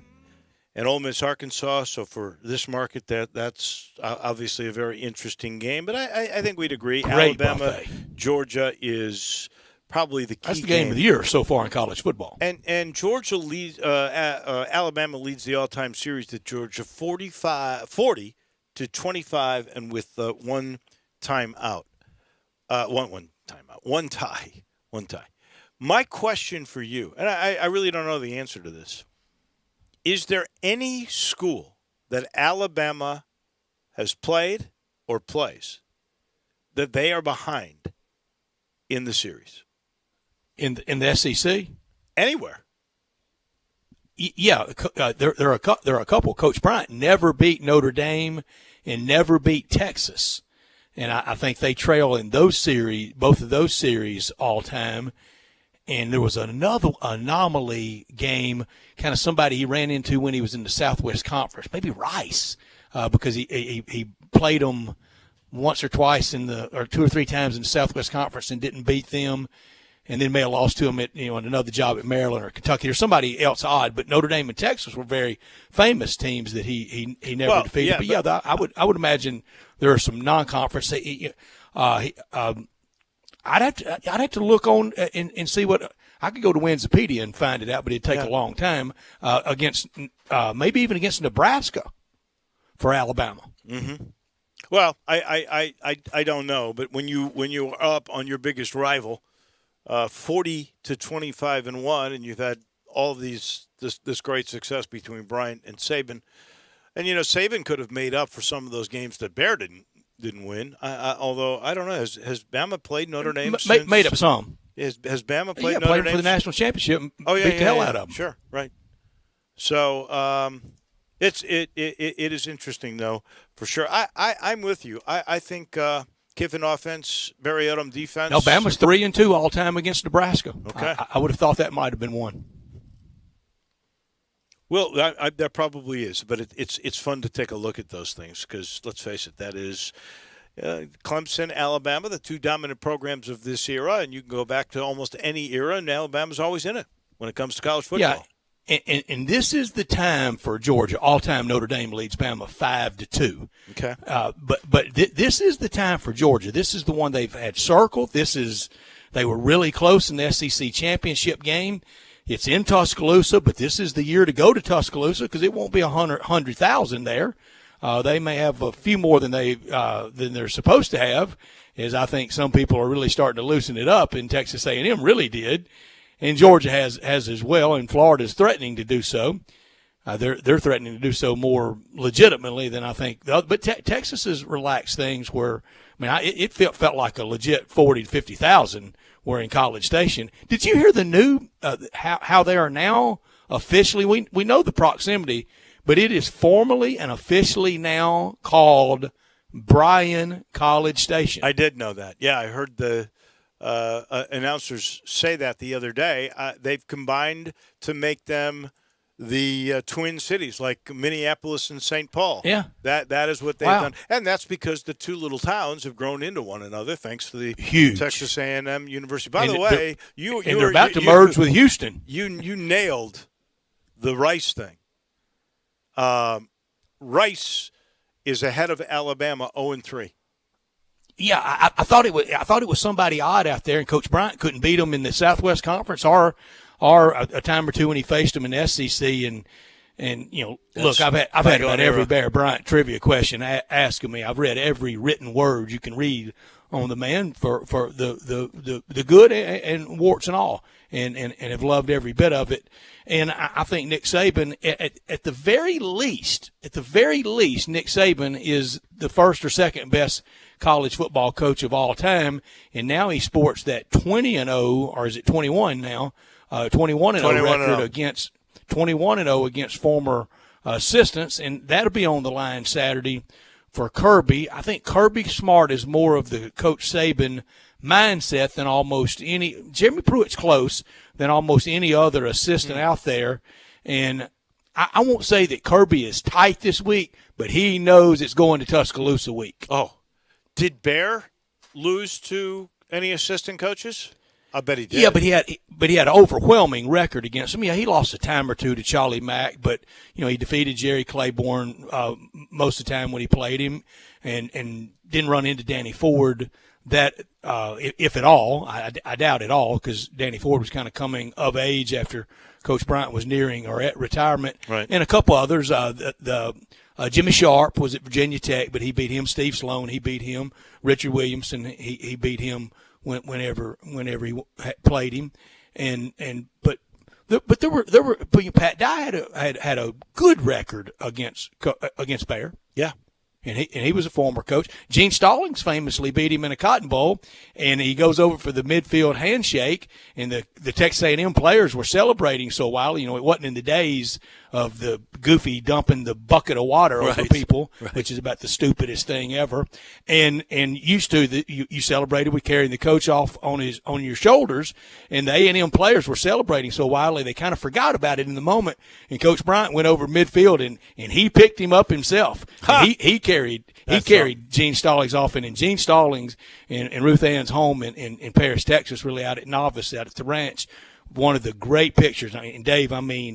Ole Miss, Arkansas. So for this market, that's obviously a very interesting game. But I think we'd agree. Great Alabama, buffet. Georgia is probably the key. That's the game of the year so far in college football. And Georgia leads. Alabama leads the all-time series to Georgia 40 to 25, and with one timeout, one tie. My question for you, and I really don't know the answer to this. Is there any school that Alabama has played or plays that they are behind in the series? In the SEC? Anywhere. Yeah, there are a couple. Coach Bryant never beat Notre Dame and never beat Texas. And I think they trail in both of those series all time. And there was another anomaly game, kind of somebody he ran into when he was in the Southwest Conference, maybe Rice, because he played them once or twice or two or three times in the Southwest Conference and didn't beat them, and then may have lost to them at in another job at Maryland or Kentucky or somebody else odd. But Notre Dame and Texas were very famous teams that he never defeated. Yeah, I would imagine there are some non-conference. I'd have to look on and see what I could go to Wikipedia and find it out, but it'd take a long time against maybe even against Nebraska for Alabama. Mm-hmm. Well, I don't know, but when you are up on your biggest rival, 40 to 25-1, and you've had all of this great success between Bryant and Saban, and Saban could have made up for some of those games that Bear didn't win. Although I don't know, has Bama played Notre Dame? Made up some. Has Bama played Notre played Dame for the national championship? And beat the hell out of them. Sure, right. So it is interesting though, for sure. I'm with you. I think Kiffin offense, Barry Odom defense. Alabama's 3-2 all time against Nebraska. Okay. I would have thought that might have been one. Well, that probably is, but it's fun to take a look at those things because, let's face it, that is Clemson, Alabama, the two dominant programs of this era, and you can go back to almost any era, and Alabama's always in it when it comes to college football. Yeah, and this is the time for Georgia. All-time Notre Dame leads Bama 5-2. Okay. But this is the time for Georgia. This is the one they've had circled. They were really close in the SEC championship game. It's in Tuscaloosa, but this is the year to go to Tuscaloosa because it won't be 100,000 there. They may have a few more than they're supposed to have, as I think some people are really starting to loosen it up, and Texas A&M really did, and Georgia has as well, and Florida's threatening to do so. They're threatening to do so more legitimately than I think. But Texas has relaxed things where, it felt like a legit 40 to 50,000 were in College Station. Did you hear the new how they are now officially? We know the proximity, but it is formally and officially now called Bryan College Station. I did know that. Yeah, I heard the announcers say that the other day. They've combined to make them the twin cities, like Minneapolis and St. Paul. Yeah. That is what they've done. And that's because the two little towns have grown into one another thanks to the huge Texas A&M University. By the way, they're about to merge with Houston. You nailed the Rice thing. Rice is ahead of Alabama 0-3. Yeah, I thought it was somebody odd out there, and Coach Bryant couldn't beat them in the Southwest Conference or a time or two when he faced them in the SEC. And look, I've had about every Bear Bryant trivia question asking me. I've read every written word you can read on the man for the good and warts and all, and have loved every bit of it. And I think Nick Saban, at the very least, Nick Saban is the first or second best college football coach of all time, and now he sports that 20-0, or is it 21 now? 21-0 record against 21-0 against former assistants, and that'll be on the line Saturday for Kirby. I think Kirby Smart is more of the Coach Saban mindset than almost any. Jeremy Pruitt's close than almost any other assistant out there, and I won't say that Kirby is tight this week, but he knows it's going to Tuscaloosa week. Oh, did Bear lose to any assistant coaches? I bet he did. Yeah, but he had an overwhelming record against him. Yeah, he lost a time or two to Charlie Mack, but he defeated Jerry Claiborne most of the time when he played him, and didn't run into Danny Ford that if at all. I doubt at all, because Danny Ford was kind of coming of age after Coach Bryant was nearing or at retirement, right. And a couple others. Jimmy Sharp was at Virginia Tech, but he beat him. Steve Sloan, he beat him. Richard Williamson, he beat him whenever he played him, but there were Pat Dye had a good record against Bear. Yeah. And he was a former coach. Gene Stallings famously beat him in a Cotton Bowl, and he goes over for the midfield handshake, and the Texas A&M players were celebrating so wild. It wasn't in the days of the goofy dumping the bucket of water over people, which is about the stupidest thing ever. And used to you celebrated with carrying the coach off on your shoulders, and the A&M players were celebrating so wildly they kind of forgot about it in the moment. And Coach Bryant went over midfield and he picked him up himself. He carried Gene Stallings off, and Gene Stallings and Ruth Ann's home in Paris, Texas, really out at Novice, out at the ranch. One of the great pictures. And Dave,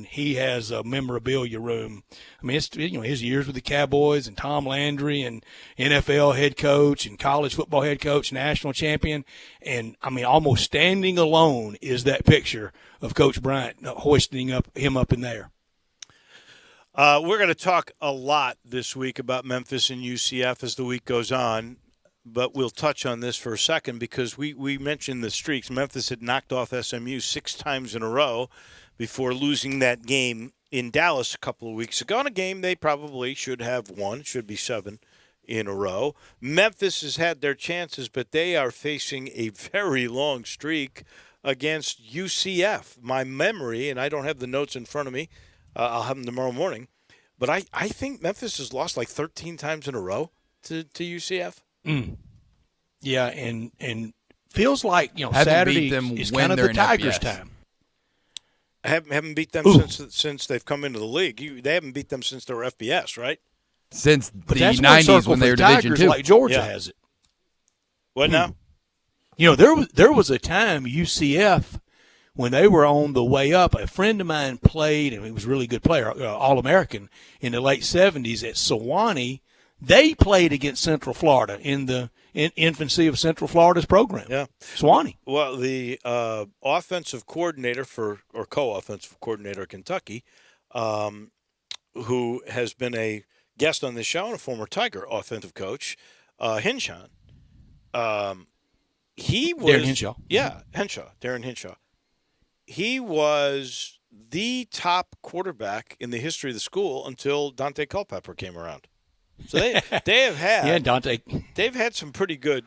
he has a memorabilia room. It's his years with the Cowboys and Tom Landry and NFL head coach and college football head coach, national champion. And almost standing alone is that picture of Coach Bryant hoisting him up in there. We're going to talk a lot this week about Memphis and UCF as the week goes on, but we'll touch on this for a second because we mentioned the streaks. Memphis had knocked off SMU 6 times in a row before losing that game in Dallas a couple of weeks ago, in a game they probably should have won, should be 7 in a row. Memphis has had their chances, but they are facing a very long streak against UCF. My memory, and I don't have the notes in front of me, I'll have them tomorrow morning. But I think Memphis has lost like 13 times in a row to UCF. Yeah, and feels like Haven't Saturday beat them is when kind of they're the in Tigers' FBS. time. Haven't beat them since they've come into the league. They haven't beat them since they were FBS, right? Since But the that's one 90s circle when they for were the Division Tigers, Two. like Georgia Yeah. has it. What now? There was a time UCF when they were on the way up. A friend of mine played, and he was a really good player, All-American in the late 70s at Sewanee. They played against Central Florida in the infancy of Central Florida's program. Yeah, Sewanee. Well, the offensive coordinator or co-offensive coordinator at Kentucky, who has been a guest on this show and a former Tiger offensive coach, Hinshaw. He was Darren Hinshaw. Yeah, Darren Hinshaw. He was the top quarterback in the history of the school until Dante Culpepper came around. So they have had Dante. They've had some pretty good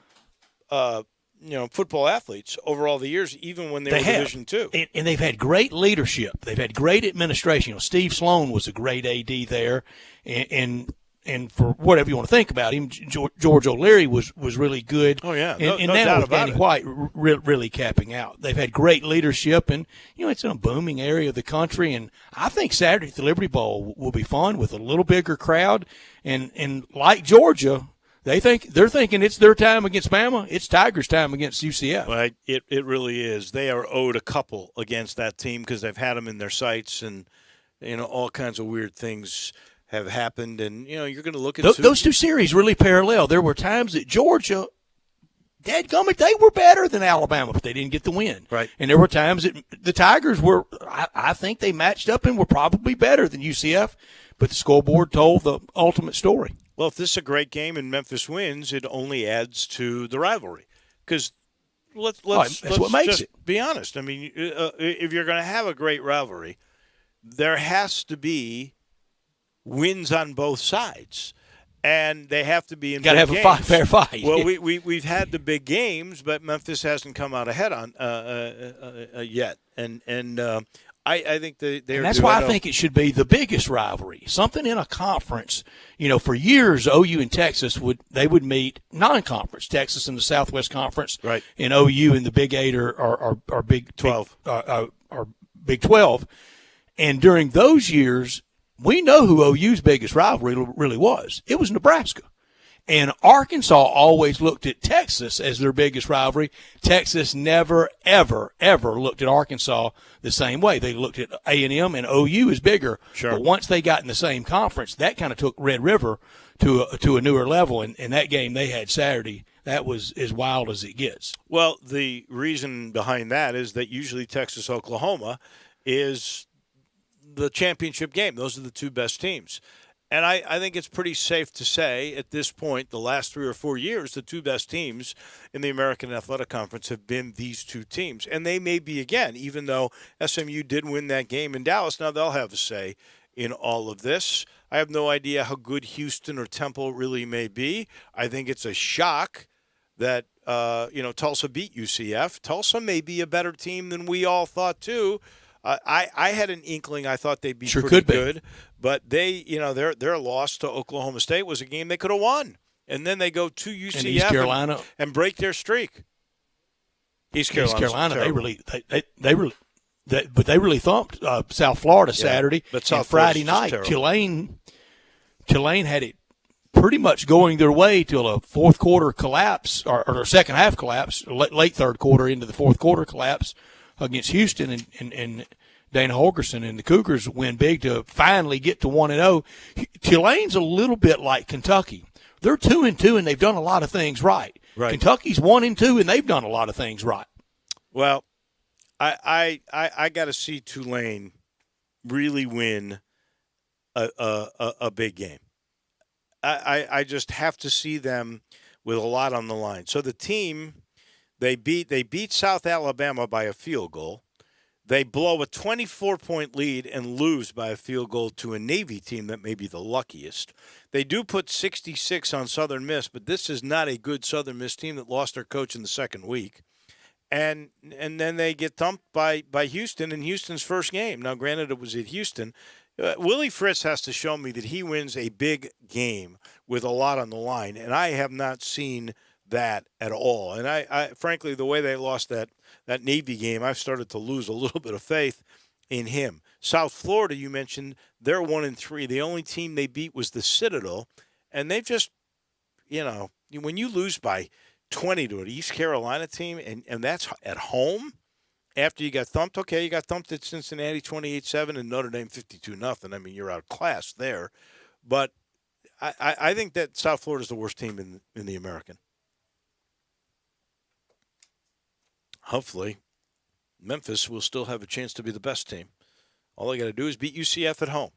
football athletes over all the years, even when they were Division II. And they've had great leadership. They've had great administration. Steve Sloan was a great AD there, and for whatever you want to think about him, George O'Leary was really good. Oh yeah, and no now doubt with about Danny it. White really capping out. They've had great leadership, and it's in a booming area of the country. And I think Saturday at the Liberty Bowl will be fun with a little bigger crowd. And like Georgia, they're thinking it's their time against Bama. It's Tigers' time against UCF. Well, it really is. They are owed a couple against that team because they've had them in their sights, and all kinds of weird things have happened. And you're going to look at Those two series really parallel. There were times that Georgia, dadgummit, they were better than Alabama, but they didn't get the win. Right. And there were times that the Tigers were, I think they matched up and were probably better than UCF, but the scoreboard told the ultimate story. Well, if this is a great game and Memphis wins, it only adds to the rivalry. Because let's what makes just it. be honest. I mean, if you're going to have a great rivalry, there has to be wins on both sides, and they have to be in. Got to have games. a fair fight. Well, we've had the big games, but Memphis hasn't come out ahead on yet, and I think they're. And that's why I think it should be the biggest rivalry. Something in a conference. For years, OU and Texas would meet non-conference. Texas in the Southwest Conference, right? And OU in the Big 8 or Big 12, or Big 12. And during those years, we know who OU's biggest rivalry really was. It was Nebraska. And Arkansas always looked at Texas as their biggest rivalry. Texas never, ever, ever looked at Arkansas the same way. They looked at A&M and OU as bigger. Sure. But once they got in the same conference, that kind of took Red River to a newer level. And that game they had Saturday, that was as wild as it gets. Well, the reason behind that is that usually Texas-Oklahoma is the championship game. Those are the two best teams. And I think it's pretty safe to say at this point, the last 3 or 4 years, the two best teams in the American Athletic Conference have been these two teams. And they may be again, even though SMU did win that game in Dallas. Now they'll have a say in all of this. I have no idea how good Houston or Temple really may be. I think it's a shock that, Tulsa beat UCF. Tulsa may be a better team than we all thought, too. I had an inkling. I thought they'd be pretty good, but their loss to Oklahoma State was a game they could have won, and then they go to UCF and East Carolina and break their streak. East Carolina, they really thumped South Florida Saturday. But South and Friday night, Tulane had it pretty much going their way till a fourth quarter collapse or second half collapse, late third quarter into the fourth quarter collapse against Houston, and Dana Holgerson and the Cougars win big to finally get to 1-0. Tulane's a little bit like Kentucky. They're 2-2 and they've done a lot of things right. Kentucky's 1-2 and they've done a lot of things right. Well, I got to see Tulane really win a big game. I just have to see them with a lot on the line. So the team. They beat South Alabama by a field goal. They blow a 24-point lead and lose by a field goal to a Navy team that may be the luckiest. They do put 66 on Southern Miss, but this is not a good Southern Miss team that lost their coach in the second week. And then they get thumped by Houston in Houston's first game. Now, granted, it was at Houston. Willie Fritz has to show me that he wins a big game with a lot on the line, and I have not seen that at all. And I frankly, the way they lost that Navy game, I've started to lose a little bit of faith in him. South Florida, you mentioned, they're 1-3. The only team they beat was the Citadel, and they've just, when you lose by 20 to an East Carolina team, and that's at home after you got thumped. Okay, you got thumped at Cincinnati 28-7 and Notre Dame 52-0. I mean, you're outclassed there. But I think that South Florida is the worst team in the American. Hopefully, Memphis will still have a chance to be the best team. All they got to do is beat UCF at home,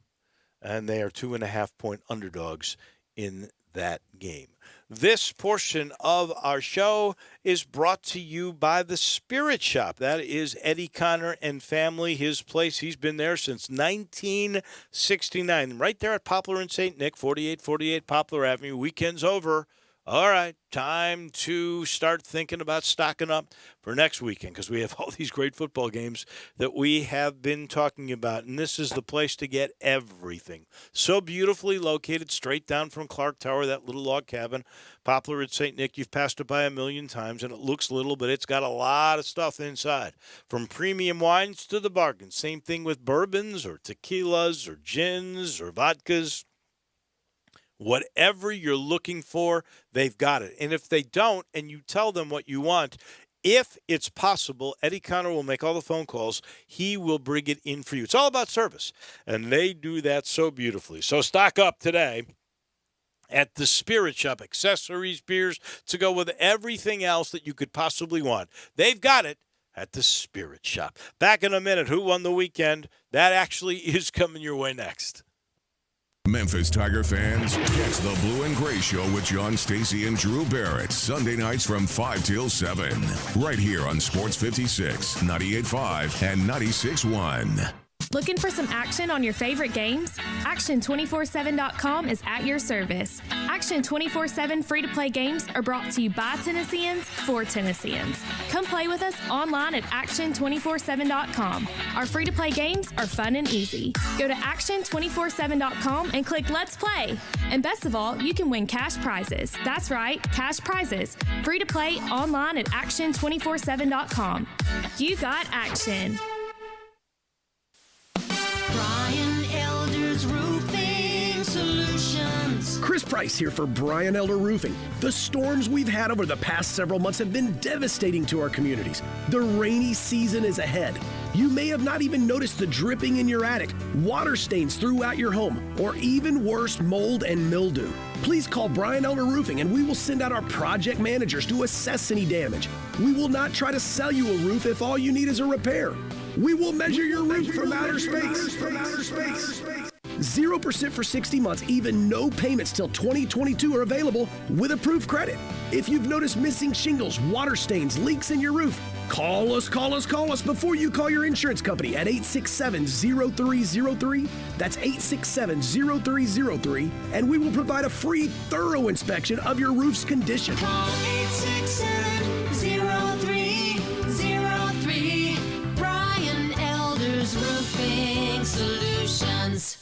and they are 2.5-point underdogs in that game. This portion of our show is brought to you by the Spirit Shop. That is Eddie Connor and family, his place. He's been there since 1969, right there at Poplar and St. Nick, 4848 Poplar Avenue. Weekend's over. All right, time to start thinking about stocking up for next weekend because we have all these great football games that we have been talking about, and this is the place to get everything. So beautifully located straight down from Clark Tower, that little log cabin, Poplar at St. Nick. You've passed it by a million times, and it looks little, but it's got a lot of stuff inside, from premium wines to the bargain. Same thing with bourbons or tequilas or gins or vodkas. Whatever you're looking for, they've got it. And if they don't, and you tell them what you want, if it's possible, Eddie Connor will make all the phone calls. He will bring it in for you. It's all about service, and they do that so beautifully. So stock up today at the Spirit Shop. Accessories, beers, to go with everything else that you could possibly want. They've got it at the Spirit Shop. Back in a minute. Who won the weekend? That actually is coming your way next. Memphis Tiger fans, catch the Blue and Gray Show with John Stacy and Drew Barrett, Sunday nights from 5 till 7, right here on Sports 56, 98.5, and 96.1. Looking for some action on your favorite games? Action247.com is at your service. Action 24/7 free-to-play games are brought to you by Tennesseans for Tennesseans. Come play with us online at Action247.com. Our free-to-play games are fun and easy. Go to Action247.com and click Let's Play. And best of all, you can win cash prizes. That's right, cash prizes. Free to play online at Action247.com. You got action. Brian Elder's Roofing Solutions. Chris Price here for Brian Elder Roofing. The storms we've had over the past several months have been devastating to our communities. The rainy season is ahead. You may have not even noticed the dripping in your attic, water stains throughout your home, or even worse, mold and mildew. Please call Brian Elder Roofing and we will send out our project managers to assess any damage. We will not try to sell you a roof if all you need is a repair. We will measure your roof from outer space. 0% for 60 months, even no payments till 2022 are available with approved credit. If you've noticed missing shingles, water stains, leaks in your roof, call us before you call your insurance company at 867-0303. That's 867-0303, and we will provide a free, thorough inspection of your roof's condition. Call 867-0303. Brian Elder's Roofing Solutions.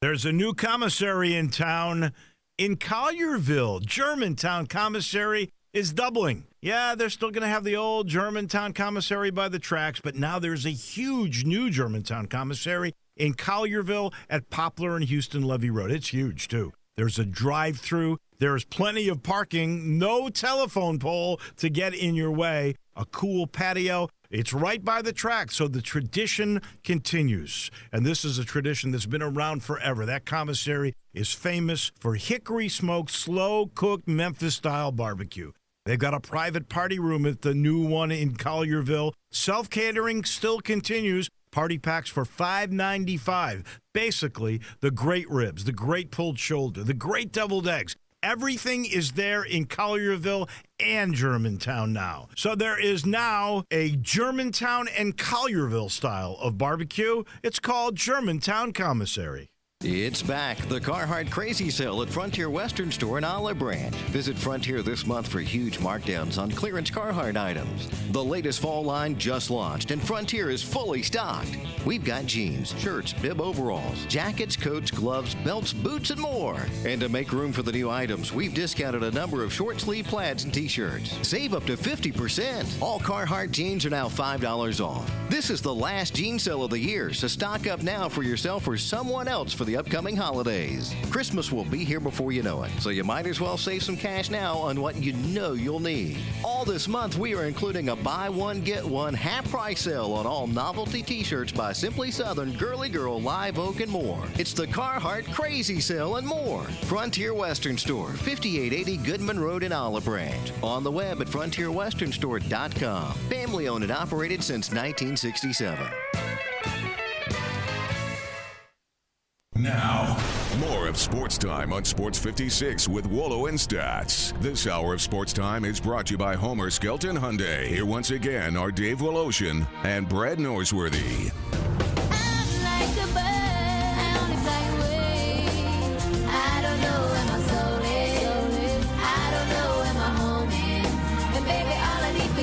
There's a new commissary in town in Collierville. Germantown Commissary is doubling. Yeah, they're still going to have the old Germantown Commissary by the tracks, but now there's a huge new Germantown Commissary in Collierville at Poplar and Houston Levee Road. It's huge, too. There's a drive-through. There's plenty of parking. No telephone pole to get in your way. A cool patio. It's right by the track, so the tradition continues. And this is a tradition that's been around forever. That commissary is famous for hickory-smoked, slow-cooked Memphis-style barbecue. They've got a private party room at the new one in Collierville. Self-catering still continues. Party packs for $5.95. Basically, the great ribs, the great pulled shoulder, the great deviled eggs. Everything is there in Collierville and Germantown now. So there is now a Germantown and Collierville style of barbecue. It's called Germantown Commissary. It's back, the Carhartt Crazy Sale at Frontier Western Store in Olive Branch. Visit Frontier this month for huge markdowns on clearance Carhartt items. The latest fall line just launched, and Frontier is fully stocked. We've got jeans, shirts, bib overalls, jackets, coats, gloves, belts, boots, and more. And to make room for the new items, we've discounted a number of short sleeve plaids and t-shirts. Save up to 50%. All Carhartt jeans are now $5 off. This is the last jean sale of the year, so stock up now for yourself or someone else for the upcoming holidays. Christmas will be here before you know it, so you might as well save some cash now on what you know you'll need. All this month, we are including a buy one, get one half price sale on all novelty t-shirts by Simply Southern, Girly Girl, Live Oak, and more. It's the Carhartt Crazy Sale and more. Frontier Western Store, 5880 Goodman Road in Olive Branch. On the web at frontierwesternstore.com. Family owned and operated since 1967. Now, more of Sports Time on Sports 56 with Wolo and Stats. This hour of Sports Time is brought to you by Homer Skelton Hyundai. Here once again are Dave Woloshin and Brad Norsworthy.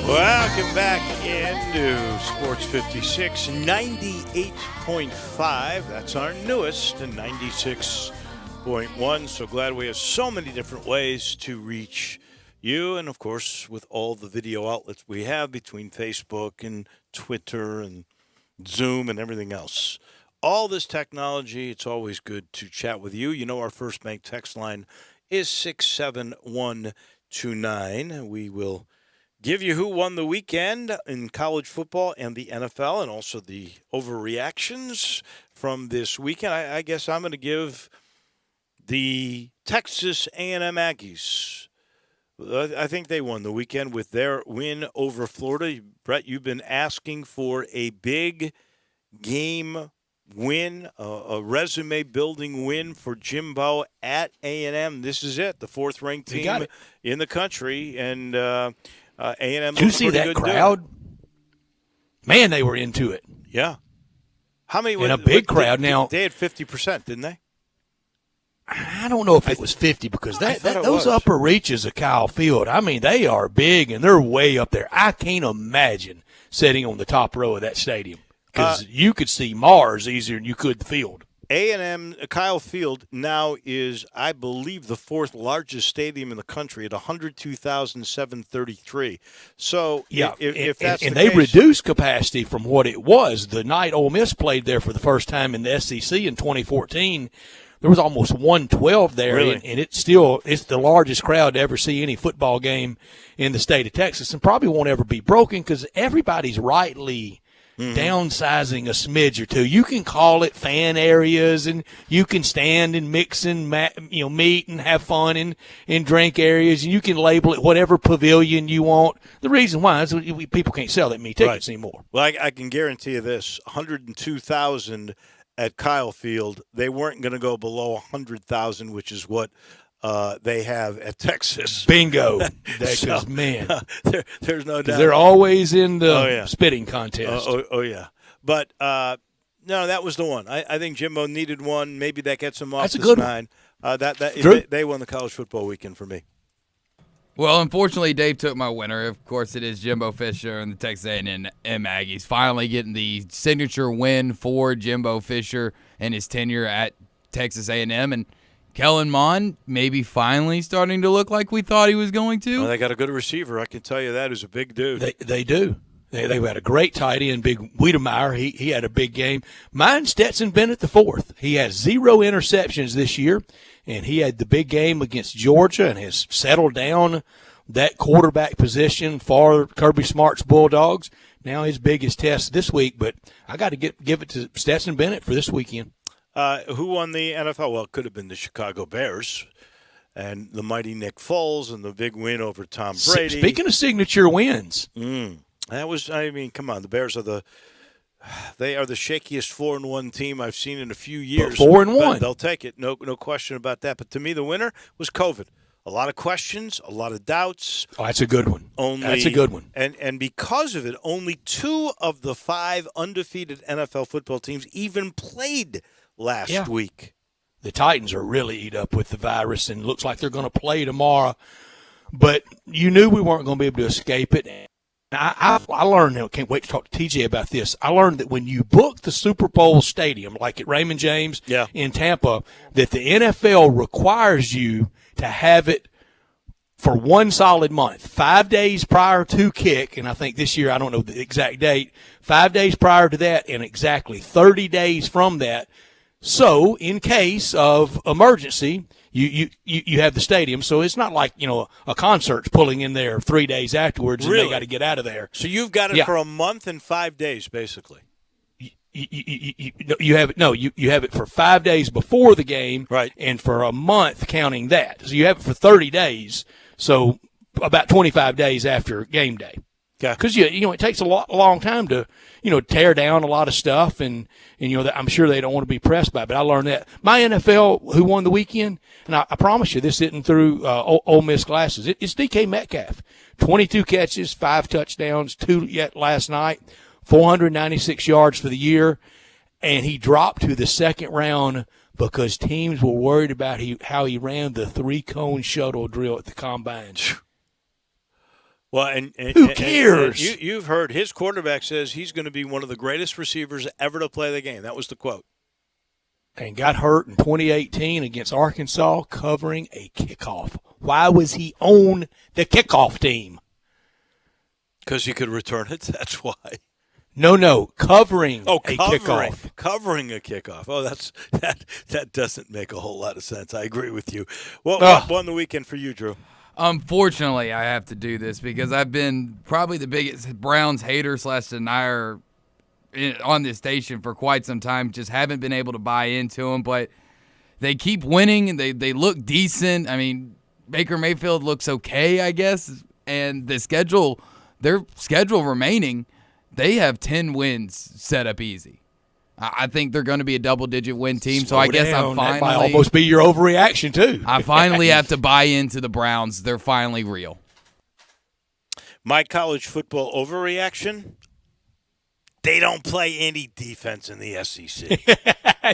Welcome back into Sports 56, 98.5. That's our newest, and 96.1. So glad we have so many different ways to reach you. And, of course, with all the video outlets we have between Facebook and Twitter and Zoom and everything else. All this technology, it's always good to chat with you. You know our First Bank text line is 67129. We will give you who won the weekend in college football and the NFL, and also the overreactions from this weekend. I guess I'm going to give the Texas A&M Aggies. I think they won the weekend with their win over Florida. Brett, you've been asking for a big game win, a resume-building win for Jimbo at A&M. This is it, the fourth-ranked team in the country, and A&M. Did you see that crowd? Man, they were into it. Yeah. How many? In a big crowd. Now they had 50%, didn't they? I don't know if it was 50 because those upper reaches of Kyle Field. I mean, they are big and they're way up there. I can't imagine sitting on the top row of that stadium because you could see Mars easier than you could the field. A&M, Kyle Field now is, I believe, the fourth largest stadium in the country at 102,733. So, yeah, if that's and the they case, reduced capacity from what it was the night Ole Miss played there for the first time in the SEC in 2014. There was almost 112 there, really? and it's the largest crowd to ever see any football game in the state of Texas, and probably won't ever be broken because everybody's rightly downsizing a smidge or two. You can call it fan areas, and you can stand and mix and meet and have fun in drink areas, and you can label it whatever pavilion you want. The reason why is people can't sell that many tickets anymore. Well, I can guarantee you this: 102,000 at Kyle Field. They weren't going to go below 100,000, which is what they have at Texas. Bingo. Because, man. There's no doubt. They're always in the spitting contest. Yeah. But, no, that was the one. I think Jimbo needed one. Maybe that gets him off That's a the good nine. They won the college football weekend for me. Well, unfortunately, Dave took my winner. Of course, it is Jimbo Fisher and the Texas A&M Aggies finally getting the signature win for Jimbo Fisher and his tenure at Texas A&M. And Kellen Mond maybe finally starting to look like we thought he was going to. Well, they got a good receiver. I can tell you that. He's a big dude. They do. They had a great tight end, Big Wiedemeyer. He had a big game. Mine, Stetson Bennett, the fourth. He has 0 interceptions this year, and he had the big game against Georgia and has settled down that quarterback position for Kirby Smart's Bulldogs. Now his biggest test this week, but I got to give it to Stetson Bennett for this weekend. Who won the NFL? Well, it could have been the Chicago Bears and the mighty Nick Foles and the big win over Tom Brady. Speaking of signature wins. That was, come on, the Bears are the shakiest 4-1 team I've seen in a few years. But 4-1. They'll take it, no question about that. But to me, the winner was COVID. A lot of questions, a lot of doubts. Oh, that's a good one. That's a good one. And because of it, only 2 of the 5 undefeated NFL football teams even played last week. the Titans are really eat up with the virus, and it looks like they're going to play tomorrow. But you knew we weren't going to be able to escape it. I learned, I can't wait to talk to TJ about this. I learned that when you book the Super Bowl stadium, like at Raymond James in Tampa, that the NFL requires you to have it for one solid month, 5 days prior to kick. And I think this year, I don't know the exact date, 5 days prior to that and exactly 30 days from that. So in case of emergency, you have the stadium, so it's not like, a concert's pulling in there 3 days afterwards and they got to get out of there. So you've got it for a month and 5 days, basically. You have it. No, you have it for 5 days before the game, right? And for a month counting that. So you have it for 30 days. So about 25 days after game day. Okay. Because it takes a long time to tear down a lot of stuff, and I'm sure they don't want to be pressed by it. But I learned that my NFL who won the weekend, and I promise you this isn't through Ole Miss glasses. It's DK Metcalf, 22 catches, 5 touchdowns, 2 yet last night, 496 yards for the year, and he dropped to the second round because teams were worried about how he ran the 3-cone shuttle drill at the combine. Well, and who cares? And you've heard his quarterback says he's going to be one of the greatest receivers ever to play the game. That was the quote. And got hurt in 2018 against Arkansas covering a kickoff. Why was he on the kickoff team? Because he could return it. That's why. No, covering a kickoff. Covering a kickoff. Oh, that doesn't make a whole lot of sense. I agree with you. What won the weekend for you, Drew? Unfortunately, I have to do this because I've been probably the biggest Browns hater / denier on this station for quite some time. Just haven't been able to buy into them, but they keep winning and they look decent. I mean, Baker Mayfield looks okay, I guess, and their schedule remaining, they have 10 wins set up easy. I think they're going to be a double-digit win team, so I guess I'm finally... That might almost be your overreaction, too. I finally have to buy into the Browns. They're finally real. My college football overreaction, they don't play any defense in the SEC.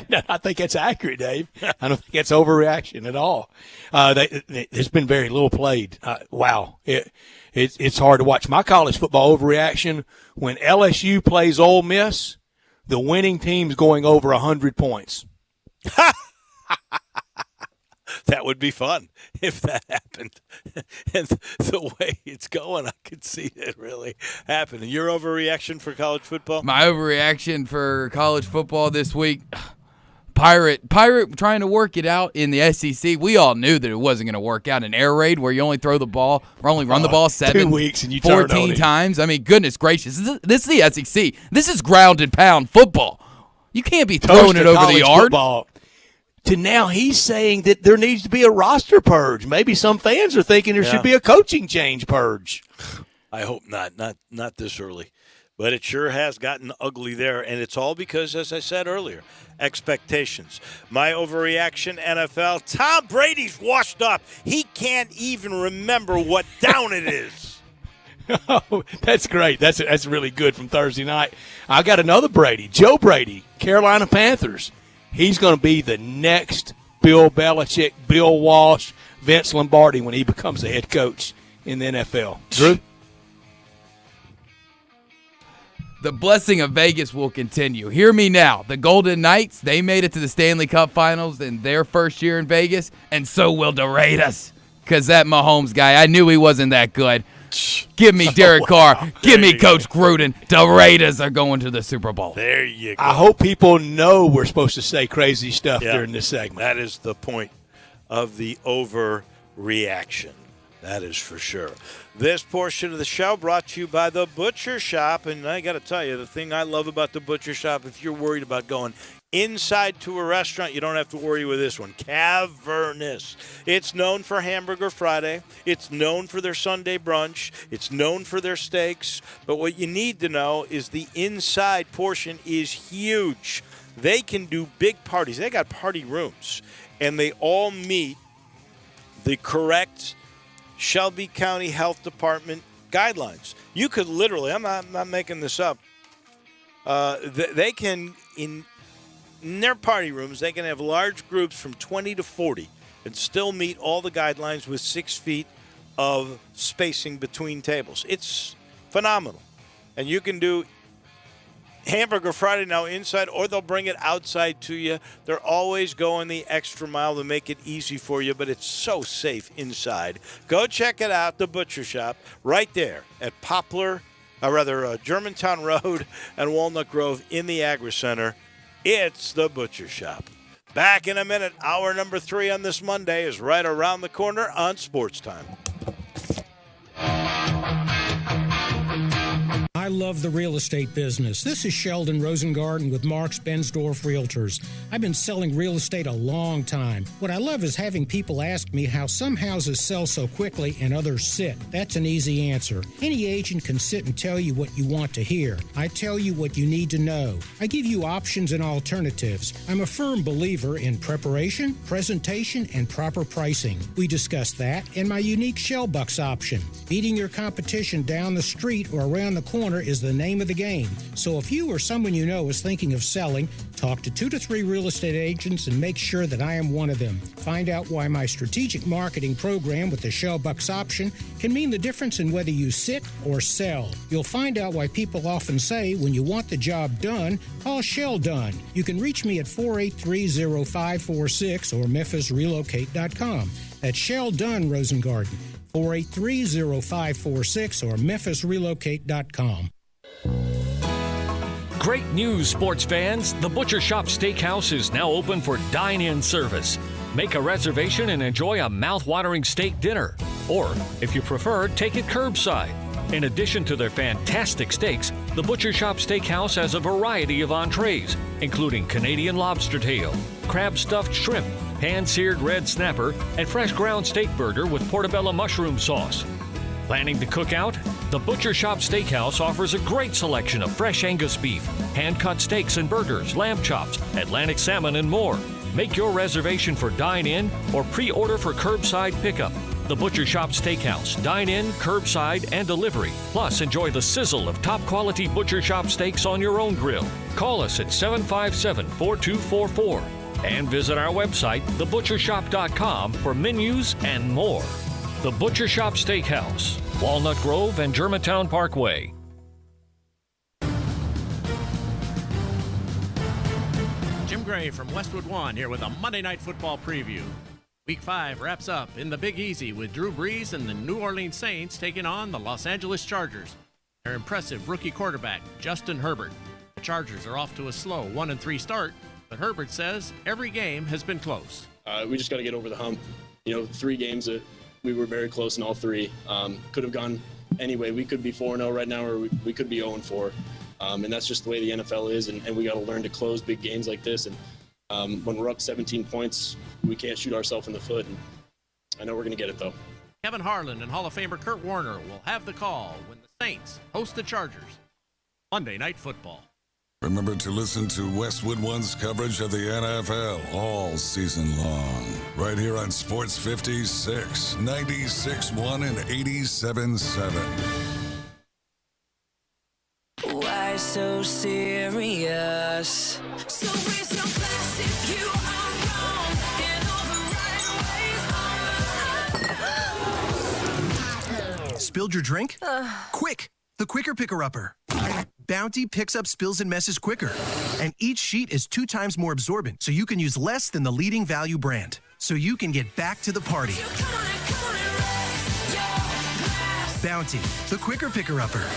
No, I think that's accurate, Dave. I don't think that's overreaction at all. There's been very little played. Wow. It's hard to watch. My college football overreaction, when LSU plays Ole Miss, the winning team's going over 100 points. That would be fun if that happened. And the way it's going, I could see it really happening. Your overreaction for college football? My overreaction for college football this week, Pirate trying to work it out in the SEC. We all knew that it wasn't going to work out. An air raid where you only throw the ball, or only run the ball 2 weeks and you 14 times. I mean, goodness gracious. This is the SEC. This is ground and pound football. You can't be throwing it over the yard. Football. To now he's saying that there needs to be a roster purge. Maybe some fans are thinking there should be a coaching change purge. I hope not. Not this early. But it sure has gotten ugly there, and it's all because, as I said earlier, expectations. My overreaction, NFL, Tom Brady's washed up. He can't even remember what down it is. Oh, that's great. That's really good from Thursday night. I got another Brady, Joe Brady, Carolina Panthers. He's going to be the next Bill Belichick, Bill Walsh, Vince Lombardi when he becomes a head coach in the NFL. Drew? The blessing of Vegas will continue. Hear me now. The Golden Knights, they made it to the Stanley Cup Finals in their first year in Vegas, and so will the Raiders. Because that Mahomes guy, I knew he wasn't that good. Give me Derek Carr. Give me Coach Gruden. The Raiders are going to the Super Bowl. There you go. I hope people know we're supposed to say crazy stuff during this segment. That is the point of the overreaction. That is for sure. This portion of the show brought to you by The Butcher Shop. And I got to tell you, the thing I love about The Butcher Shop, if you're worried about going inside to a restaurant, you don't have to worry with this one. Cavernous. It's known for Hamburger Friday. It's known for their Sunday brunch. It's known for their steaks. But what you need to know is the inside portion is huge. They can do big parties. They got party rooms. And they all meet the correct Shelby County Health Department guidelines. You could literally, I'm not making this up, they can in their party rooms, they can have large groups from 20 to 40 and still meet all the guidelines with 6 feet of spacing between tables. It's phenomenal. And you can do Hamburger Friday now inside, or they'll bring it outside to you. They're always going the extra mile to make it easy for you, but it's so safe inside. Go check it out, the Butcher Shop, right there at Germantown Road and Walnut Grove in the Agri Center. It's the Butcher Shop. Back in a minute. Hour number 3 on this Monday is right around the corner on Sports Time. I love the real estate business. This is Sheldon Rosengarten with Marks Bensdorf Realtors. I've been selling real estate a long time. What I love is having people ask me how some houses sell so quickly and others sit. That's an easy answer. Any agent can sit and tell you what you want to hear. I tell you what you need to know. I give you options and alternatives. I'm a firm believer in preparation, presentation, and proper pricing. We discuss that and my unique Shellbucks option. Beating your competition down the street or around the corner is the name of the game. So if you or someone you know is thinking of selling, talk to 2 to 3 real estate agents and make sure that I am one of them. Find out why my strategic marketing program with the Shellbucks option can mean the difference in whether you sit or sell. You'll find out why people often say when you want the job done, call Shell Done. You can reach me at 483-0546 or memphisrelocate.com. That's Shell Done Rosengarten. 483-0546 or memphisrelocate.com. Great news, sports fans. The Butcher Shop Steakhouse is now open for dine-in service. Make a reservation and enjoy a mouth-watering steak dinner. Or, if you prefer, take it curbside. In addition to their fantastic steaks, the Butcher Shop Steakhouse has a variety of entrees, including Canadian lobster tail, crab stuffed shrimp, pan-seared red snapper, and fresh ground steak burger with portobello mushroom sauce. Planning to cook out? The Butcher Shop Steakhouse offers a great selection of fresh Angus beef, hand-cut steaks and burgers, lamb chops, Atlantic salmon, and more. Make your reservation for dine-in or pre-order for curbside pickup. The Butcher Shop Steakhouse, dine-in, curbside, and delivery. Plus, enjoy the sizzle of top-quality Butcher Shop steaks on your own grill. Call us at 757-4244. And visit our website, thebutchershop.com, for menus and more. The Butcher Shop Steakhouse, Walnut Grove and Germantown Parkway. Jim Gray from Westwood One here with a Monday Night Football preview. Week 5 wraps up in the Big Easy with Drew Brees and the New Orleans Saints taking on the Los Angeles Chargers. Their impressive rookie quarterback, Justin Herbert. The Chargers are off to a slow 1-3 start, but Herbert says every game has been close. We just got to get over the hump. 3 games that we were very close in all 3. Could have gone anyway. We could be 4-0 right now, or we could be 0-4. And that's just the way the NFL is, and we got to learn to close big games like this. And when we're up 17 points, we can't shoot ourselves in the foot. And I know we're going to get it, though. Kevin Harlan and Hall of Famer Kurt Warner will have the call when the Saints host the Chargers. Monday Night Football. Remember to listen to Westwood One's coverage of the NFL all season long. Right here on Sports 56, 96.1 and 87.7. Why so serious? So raise your glass if you are wrong in all the right ways. Spilled your drink? Quick! The Quicker Picker-Upper. Bounty picks up spills and messes quicker. And each sheet is 2 times more absorbent, so you can use less than the leading value brand. So you can get back to the party. Bounty, the Quicker Picker-Upper.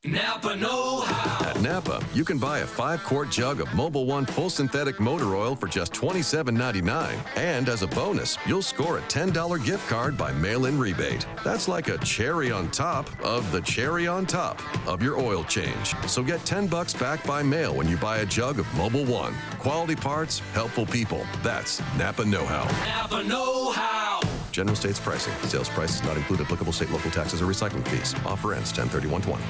Napa know-how. At Napa, you can buy a 5-quart jug of Mobil 1 full synthetic motor oil for just $27.99. And as a bonus, you'll score a $10 gift card by mail-in rebate. That's like a cherry on top of the cherry on top of your oil change. So get $10 back by mail when you buy a jug of Mobil 1. Quality parts, helpful people. That's Napa know-how. Napa know-how. General states pricing. Sales prices not include applicable state, local taxes, or recycling fees. Offer ends 10/31/20.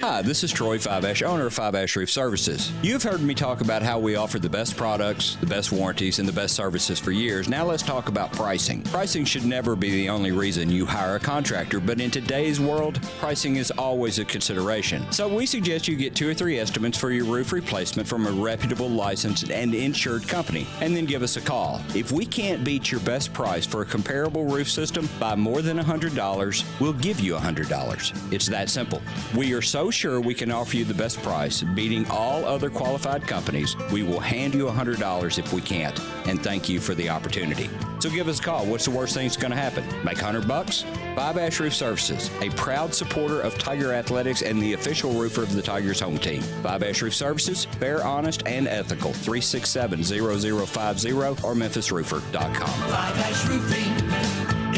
Hi, this is Troy Five-Ash, owner of Five-Ash Roof Services. You've heard me talk about how we offer the best products, the best warranties, and the best services for years. Now let's talk about pricing. Pricing should never be the only reason you hire a contractor, but in today's world, pricing is always a consideration. So we suggest you get 2 or 3 estimates for your roof replacement from a reputable, licensed, and insured company, and then give us a call. If we can't beat your best price for a comparable roof system by more than $100, we'll give you $100. It's that simple. We are so sure we can offer you the best price, beating all other qualified companies. We will hand you $100 if we can't, and thank you for the opportunity. So give us a call. What's the worst thing that's going to happen? Make $100? Five-Ash Roof Services, a proud supporter of Tiger Athletics and the official roofer of the Tigers home team. Five-Ash Roof Services, fair, honest, and ethical. 367-0050 or memphisroofer.com. Five-Ash Roofing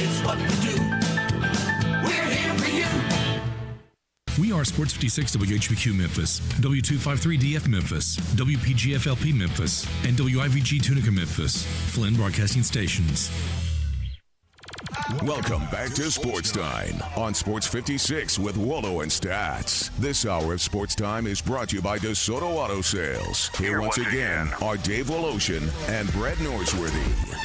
is what we do. We're here for you. We are Sports 56 WHBQ Memphis, W253DF Memphis, WPGFLP Memphis, and WIVG Tunica Memphis, Flynn Broadcasting Stations. Welcome back to Sports Time on Sports 56 with Waldo and Stats. This hour of Sports Time is brought to you by DeSoto Auto Sales. Here once again are Dave Woloshin and Brett Norsworthy.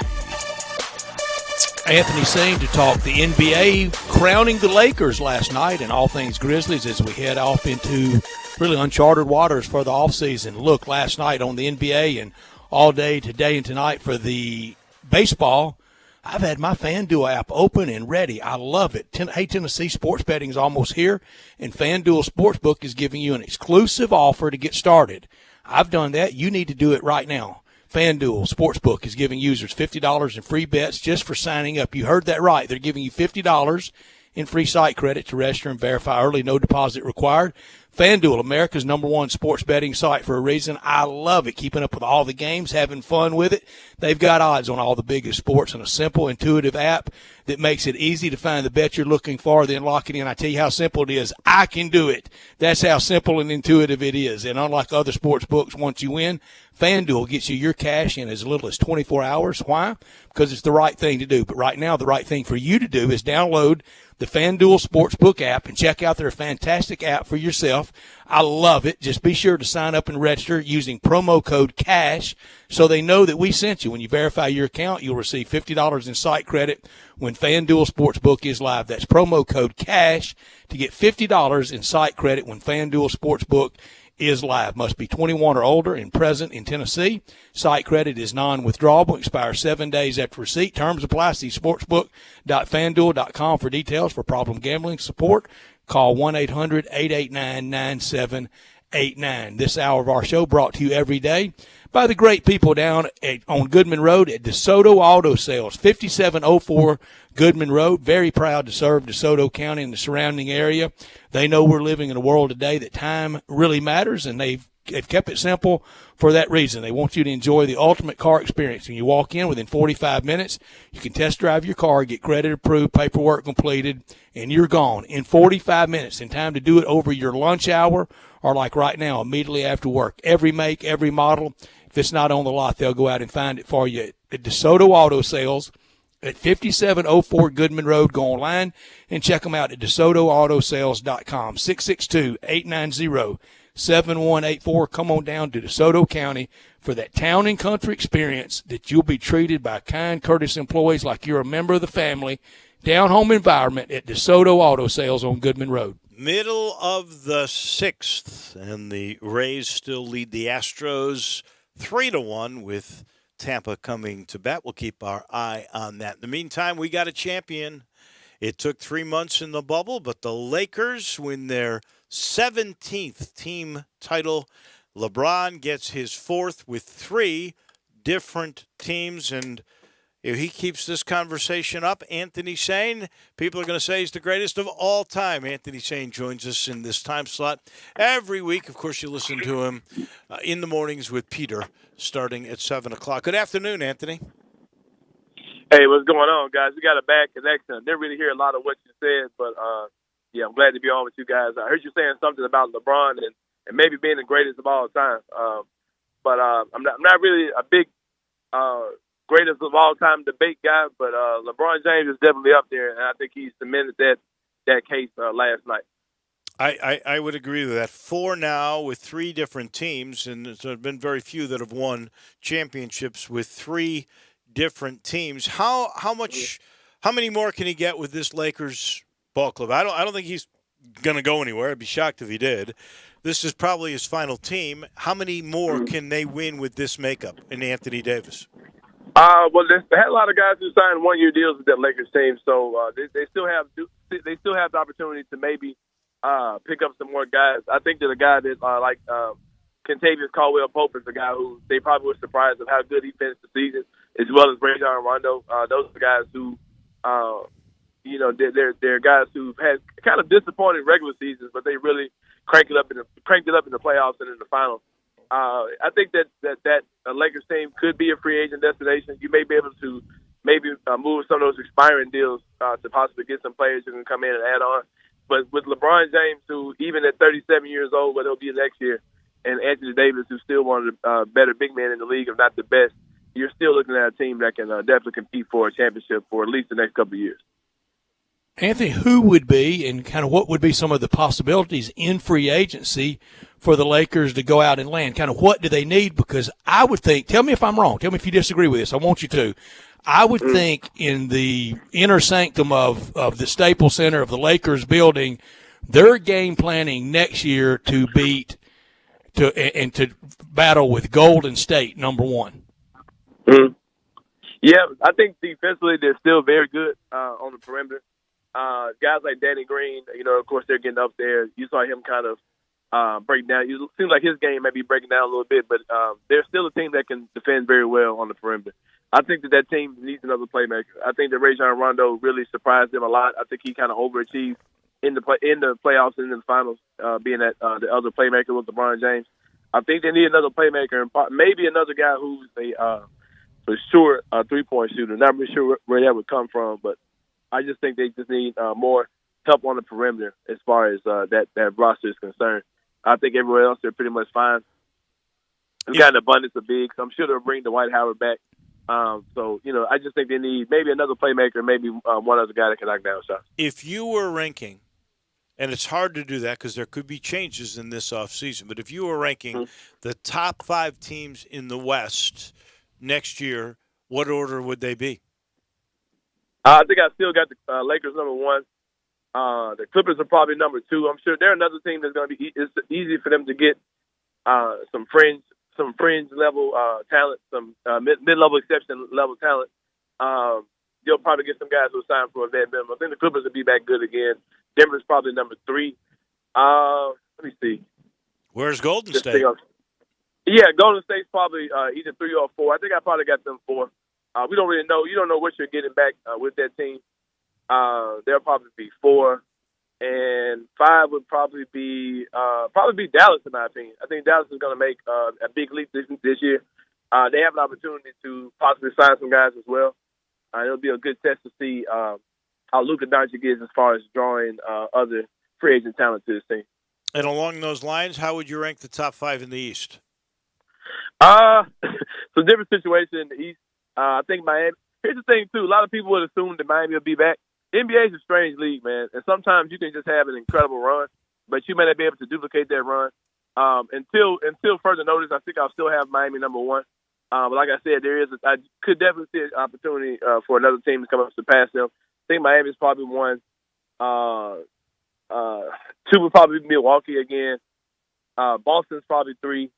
Anthony Sane to talk the NBA crowning the Lakers last night and all things Grizzlies as we head off into really uncharted waters for the offseason. Look, last night on the NBA and all day today and tonight for the baseball, I've had my FanDuel app open and ready. I love it. Hey, Tennessee, sports betting is almost here, and FanDuel Sportsbook is giving you an exclusive offer to get started. I've done that. You need to do it right now. FanDuel Sportsbook is giving users $50 in free bets just for signing up. You heard that right. They're giving you $50 in free site credit to register and verify early, no deposit required. FanDuel, America's #1 sports betting site for a reason. I love it. Keeping up with all the games, having fun with it. They've got odds on all the biggest sports in a simple, intuitive app that makes it easy to find the bet you're looking for, then lock it in. I tell you how simple it is. I can do it. That's how simple and intuitive it is. And unlike other sports books, once you win, FanDuel gets you your cash in as little as 24 hours. Why? Because it's the right thing to do. But right now, the right thing for you to do is download the FanDuel Sportsbook app and check out their fantastic app for yourself. I love it. Just be sure to sign up and register using promo code CASH so they know that we sent you. When you verify your account, you'll receive $50 in site credit when FanDuel Sportsbook is live. That's promo code CASH to get $50 in site credit when FanDuel Sportsbook is live. Must be 21 or older and present in Tennessee. Site credit is non-withdrawable. Expires 7 days after receipt. Terms apply. See sportsbook.fanduel.com for details. For problem gambling support, call 1-800-889-9789. This hour of our show brought to you every day by the great people down on Goodman Road at DeSoto Auto Sales, 5704 Goodman Road. Very proud to serve DeSoto County and the surrounding area. They know we're living in a world today that time really matters, and they've kept it simple for that reason. They want you to enjoy the ultimate car experience. When you walk in within 45 minutes, you can test drive your car, get credit approved, paperwork completed, and you're gone in 45 minutes. In time to do it over your lunch hour or like right now, immediately after work. Every make, every model. If it's not on the lot, they'll go out and find it for you at DeSoto Auto Sales at 5704 Goodman Road. Go online and check them out at DeSotoAutoSales.com. 662-890-7184. Come on down to DeSoto County for that town and country experience that you'll be treated by kind, courteous employees like you're a member of the family. Down-home environment at DeSoto Auto Sales on Goodman Road. Middle of the 6th, and the Rays still lead the Astros 3-1 with Tampa coming to bat. We'll keep our eye on that. In the meantime, we got a champion. It took 3 months in the bubble, but the Lakers win their 17th team title. LeBron gets his 4th with 3 different teams, and if he keeps this conversation up, Anthony Sane, people are going to say he's the greatest of all time. Anthony Sane joins us in this time slot every week. Of course, you listen to him in the mornings with Peter starting at 7 o'clock. Good afternoon, Anthony. Hey, what's going on, guys? We got a bad connection. I didn't really hear a lot of what you said, but, yeah, I'm glad to be on with you guys. I heard you saying something about LeBron and maybe being the greatest of all time. But I'm not really a big greatest of all time debate guy, but LeBron James is definitely up there, and I think he cemented that case last night. I would agree with that. 4 now with 3 different teams, and there have been very few that have won championships with 3 different teams. How many more can he get with this Lakers ball club? I don't think he's going to go anywhere. I'd be shocked if he did. This is probably his final team. How many more can they win with this makeup in Anthony Davis? Well, they had a lot of guys who signed 1-year deals with that Lakers team, so they still have the opportunity to maybe pick up some more guys. I think that a guy that like Kentavious Caldwell-Pope is a guy who they probably were surprised of how good he finished the season, as well as Rajon Rondo. Those are the guys who, they're guys who've had kind of disappointing regular seasons, but they really cranked it up in the playoffs and in the finals. I think that Lakers team could be a free agent destination. You may be able to move some of those expiring deals to possibly get some players who can come in and add on. But with LeBron James, who even at 37 years old, what he'll be next year, and Anthony Davis, who's still one of the better big men in the league, if not the best, you're still looking at a team that can definitely compete for a championship for at least the next couple of years. Anthony, who would be and kind of what would be some of the possibilities in free agency for the Lakers to go out and land? Kind of what do they need? Because I would think, tell me if I'm wrong, tell me if you disagree with this, I want you to. I would think in the inner sanctum of the Staples Center of the Lakers building, they're game planning next year to beat and to battle with Golden State, number one. Mm-hmm. Yeah, I think defensively they're still very good on the perimeter. Guys like Danny Green, of course they're getting up there. You saw him kind of break down. It seems like his game may be breaking down a little bit, but they're still a team that can defend very well on the perimeter. I think that team needs another playmaker. I think that Rajon Rondo really surprised them a lot. I think he kind of overachieved in the playoffs and in the finals, being that the other playmaker with LeBron James. I think they need another playmaker and maybe another guy who's for sure a three-point shooter. Not really sure where that would come from, but I just think they just need more help on the perimeter as far as that roster is concerned. I think everywhere else they're pretty much fine. We've got an abundance of bigs. I'm sure they'll bring Dwight Howard back. I just think they need maybe another playmaker, maybe one other guy that can knock down shots. If you were ranking, and it's hard to do that because there could be changes in this offseason, but if you were ranking the top 5 teams in the West next year, what order would they be? I think I still got the Lakers number 1. The Clippers are probably number 2. I'm sure they're another team that's going to be it's easy for them to get some fringe level talent, some mid-level exception level talent. You'll probably get some guys who sign for a vet minimum. I think the Clippers will be back good again. Denver's probably number 3. Let me see. Where's Golden State? Yeah, Golden State's probably either 3 or 4. I think I probably got them 4. We don't really know. You don't know what you're getting back with that team. They'll probably be 4. And 5 would probably be Dallas, in my opinion. I think Dallas is going to make a big leap this year. They have an opportunity to possibly sign some guys as well. It'll be a good test to see how Luka Doncic is as far as drawing other free agent talent to this team. And along those lines, how would you rank the top 5 in the East? It's a different situation in the East. I think Miami. Here's the thing, too. A lot of people would assume that Miami will be back. The NBA is a strange league, man, and sometimes you can just have an incredible run, but you may not be able to duplicate that run. Until further notice, I think I'll still have Miami number 1. But like I said, I could definitely see an opportunity for another team to come up to pass them. I think Miami's probably 1. 2 would probably be Milwaukee again. Boston's probably 3.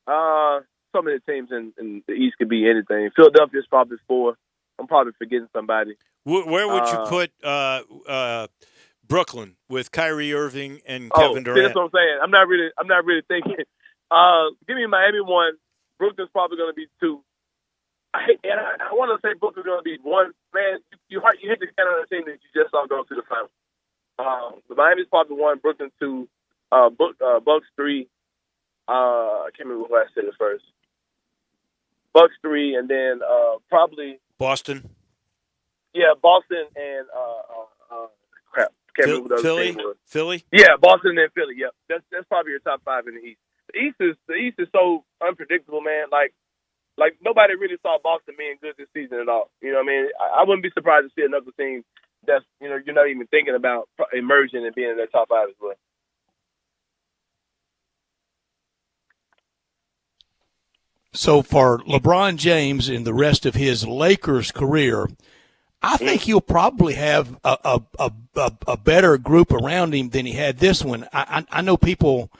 So many teams in the East could be anything. Philadelphia's probably 4. I'm probably forgetting somebody. Where would you put Brooklyn with Kyrie Irving and Kevin Durant? That's what I'm saying. I'm not really thinking. Give me Miami 1. Brooklyn's probably going to be 2. I want to say Brooklyn's going to be 1. Man, you hit the kind of team that you just saw go to the final. The Miami's probably 1. Brooklyn 2. Bucks 3. I can't remember who I said it first. Bucks 3, and then probably Boston. Yeah, Boston and crap. Can't remember what the other team was. Philly. Yeah, Boston and Philly. Yep, that's probably your top 5 in the East. The East is so unpredictable, man. Like nobody really saw Boston being good this season at all. You know what I mean? I wouldn't be surprised to see another team that's you're not even thinking about emerging and being in that top 5 as well. So for LeBron James and the rest of his Lakers career, I think he'll probably have a better group around him than he had this one. I know people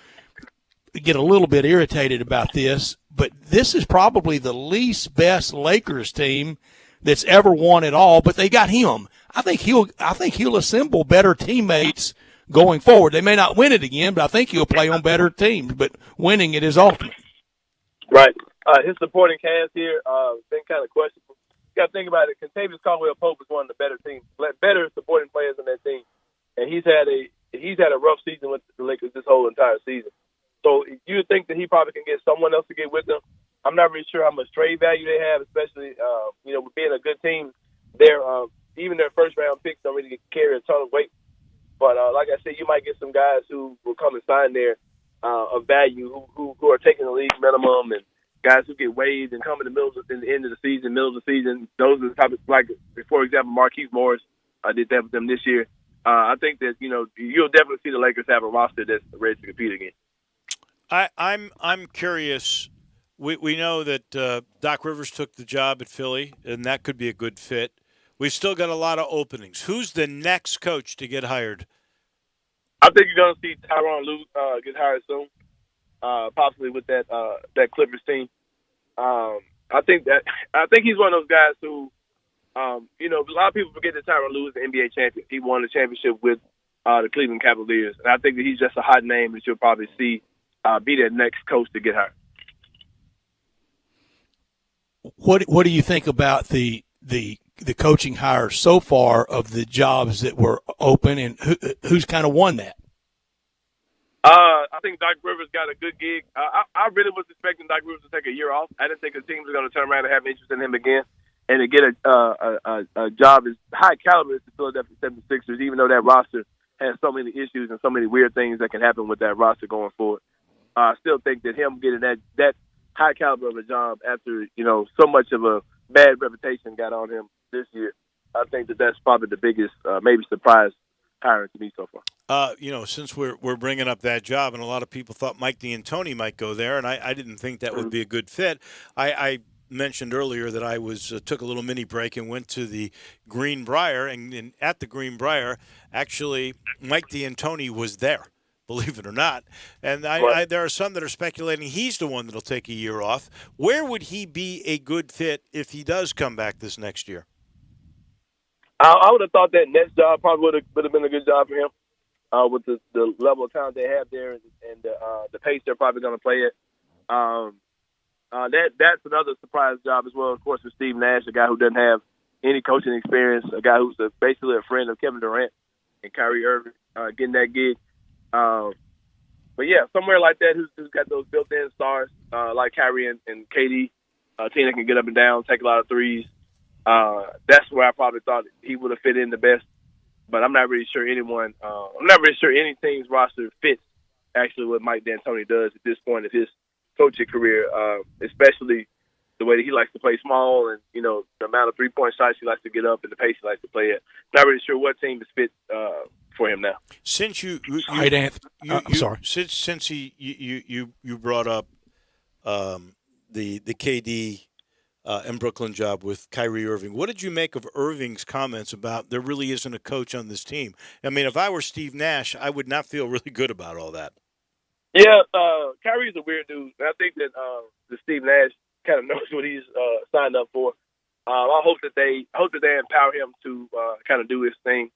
get a little bit irritated about this, but this is probably the least best Lakers team that's ever won it all. But they got him. I think he'll assemble better teammates going forward. They may not win it again, but I think he'll play on better teams. But winning it is ultimate. Right. His supporting cast here been kind of questionable. You got to think about it. Contavious Caldwell-Pope is one of the better supporting players on that team, and he's had a rough season with the Lakers this whole entire season. So you would think that he probably can get someone else to get with them. I'm not really sure how much trade value they have, especially with being a good team. Even their first round picks don't really carry a ton of weight. But like I said, you might get some guys who will come and sign there of value who are taking the league minimum, and guys who get waived and come in the end of the season, middle of the season. Those are the type of, like, for example, Marquise Morris. I did that with them this year. I think that you'll definitely see the Lakers have a roster that's ready to compete again. I'm curious. We know that Doc Rivers took the job at Philly, and that could be a good fit. We've still got a lot of openings. Who's the next coach to get hired? I think you're going to see Tyronn Lue get hired soon, possibly with that Clippers team. I think he's one of those guys who, a lot of people forget that Tyronn Lue is the NBA champion. He won the championship with the Cleveland Cavaliers, and I think that he's just a hot name that you'll probably see be that next coach to get hired. What do you think about the coaching hires so far of the jobs that were open, and who's kind of won that? I think Doc Rivers got a good gig. I really was expecting Doc Rivers to take a year off. I didn't think the team was going to turn around and have interest in him again, and to get a job as high caliber as the Philadelphia 76ers, even though that roster has so many issues and so many weird things that can happen with that roster going forward. I still think that him getting that high caliber of a job after so much of a bad reputation got on him this year, I think that that's probably the biggest maybe surprise hiring to me so far. Since we're bringing up that job, and a lot of people thought Mike D'Antoni might go there, and I didn't think that would be a good fit. I mentioned earlier that I took a little mini break and went to the Greenbrier, and at the Greenbrier, actually, Mike D'Antoni was there, believe it or not. And there are some that are speculating he's the one that'll take a year off. Where would he be a good fit if he does come back this next year? I would have thought that Nets job probably would have been a good job for him with the level of talent they have there and the pace they're probably going to play at. That's another surprise job as well, of course, with Steve Nash, a guy who doesn't have any coaching experience, a guy who's basically a friend of Kevin Durant and Kyrie Irving getting that gig. But, yeah, somewhere like that who's got those built-in stars like Kyrie and KD, a team that can get up and down, take a lot of threes. That's where I probably thought he would have fit in the best. But I'm not really sure any team's roster fits actually what Mike D'Antoni does at this point of his coaching career, especially the way that he likes to play small and, the amount of three-point shots he likes to get up and the pace he likes to play at. Not really sure what team is fit for him now. Since you I'm sorry. Since you brought up the KD and Brooklyn job with Kyrie Irving, what did you make of Irving's comments about there really isn't a coach on this team? I mean, if I were Steve Nash, I would not feel really good about all that. Yeah, Kyrie's a weird dude. And I think that Steve Nash kind of knows what he's signed up for. I hope that they empower him to kind of do his thing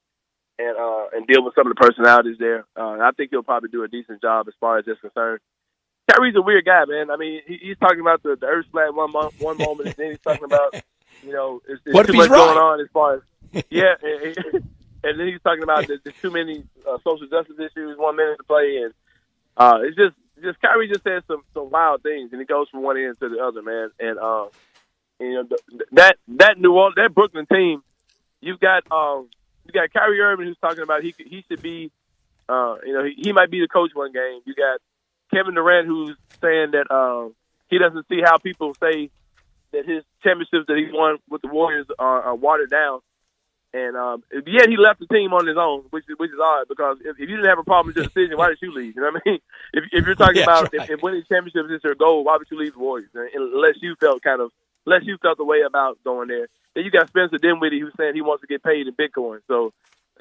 and deal with some of the personalities there. I think he'll probably do a decent job as far as that's concerned. Kyrie's a weird guy, man. I mean, he's talking about the earth flat one moment, and then he's talking about, it's what too if much he's right? going on as far as, yeah, and then he's talking about there's too many social justice issues 1 minute to play, and it's just Kyrie just says some wild things, and he goes from one end to the other, man. And that New Orleans, that Brooklyn team, you got Kyrie Irving who's talking about he should be, he might be the coach one game. You got Kevin Durant who's saying that he doesn't see how people say that his championships that he won with the Warriors are watered down. And yet he left the team on his own, which is odd because if you didn't have a problem with your decision, why did you leave? You know what I mean? If you're talking about right. if winning championships is your goal, why would you leave the Warriors? Unless you felt the way about going there. Then you got Spencer Dinwiddie who's saying he wants to get paid in Bitcoin. So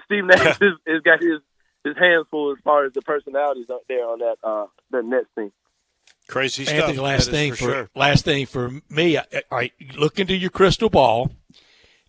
Steve Nash has got his hands full as far as the personalities up there on that Nets team. Crazy stuff. Anthony, last thing for me. All right, look into your crystal ball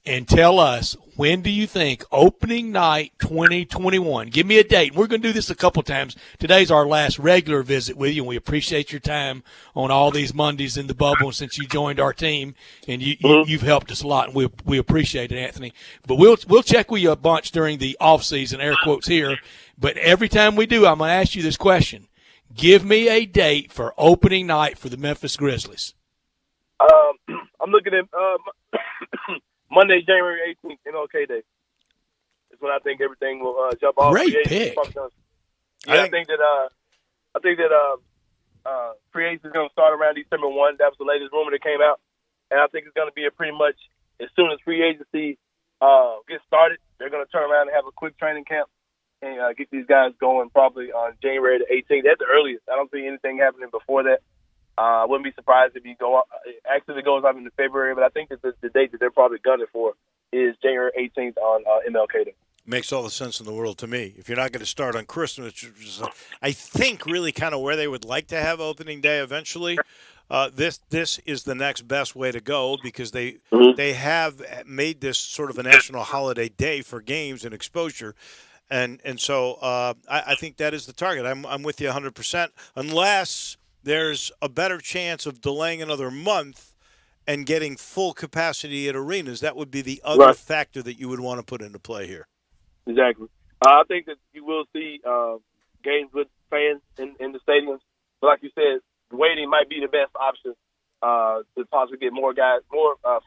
and tell us, when do you think opening night 2021? Give me a date. We're going to do this a couple times. Today's our last regular visit with you, and we appreciate your time on all these Mondays in the bubble since you joined our team, and you've helped us a lot, and we appreciate it, Anthony. But we'll check with you a bunch during the off season, air quotes here. But every time we do, I'm going to ask you this question. Give me a date for opening night for the Memphis Grizzlies. I'm looking at Monday, January 18th, MLK Day. Is when I think everything will jump off. Great pick. Yeah, I think that free agency is going to start around December 1. That was the latest rumor that came out, and I think it's going to be a pretty much as soon as free agency gets started, they're going to turn around and have a quick training camp and get these guys going probably on January the 18th. That's the earliest. I don't see anything happening before that. I wouldn't be surprised if you go up. Actually, it goes up into February, but I think that the date that they're probably gunning for is January 18th on MLK Day. Makes all the sense in the world to me. If you're not going to start on Christmas, which is, I think, really kind of where they would like to have opening day eventually, this is the next best way to go because they have made this sort of a national holiday day for games and exposure. And so I think that is the target. I'm with you 100%, unless there's a better chance of delaying another month and getting full capacity at arenas. That would be the other factor that you would want to put into play here. Exactly. I think that you will see games with fans in the stadiums. But like you said, waiting might be the best option to possibly get more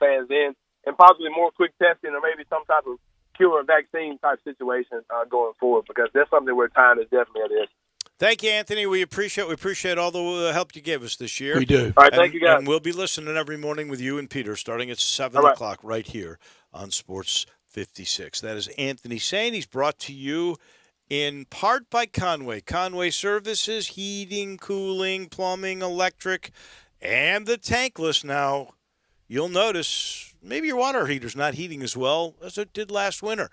fans in, and possibly more quick testing or maybe some type of cure or vaccine type situation going forward, because that's something where time is definitely at it. Thank you, Anthony. We appreciate all the help you gave us this year. We do. All right, thank you, guys. And we'll be listening every morning with you and Peter starting at 7 o'clock right here on Sports 56. That is Anthony Sain. He's brought to you in part by Conway. Conway Services, heating, cooling, plumbing, electric, and the tankless. Now, you'll notice maybe your water heater's not heating as well as it did last winter.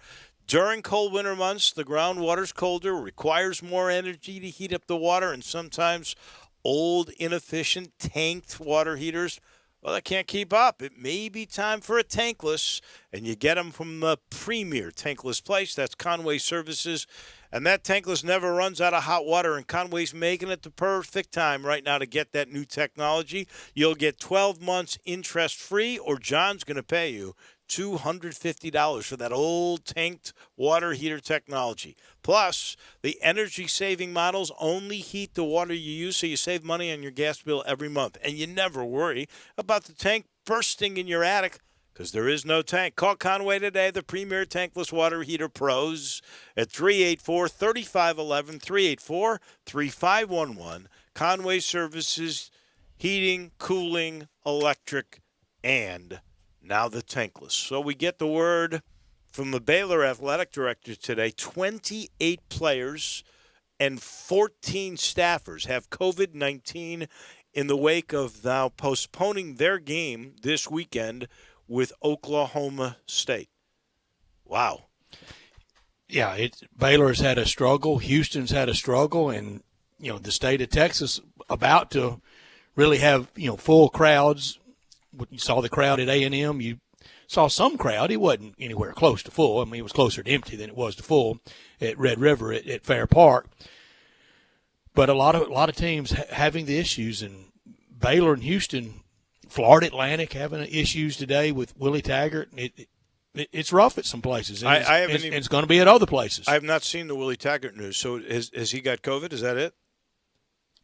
During cold winter months, the groundwater's colder, requires more energy to heat up the water, and sometimes old, inefficient, tanked water heaters, well, they can't keep up. It may be time for a tankless, and you get them from the premier tankless place. That's Conway Services, and that tankless never runs out of hot water, and Conway's making it the perfect time right now to get that new technology. You'll get 12 months interest-free, or John's going to pay you $250 for that old tanked water heater technology. Plus, the energy-saving models only heat the water you use, so you save money on your gas bill every month. And you never worry about the tank bursting in your attic, because there is no tank. Call Conway today, the premier tankless water heater pros, at 384-3511, 384-3511. Conway Services, heating, cooling, electric, and now the tankless. So we get the word from the Baylor athletic director today. 28 players and 14 staffers have COVID-19 in the wake of now postponing their game this weekend with Oklahoma State. Wow. Yeah, Baylor's had a struggle. Houston's had a struggle. And, the state of Texas about to really have, full crowds. You saw the crowd at A&M. You saw some crowd. It wasn't anywhere close to full. I mean, it was closer to empty than it was to full at Red River at Fair Park. But a lot of teams having the issues, and Baylor and Houston, Florida Atlantic having issues today with Willie Taggart. It's rough at some places. And it's going to be at other places. I have not seen the Willie Taggart news. So has he got COVID? Is that it?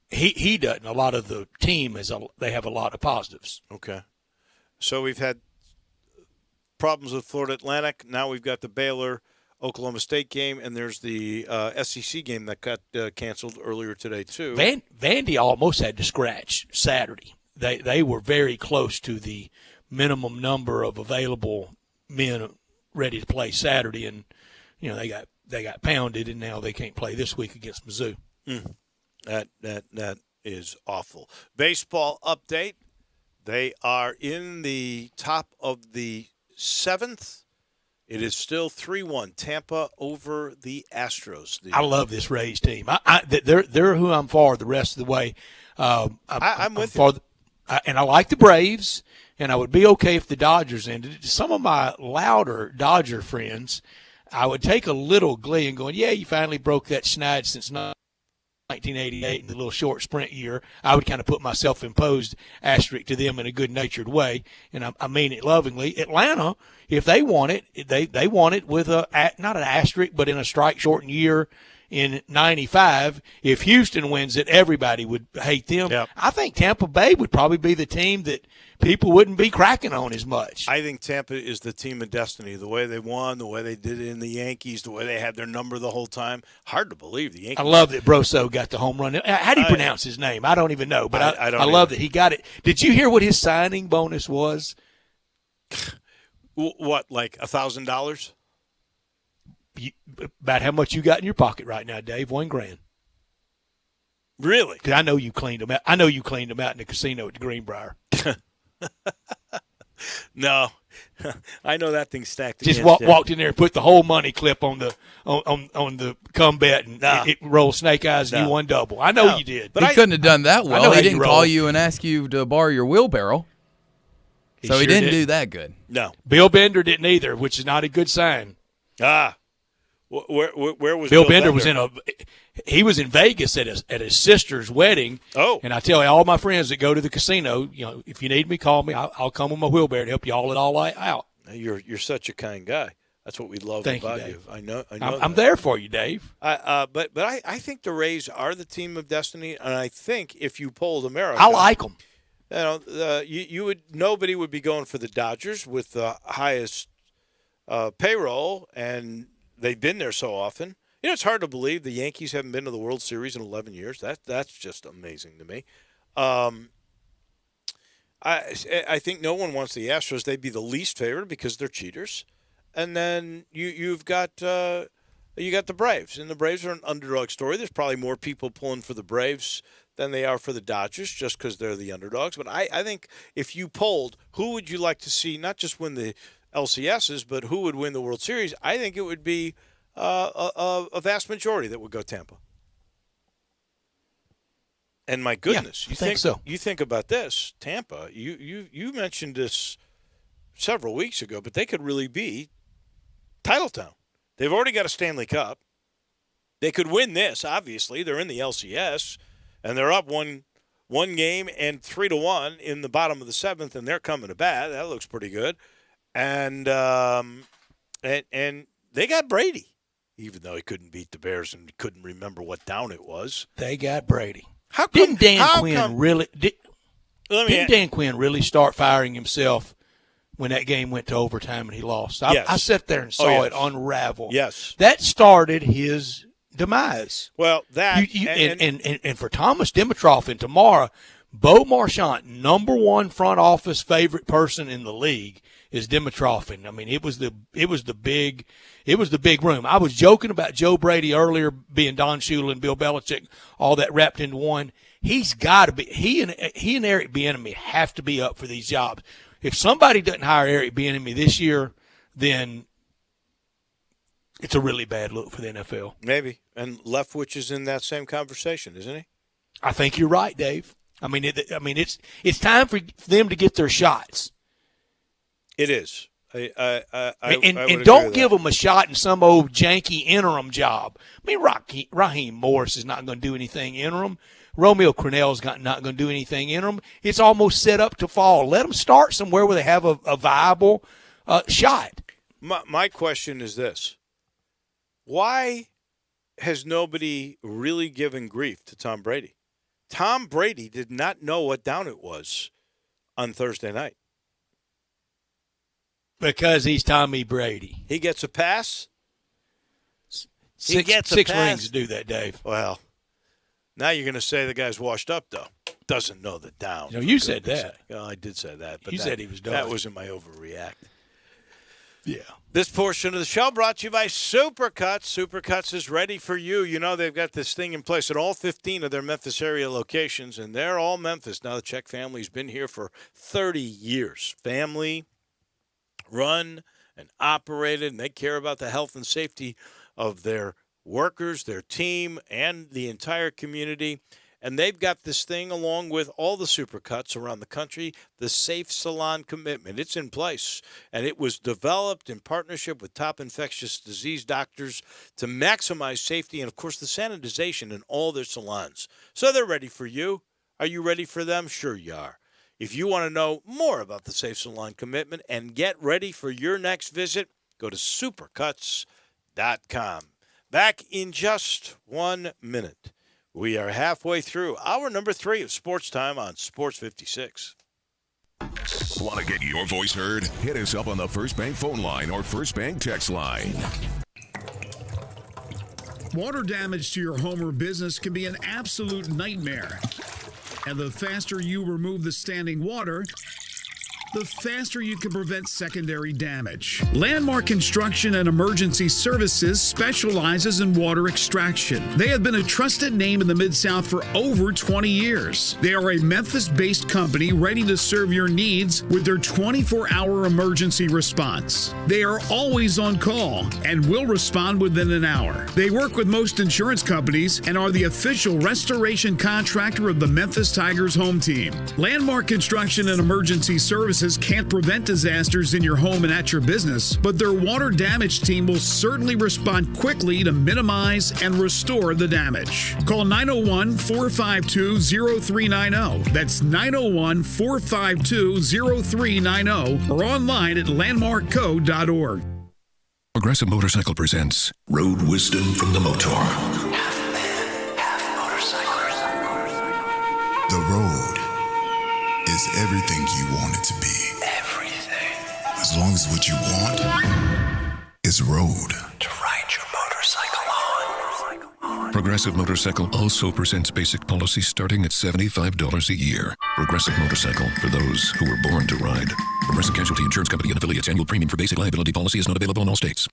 He doesn't. A lot of the team they have a lot of positives. Okay. So we've had problems with Florida Atlantic. Now we've got the Baylor-Oklahoma State game, and there's the SEC game that got canceled earlier today too. Vandy almost had to scratch Saturday. They were very close to the minimum number of available men ready to play Saturday, and they got pounded, and now they can't play this week against Mizzou. That is awful. Baseball update. They are in the top of the 7th. It is still 3-1. Tampa over the Astros. I love this Rays team. They're who I'm for the rest of the way. I'm with you. And I like the Braves, and I would be okay if the Dodgers ended. Some of my louder Dodger friends, I would take a little glee in going, yeah, you finally broke that schneid since 1988 in the little short sprint year. I would kind of put my self-imposed asterisk to them in a good-natured way, and I mean it lovingly. Atlanta, if they want it, they want it with not an asterisk, but in a strike-shortened year in 95. If Houston wins it, everybody would hate them. Yep. I think Tampa Bay would probably be the team that people wouldn't be cracking on as much. I think Tampa is the team of destiny. The way they won, the way they did it in the Yankees, the way they had their number the whole time. Hard to believe the Yankees. I love that Broso got the home run. How do you pronounce his name? I don't even know, but I love that he got it. Did you hear what his signing bonus was? What, like $1,000? About how much you got in your pocket right now, Dave? $1,000. Really? Because I know you cleaned them out. I know you cleaned them out in the casino at the Greenbrier. No, I know that thing's stacked. Just walked in there and put the whole money clip on the come bet, and it rolled snake eyes, and you won double. I know you did. But he couldn't have done that well. He didn't call you and ask you to borrow your wheelbarrow. So he didn't do that good. No. Bill Bender didn't either, which is not a good sign. Where was Bill Bender? He was in Vegas at his sister's wedding. Oh. And I tell all my friends that go to the casino, if you need me, call me. I'll come with my wheelbarrow to help you haul it all out. You're such a kind guy. That's what we love about you. I know. I'm there for you, Dave. But I think the Rays are the team of destiny, and I think if you polled America, I like them. Nobody would be going for the Dodgers with the highest payroll, and they've been there so often. It's hard to believe the Yankees haven't been to the World Series in 11 years. That's just amazing to me. I think no one wants the Astros. They'd be the least favored because they're cheaters. And then you got the Braves, and the Braves are an underdog story. There's probably more people pulling for the Braves than they are for the Dodgers just because they're the underdogs. But I think if you polled who would you like to see not just win the LCSs, but who would win the World Series, I think it would be a vast majority that would go Tampa. And my goodness, I think so. You think about this, Tampa. You mentioned this several weeks ago, but they could really be title town. They've already got a Stanley Cup. They could win this. Obviously, they're in the LCS, and they're up one game and 3-1 in the bottom of the 7th, and they're coming to bat. That looks pretty good. And they got Brady, even though he couldn't beat the Bears and couldn't remember what down it was. They got Brady. Didn't Dan Quinn really start firing himself when that game went to overtime and he lost? Yes. I sat there and saw it unravel. Yes. That started his demise. Well, and for Thomas Dimitroff and tomorrow, Bo Marchant, number one front office favorite person in the league, is Dimitroff. And I mean, it was the big room. I was joking about Joe Brady earlier being Don Shula and Bill Belichick, all that wrapped into one. He's got to be. He and Eric Bieniemy have to be up for these jobs. If somebody doesn't hire Eric Bieniemy this year, then it's a really bad look for the NFL. Maybe. And Leftwich is in that same conversation, isn't he? I think you're right, Dave. I mean, it's time for them to get their shots. It is. And don't give them a shot in some old janky interim job. I mean, Raheem Morris is not going to do anything interim. Romeo Crennel's not going to do anything interim. It's almost set up to fall. Let them start somewhere where they have a viable shot. My question is this. Why has nobody really given grief to Tom Brady? Tom Brady did not know what down it was on Thursday night. Because he's Tommy Brady. He gets a pass? Six rings to do that, Dave. Well, now you're going to say the guy's washed up, though. Doesn't know the down. You said that. Well, I did say that. But you said he was done. That wasn't my overreact. Yeah. This portion of the show brought to you by Supercuts. Supercuts is ready for you. You know they've got this thing in place at all 15 of their Memphis area locations, and they're all Memphis. Now the Czech family's been here for 30 years. Family run and operated, and they care about the health and safety of their workers, their team, and the entire community. And they've got this thing along with all the Supercuts around the country, the Safe Salon Commitment. It's in place, and it was developed in partnership with top infectious disease doctors to maximize safety and, of course, the sanitization in all their salons. So they're ready for you. Are you ready for them? Sure you are. If you want to know more about the Safe Salon Commitment and get ready for your next visit, go to supercuts.com. Back in just 1 minute. We are halfway through hour number 3 of Sports Time on Sports 56. Want to get your voice heard? Hit us up on the First Bank phone line or First Bank text line. Water damage to your home or business can be an absolute nightmare. And the faster you remove the standing water, the faster you can prevent secondary damage. Landmark Construction and Emergency Services specializes in water extraction. They have been a trusted name in the Mid-South for over 20 years. They are a Memphis-based company ready to serve your needs with their 24-hour emergency response. They are always on call and will respond within an hour. They work with most insurance companies and are the official restoration contractor of the Memphis Tigers home team. Landmark Construction and Emergency Services can't prevent disasters in your home and at your business, but their water damage team will certainly respond quickly to minimize and restore the damage. Call 901-452-0390. That's 901-452-0390 or online at landmarkco.org. Progressive Motorcycle presents Road Wisdom from the Motor. Half man, half motorcycle. The road is everything you want it to be. Everything. As long as what you want is road. To ride your motorcycle on. Progressive Motorcycle also presents basic policies starting at $75 a year. Progressive Motorcycle, for those who were born to ride. Progressive Casualty Insurance Company and affiliates. Annual premium for basic liability policy is not available in all states.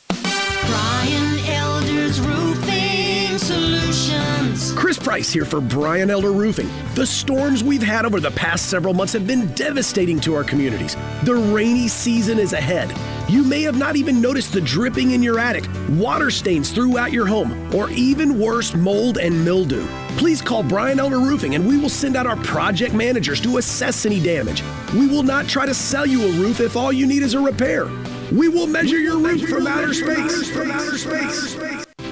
Brian Elder's Roofing Solutions. Chris Price here for Brian Elder Roofing. The storms we've had over the past several months have been devastating to our communities. The rainy season is ahead. You may have not even noticed the dripping in your attic, water stains throughout your home, or even worse, mold and mildew. Please call Brian Elder Roofing and we will send out our project managers to assess any damage. We will not try to sell you a roof if all you need is a repair. We will measure your roof from outer space.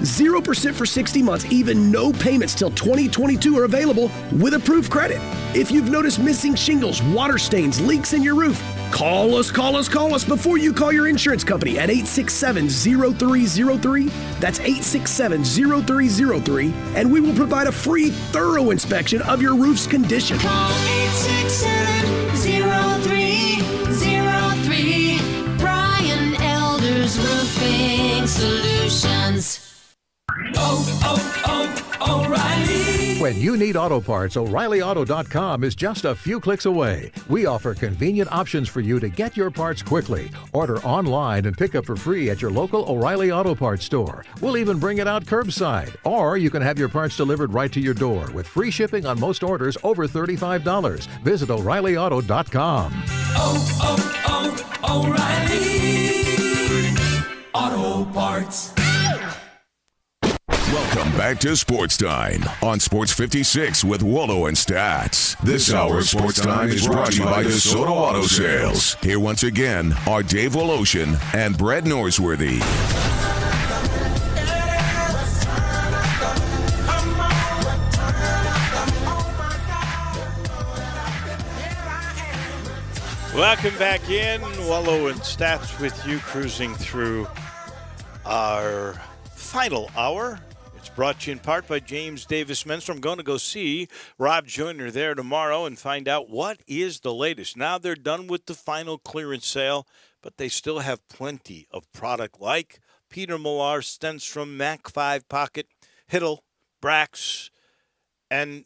0% for 60 months, even no payments till 2022 are available with approved credit. If you've noticed missing shingles, water stains, leaks in your roof, call us before you call your insurance company at 867-0303. That's 867-0303, and we will provide a free, thorough inspection of your roof's condition. Call 867-0303. Brian Elder's Roofing Solutions. O'Reilly. When you need auto parts, O'ReillyAuto.com is just a few clicks away. We offer convenient options for you to get your parts quickly. Order online and pick up for free at your local O'Reilly Auto Parts store. We'll even bring it out curbside. Or you can have your parts delivered right to your door with free shipping on most orders over $35. Visit O'ReillyAuto.com. O'Reilly Auto Parts. Welcome back to Sports Time on Sports 56 with Wallo and Stats. This hour of Sports Time is brought to you by DeSoto Auto Sales. Here once again are Dave Woloshin and Brett Norsworthy. Welcome back in. Wallo and Stats with you, cruising through our final hour. It's brought to you in part by James Davis Menstrom. I'm going to go see Rob Joyner there tomorrow and find out what is the latest. Now they're done with the final clearance sale, but they still have plenty of product like Peter Millar, Stenstrom, Mac 5 Pocket, Hiddle, Brax, and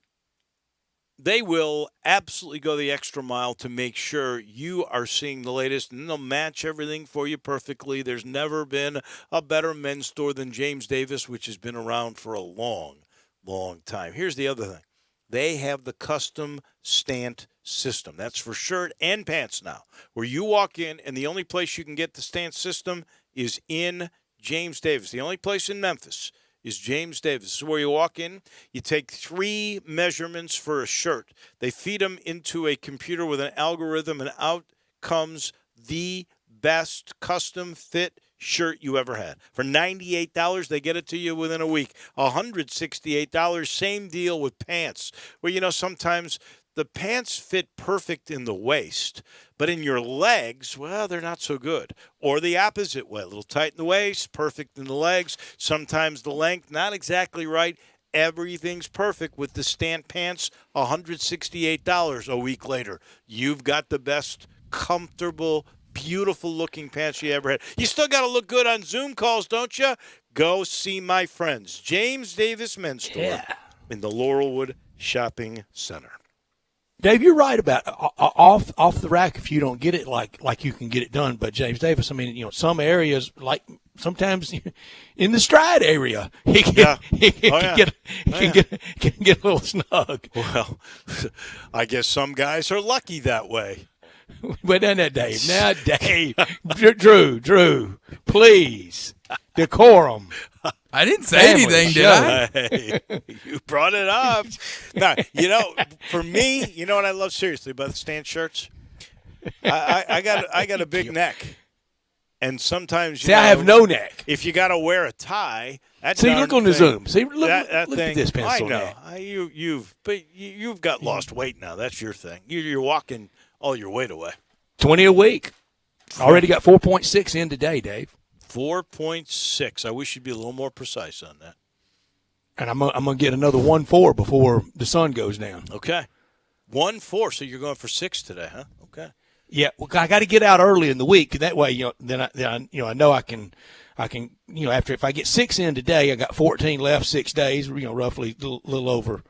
They will absolutely go the extra mile to make sure you are seeing the latest, and they'll match everything for you perfectly. There's never been a better men's store than James Davis, which has been around for a long, long time. Here's the other thing. They have the custom stant system. That's for shirt and pants now, where you walk in, and the only place you can get the stant system is in James Davis. The only place in Memphis is James Davis. This is where you walk in, you take 3 measurements for a shirt. They feed them into a computer with an algorithm, and out comes the best custom fit shirt you ever had. For $98, they get it to you within a week. $168, same deal with pants, where, sometimes the pants fit perfect in the waist, but in your legs, well, they're not so good. Or the opposite way, a little tight in the waist, perfect in the legs. Sometimes the length, not exactly right. Everything's perfect with the Stant pants, $168 a week later. You've got the best, comfortable, beautiful-looking pants you ever had. You still got to look good on Zoom calls, don't you? Go see my friends. James Davis Men's Store in the Laurelwood Shopping Center. Dave, you're right about off the rack if you don't get it like you can get it done. But James Davis, I mean, some areas, like sometimes in the stride area, he can get a little snug. Well, I guess some guys are lucky that way. But then Dave, Drew, please, decorum. I didn't say anything, did I? Hey, you brought it up. Now, for me, you know what I love seriously about the Stan shirts? I got a big neck. And sometimes I have no neck. If you got to wear a tie, look on the Zoom. See, look that at thing. this pencil. I know. You've got lost weight now. That's your thing. You're walking all your weight away. 20 a week. Already got 4.6 in today, Dave. 4.6. I wish you'd be a little more precise on that. And I'm gonna get another 1.4 before the sun goes down. Okay, 1.4. So you're going for 6 today, huh? Okay. Yeah, well, I got to get out early in the week. That way, I know I can, after if I get 6 in today, I got 14 left, 6 days. Roughly a little over,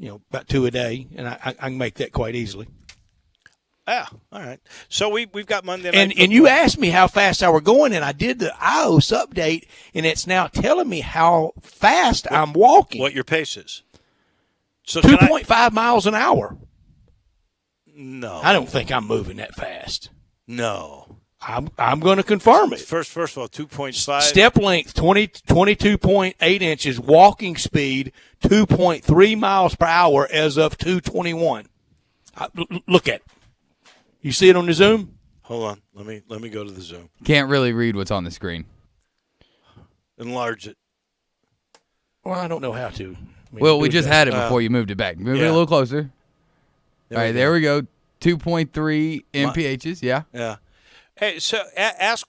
about 2 a day, and I can make that quite easily. Yeah, all right. So we've got Monday night. And you asked me how fast I were going, and I did the iOS update, and it's now telling me how fast I'm walking. What your pace is. So 2.5 miles an hour. No. I don't think I'm moving that fast. No. I'm going to confirm it. First of all, 2.5. Step length, 22.8 inches. Walking speed, 2.3 miles per hour as of 2:21. Look at it. You see it on the Zoom? Hold on. Let me go to the Zoom. Can't really read what's on the screen. Enlarge it. Well, I don't know how to. Well, we just had it before you moved it back. Move it a little closer. All right, there we go. 2.3 MPHs, yeah. Yeah. Hey, so ask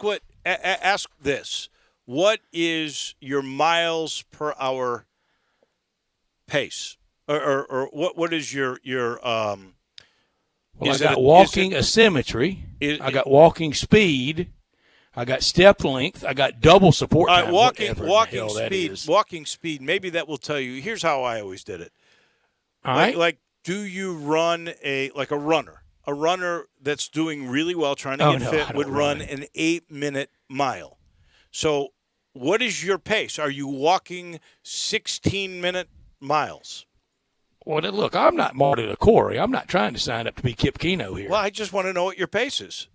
this. What is your miles per hour pace? Or what is your Well, I got walking asymmetry. I got walking speed. I got step length. I got double support time. Walking speed. Maybe that will tell you. Here's how I always did it. All right. Like, do you run a runner? A runner that's doing really well, trying to get fit, would run an 8-minute mile. So, what is your pace? Are you walking 16-minute miles? Well, look, I'm not Marty LaCory. I'm not trying to sign up to be Kip Keno here. Well, I just want to know what your pace is.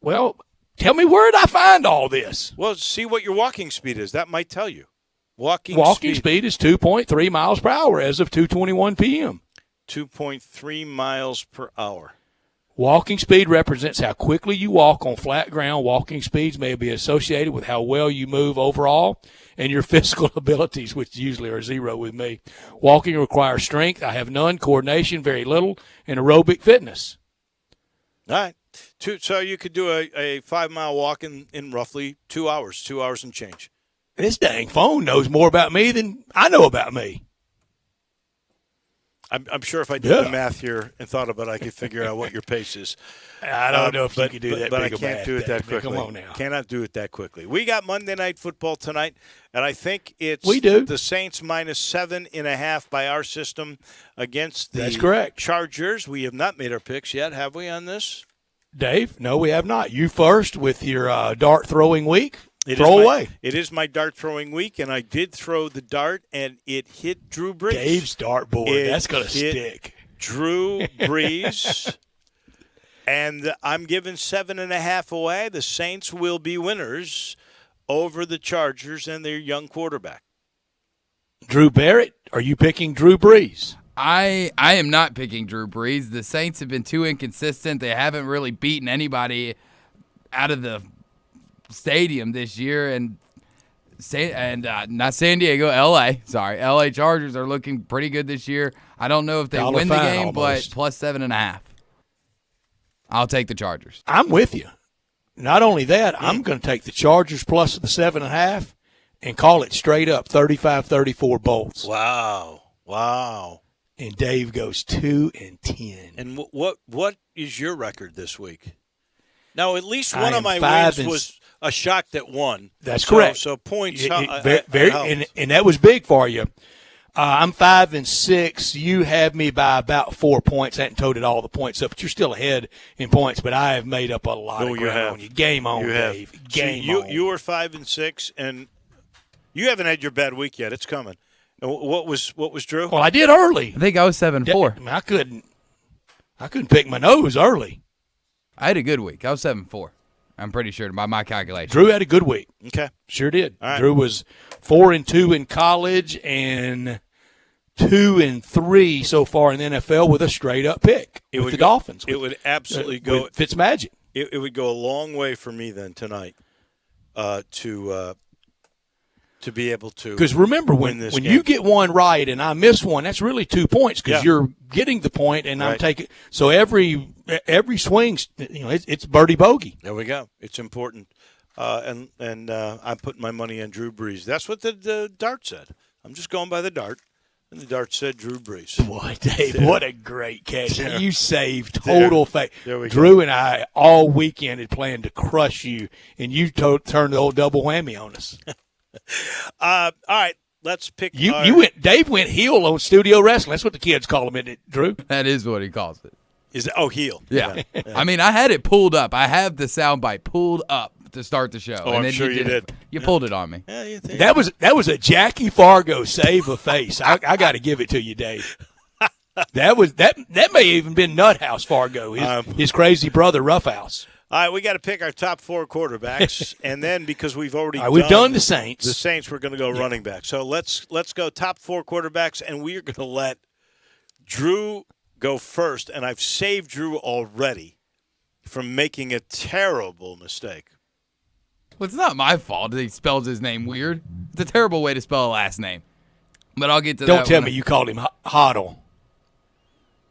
Well, tell me, where did I find all this? Well, see what your walking speed is. That might tell you. Walking speed is 2.3 miles per hour as of 2:21 p.m. 2.3 miles per hour. Walking speed represents how quickly you walk on flat ground. Walking speeds may be associated with how well you move overall and your physical abilities, which usually are 0 with me. Walking requires strength. I have none. Coordination, very little. And aerobic fitness. All right. So you could do a 5-mile walk in roughly 2 hours, 2 hours and change. This dang phone knows more about me than I know about me. I'm sure if I did the math here and thought about it, I could figure out what your pace is. I don't know if you could do that but I big of can't math, do it that Dave. quickly. Come on now. Cannot do it that quickly. We got Monday Night Football tonight, and I think it's We do. the Saints minus 7.5 by our system against the That's correct. Chargers. We have not made our picks yet, have we, on this? Dave, no, we have not. You first with your dart throwing week. It Throw is away. It is my dart throwing week, and I did throw the dart, and it hit Drew Brees. Dave's dartboard. That's going to stick. Drew Brees. And I'm giving 7.5 away. The Saints will be winners over the Chargers and their young quarterback. Drew Barrett, are you picking Drew Brees? I am not picking Drew Brees. The Saints have been too inconsistent. They haven't really beaten anybody out of the stadium this year, and not San Diego, L.A. Sorry, L.A. Chargers are looking pretty good this year. I don't know if they win the game, but plus 7.5. I'll take the Chargers. I'm with you. Not only that, I'm going to take the Chargers plus the 7.5 and call it straight up 35-34 Bolts. Wow. And Dave goes 2-10. And what is your record this week? Now, at least one I of my am wins was a shock that won. That's correct. So points. And that was big for you. I'm 5-6. You have me by about 4 points. I hadn't totaled all the points up, but you're still ahead in points. But I have made up a lot of ground on you. Game on, Dave. Game on. You were 5-6, and you haven't had your bad week yet. It's coming. And what was Drew? Well, I did early. I think I was 7-4. I couldn't pick my nose early. I had a good week. I was 7-4. I'm pretty sure by my calculation. Drew had a good week. Okay. Sure did. All right. Drew was 4-2 in college and 2-3 so far in the NFL with a straight up pick with the Dolphins. It would absolutely go. With Fitzmagic. It would go a long way for me then tonight to be able to. Because remember, when you get one right and I miss one, that's really 2 points because you're getting the point and I'm taking. So every swing, it's birdie bogey. There we go. It's important. And I'm putting my money on Drew Brees. That's what the dart said. I'm just going by the dart. And the dart said Drew Brees. Boy, Dave, what a great catch. There. You saved total faith. There we go. Drew and I all weekend had planned to crush you, and you turned the old double whammy on us. All right, let's pick. Dave went heel on studio wrestling. That's what the kids call him, isn't it, Drew? That is what he calls it. Is it? Heel. Yeah. I mean, I had it pulled up. I have the soundbite pulled up to start the show. Oh, I'm sure you did. You pulled it on me. Yeah, that was a Jackie Fargo save of face. I got to give it to you, Dave. That may have even been Nuthouse Fargo, his crazy brother Roughhouse. All right, we got to pick our top 4 quarterbacks, and then because we've already we've done the Saints. The Saints, we're going to go running back. So let's go top 4 quarterbacks, and we are going to let Drew go first. And I've saved Drew already from making a terrible mistake. Well, it's not my fault that he spells his name weird. It's a terrible way to spell a last name. But I'll get to that. Don't tell me you called him Hoddle.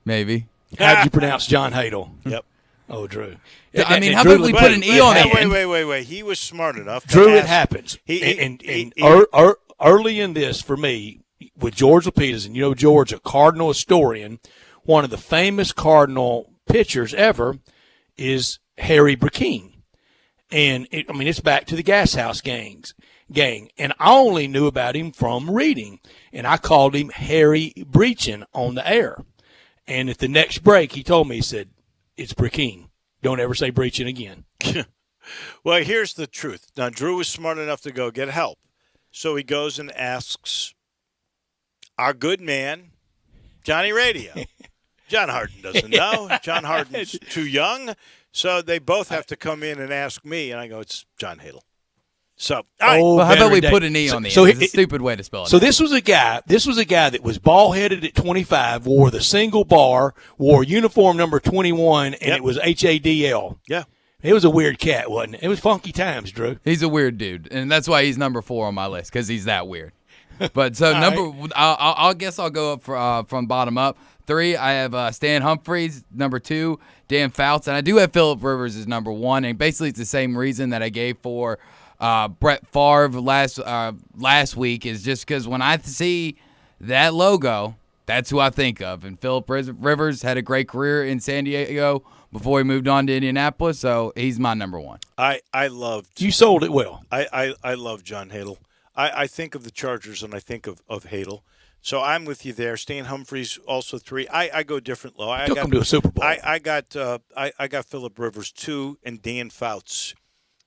Maybe. How'd you pronounce John Hadle? Yep. Oh, Drew. I mean, how about we put an E on it? Wait. He was smart enough. Drew, it happens. Early in this, for me, with George Lapidus, and George, a Cardinal historian, one of the famous Cardinal pitchers ever is Harry Brackeen. And, it's back to the Gas House gang. And I only knew about him from reading. And I called him Harry Breachin on the air. And at the next break, he told me, he said, it's Brackeen. Don't ever say Breachin again. Well, here's the truth. Now, Drew was smart enough to go get help. So he goes and asks our good man, Johnny Radio. John Harden doesn't know. John Harden's too young. So they both have to come in and ask me, and I go, it's John Hadle. So, all right. Well, how about we put an E on the end? It's a stupid way to spell it. So this was a guy that was ball-headed at 25, wore the single bar, wore uniform number 21, and it was HADL. Yeah. It was a weird cat, wasn't it? It was funky times, Drew. He's a weird dude, and that's why he's number 4 on my list, because he's that weird. But so I guess I'll go up from bottom up. 3, I have Stan Humphries. Number 2, Dan Fouts. And I do have Phillip Rivers as number 1. And basically it's the same reason that I gave for Brett Favre last week, is just because when I see that logo that's who I think of. And Phillip Rivers had a great career in San Diego before he moved on to Indianapolis, so he's my number one. I loved. You sold it well. I love John Hadl. I think of the Chargers and I think of Hadl. So I'm with you there. Stan Humphries also 3. I go different low. Took him to a Super Bowl. I got Phillip Rivers 2 and Dan Fouts.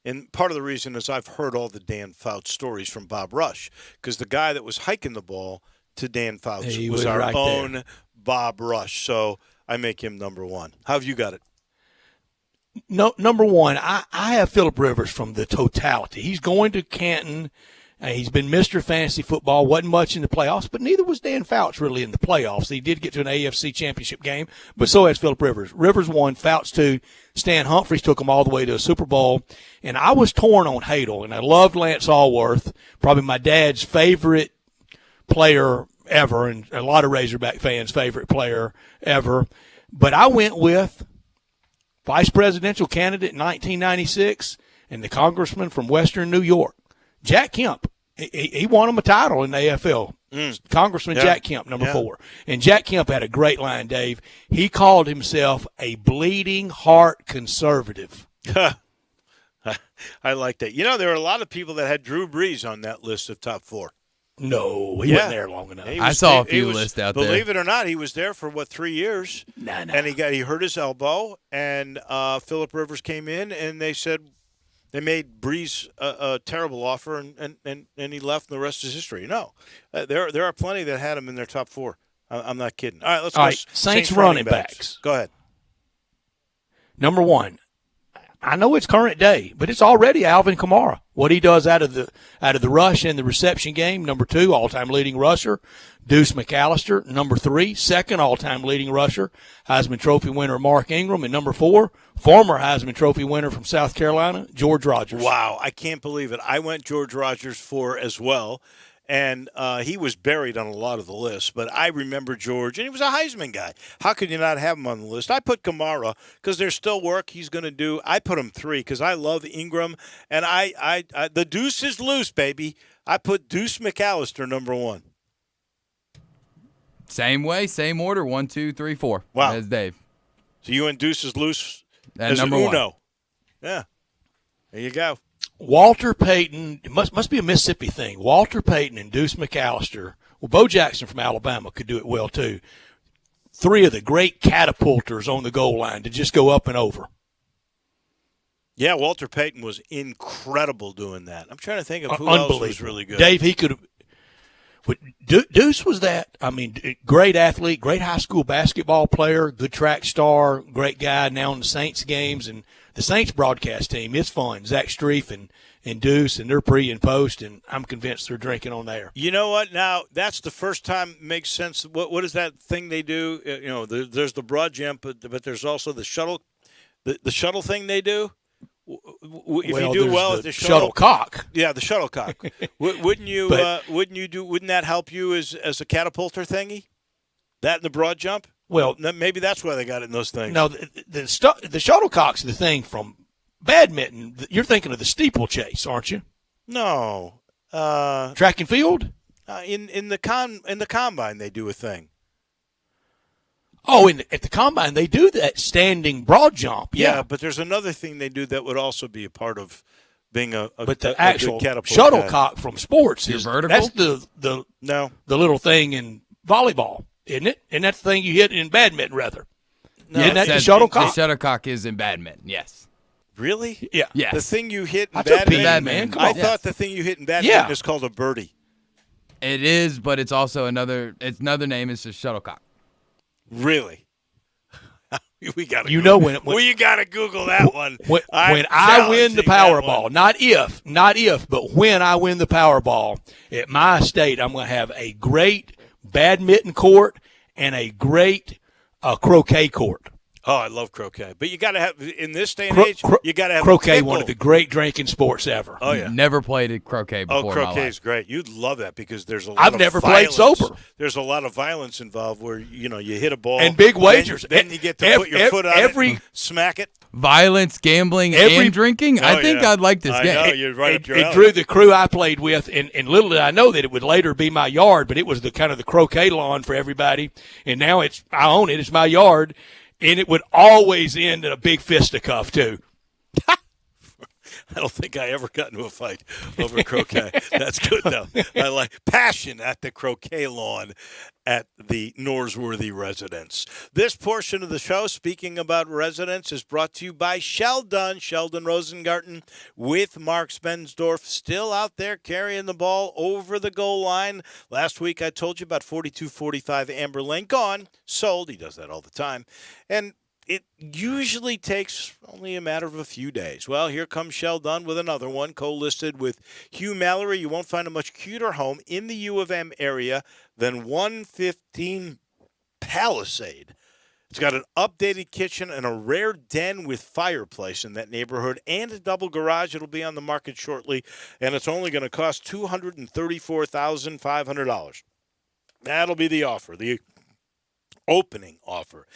And part of the reason is I've heard all the Dan Fouts stories from Bob Rush, because the guy that was hiking the ball to Dan Fouts was our own Bob Rush. So I make him number 1. How have you got it? No, number 1, I have Phillip Rivers from the totality. He's going to Canton. He's been Mr. Fantasy Football, wasn't much in the playoffs, but neither was Dan Fouts really in the playoffs. He did get to an AFC championship game, but so has Phillip Rivers. Rivers 1, Fouts 2. Stan Humphries took him all the way to a Super Bowl, and I was torn on Hadl, and I loved Lance Allworth, probably my dad's favorite player ever, and a lot of Razorback fans' favorite player ever. But I went with vice presidential candidate in 1996 and the congressman from Western New York, Jack Kemp. He won him a title in the AFL. Congressman Jack Kemp, number 4. And Jack Kemp had a great line, Dave. He called himself a bleeding heart conservative. I like that. There are a lot of people that had Drew Brees on that list of top 4. No, he wasn't there long enough. I saw a few lists out there. Believe it or not, he was there for 3 years. And he hurt his elbow, and Phillip Rivers came in, and they said they made Brees a terrible offer, and he left, and the rest is history. No, there are plenty that had him in their top 4. I'm not kidding. All right, let's go. Saints running backs. Go ahead. Number 1. I know it's current day, but it's already Alvin Kamara. What he does out of the rush and the reception game. Number 2, all-time leading rusher, Deuce McAllister. Number 3, second all-time leading rusher, Heisman Trophy winner Mark Ingram. And number 4, former Heisman Trophy winner from South Carolina, George Rogers. Wow, I can't believe it. I went George Rogers 4 as well. And he was buried on a lot of the lists, but I remember George, and he was a Heisman guy. How could you not have him on the list? I put Kamara because there's still work he's going to do. I put him 3 because I love Ingram, and I the deuce is loose, baby. I put Deuce McAllister number 1. Same way, same order, 1, 2, 3, 4. Wow, as Dave. So you and Deuce is loose as number 1. Yeah, there you go. Walter Payton, it must be a Mississippi thing. Walter Payton and Deuce McAllister. Well, Bo Jackson from Alabama could do it well, too. 3 of the great catapulters on the goal line to just go up and over. Yeah, Walter Payton was incredible doing that. I'm trying to think of who else was really good. Dave, he could have. Deuce was that. I mean, great athlete, great high school basketball player, good track star, great guy now in the Saints games. And the Saints broadcast team, it's fun. Zach Streif and Deuce, and they're pre and post, and I'm convinced they're drinking on there. You know what? Now, that's the first time it makes sense. What is that thing they do? There's the broad jump, but there's also the shuttle thing they do. If you do well at the shuttlecock. Yeah, the shuttlecock. Wouldn't that help you as a catapulter thingy? That and the broad jump? Well, maybe that's why they got it in those things. No, the shuttlecock's the thing from badminton. You're thinking of the steeplechase, aren't you? No. Track and field? In the combine they do a thing. Oh, at the combine they do that standing broad jump. Yeah, but there's another thing they do that would also be a part of being a actual good catapult shuttlecock from sports is vertical. That's the little thing in volleyball, isn't it? And that's the thing you hit in badminton, rather. No, isn't that the shuttlecock? The shuttlecock is in badminton. Yes. Really? Yeah. Yes. The thing you hit in badminton. I thought the thing you hit in badminton is called a birdie. It is, but it's also another name is the shuttlecock. Really? We got. You know when gotta Google that one. When I win the Powerball, not if, but when I win the Powerball at my estate, I'm going to have a great badminton court and a great croquet court. Oh, I love croquet, but you got to have in this day and age. You got to have croquet. One of the great drinking sports ever. Oh yeah, never played croquet before. Oh, croquet is great. You'd love that because there's a lot. I've never played sober. There's a lot of violence involved where you hit a ball and big wagers. Then you get to put your foot on it, and smack it. violence, gambling, and drinking, I think I'd like this game. I know, you're right up your alley. It drew the crew I played with, and little did I know that it would later be my yard, but it was the kind of the croquet lawn for everybody, and now I own it. It's my yard, and it would always end in a big fisticuff, too. I don't think I ever got into a fight over croquet. That's good, though. I like passion at the croquet lawn at the Norsworthy residence. This portion of the show, speaking about residence, is brought to you by Sheldon Rosengarten with Mark Spensdorf still out there carrying the ball over the goal line. Last week I told you about 42-45 Amber Lane. Gone, sold. He does that all the time. And it usually takes only a matter of a few days. Well, here comes Sheldon with another one, co-listed with Hugh Mallory. You won't find a much cuter home in the U of M area than 115 Palisade. It's got an updated kitchen and a rare den with fireplace in that neighborhood and a double garage. It'll be on the market shortly, and it's only going to cost $234,500. That'll be the offer, the opening offer.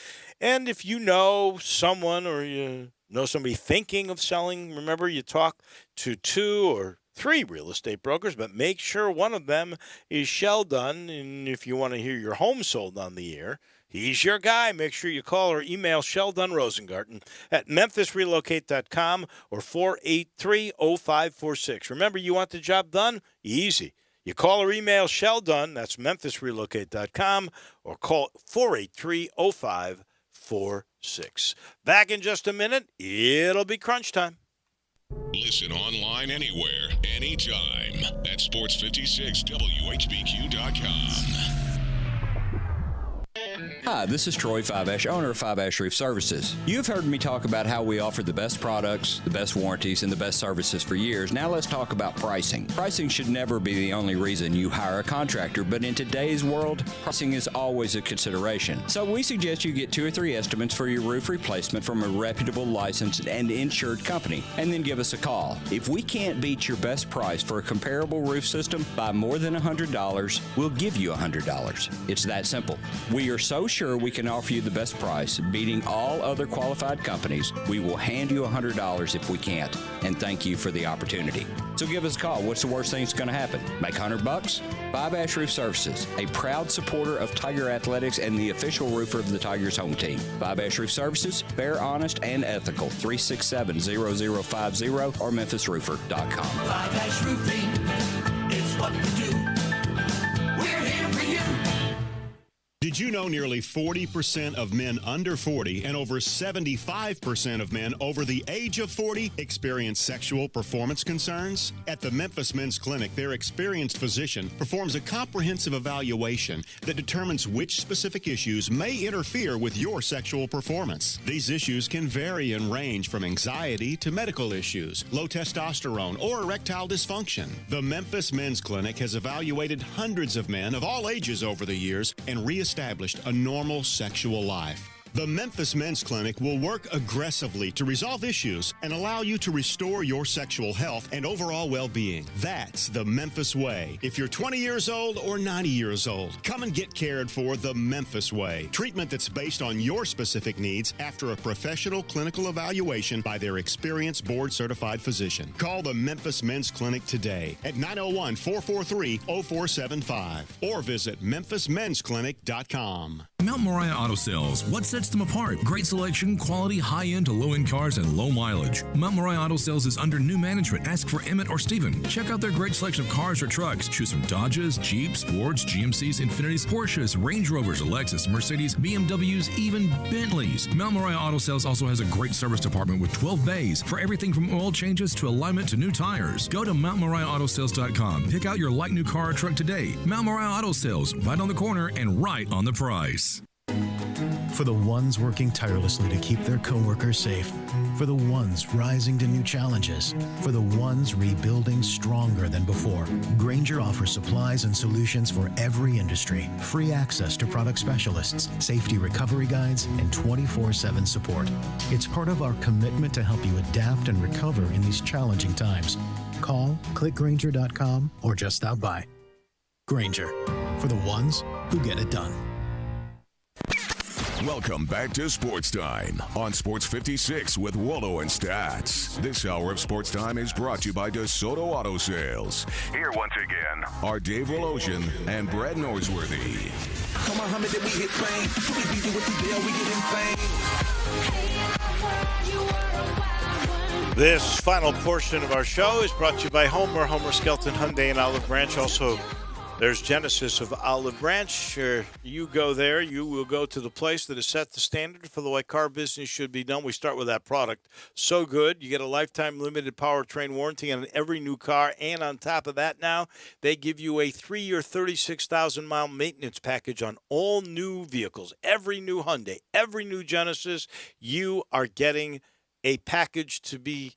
And if you know someone or you know somebody thinking of selling, remember you talk to 2 or 3 real estate brokers, but make sure one of them is Sheldon. And if you want to hear your home sold on the air, he's your guy. Make sure you call or email Sheldon Rosengarten at memphisrelocate.com or 483-0546. Remember, you want the job done? Easy. You call or email Sheldon, that's memphisrelocate.com, or call 483-0546. Back in just a minute. It'll be crunch time. Listen online anywhere, anytime at sports56whbq.com. Hi, this is Troy Fiveash, owner of Fiveash Roof Services. You've heard me talk about how we offer the best products, the best warranties, and the best services for years. Now let's talk about pricing. Pricing should never be the only reason you hire a contractor, but in today's world, pricing is always a consideration. So we suggest you get 2 or 3 estimates for your roof replacement from a reputable, licensed, and insured company, and then give us a call. If we can't beat your best price for a comparable roof system by more than $100, we'll give you $100. It's that simple. We are so sure we can offer you the best price, beating all other qualified companies. We will hand you $100 if we can't, and thank you for the opportunity. So give us a call. What's the worst thing that's going to happen? Make $100? Fiveash Roof Services, a proud supporter of Tiger Athletics and the official roofer of the Tigers home team. Fiveash Roof Services, fair, honest, and ethical. 367-0050 or memphisroofer.com. Fiveash Roofing, it's what we do. We're here for you. Did you know nearly 40% of men under 40 and over 75% of men over the age of 40 experience sexual performance concerns? At the Memphis Men's Clinic, their experienced physician performs a comprehensive evaluation that determines which specific issues may interfere with your sexual performance. These issues can vary and range from anxiety to medical issues, low testosterone, or erectile dysfunction. The Memphis Men's Clinic has evaluated hundreds of men of all ages over the years and reestablished a normal sexual life. The Memphis Men's Clinic will work aggressively to resolve issues and allow you to restore your sexual health and overall well-being. That's the Memphis way. If you're 20 years old or 90 years old, come and get cared for the Memphis way. Treatment that's based on your specific needs after a professional clinical evaluation by their experienced board-certified physician. Call the Memphis Men's Clinic today at 901-443-0475 or visit memphismensclinic.com. Mount Moriah Auto Sales. What sets them apart? Great selection, quality, high-end to low-end cars, and low mileage. Mount Moriah Auto Sales is under new management. Ask for Emmett or Steven. Check out their great selection of cars or trucks. Choose from Dodges, Jeeps, Fords, GMCs, Infinitis, Porsches, Range Rovers, Lexus, Mercedes, BMWs, even Bentleys. Mount Moriah Auto Sales also has a great service department with 12 bays for everything from oil changes to alignment to new tires. Go to MountMoriahAutoSales.com. Pick out your like new car or truck today. Mount Moriah Auto Sales, right on the corner and right on the price. For the ones working tirelessly to keep their coworkers safe. For the ones rising to new challenges. For the ones rebuilding stronger than before. Grainger offers supplies and solutions for every industry. Free access to product specialists, safety recovery guides, and 24/7 support. It's part of our commitment to help you adapt and recover in these challenging times. Call, click Grainger.com, or just stop by. Grainger, for the ones who get it done. Welcome back to Sports Time on Sports 56 with Wolo and Stats. This hour of Sports Time is brought to you by DeSoto Auto Sales. Here once again are Dave Woloshin and Brad Norsworthy. Come on, Muhammad, we hit fame. We beat you with the deal, we get in fame. This final portion of our show is brought to you by Homer Skelton Hyundai and Olive Branch. Also, there's Genesis of Olive Branch. You go there, you will go to the place that has set the standard for the way car business should be done. We start with that product. So good. You get a lifetime limited powertrain warranty on every new car. And on top of that now, they give you a 3-year, 36,000-mile maintenance package on all new vehicles. Every new Hyundai, every new Genesis, you are getting a package to be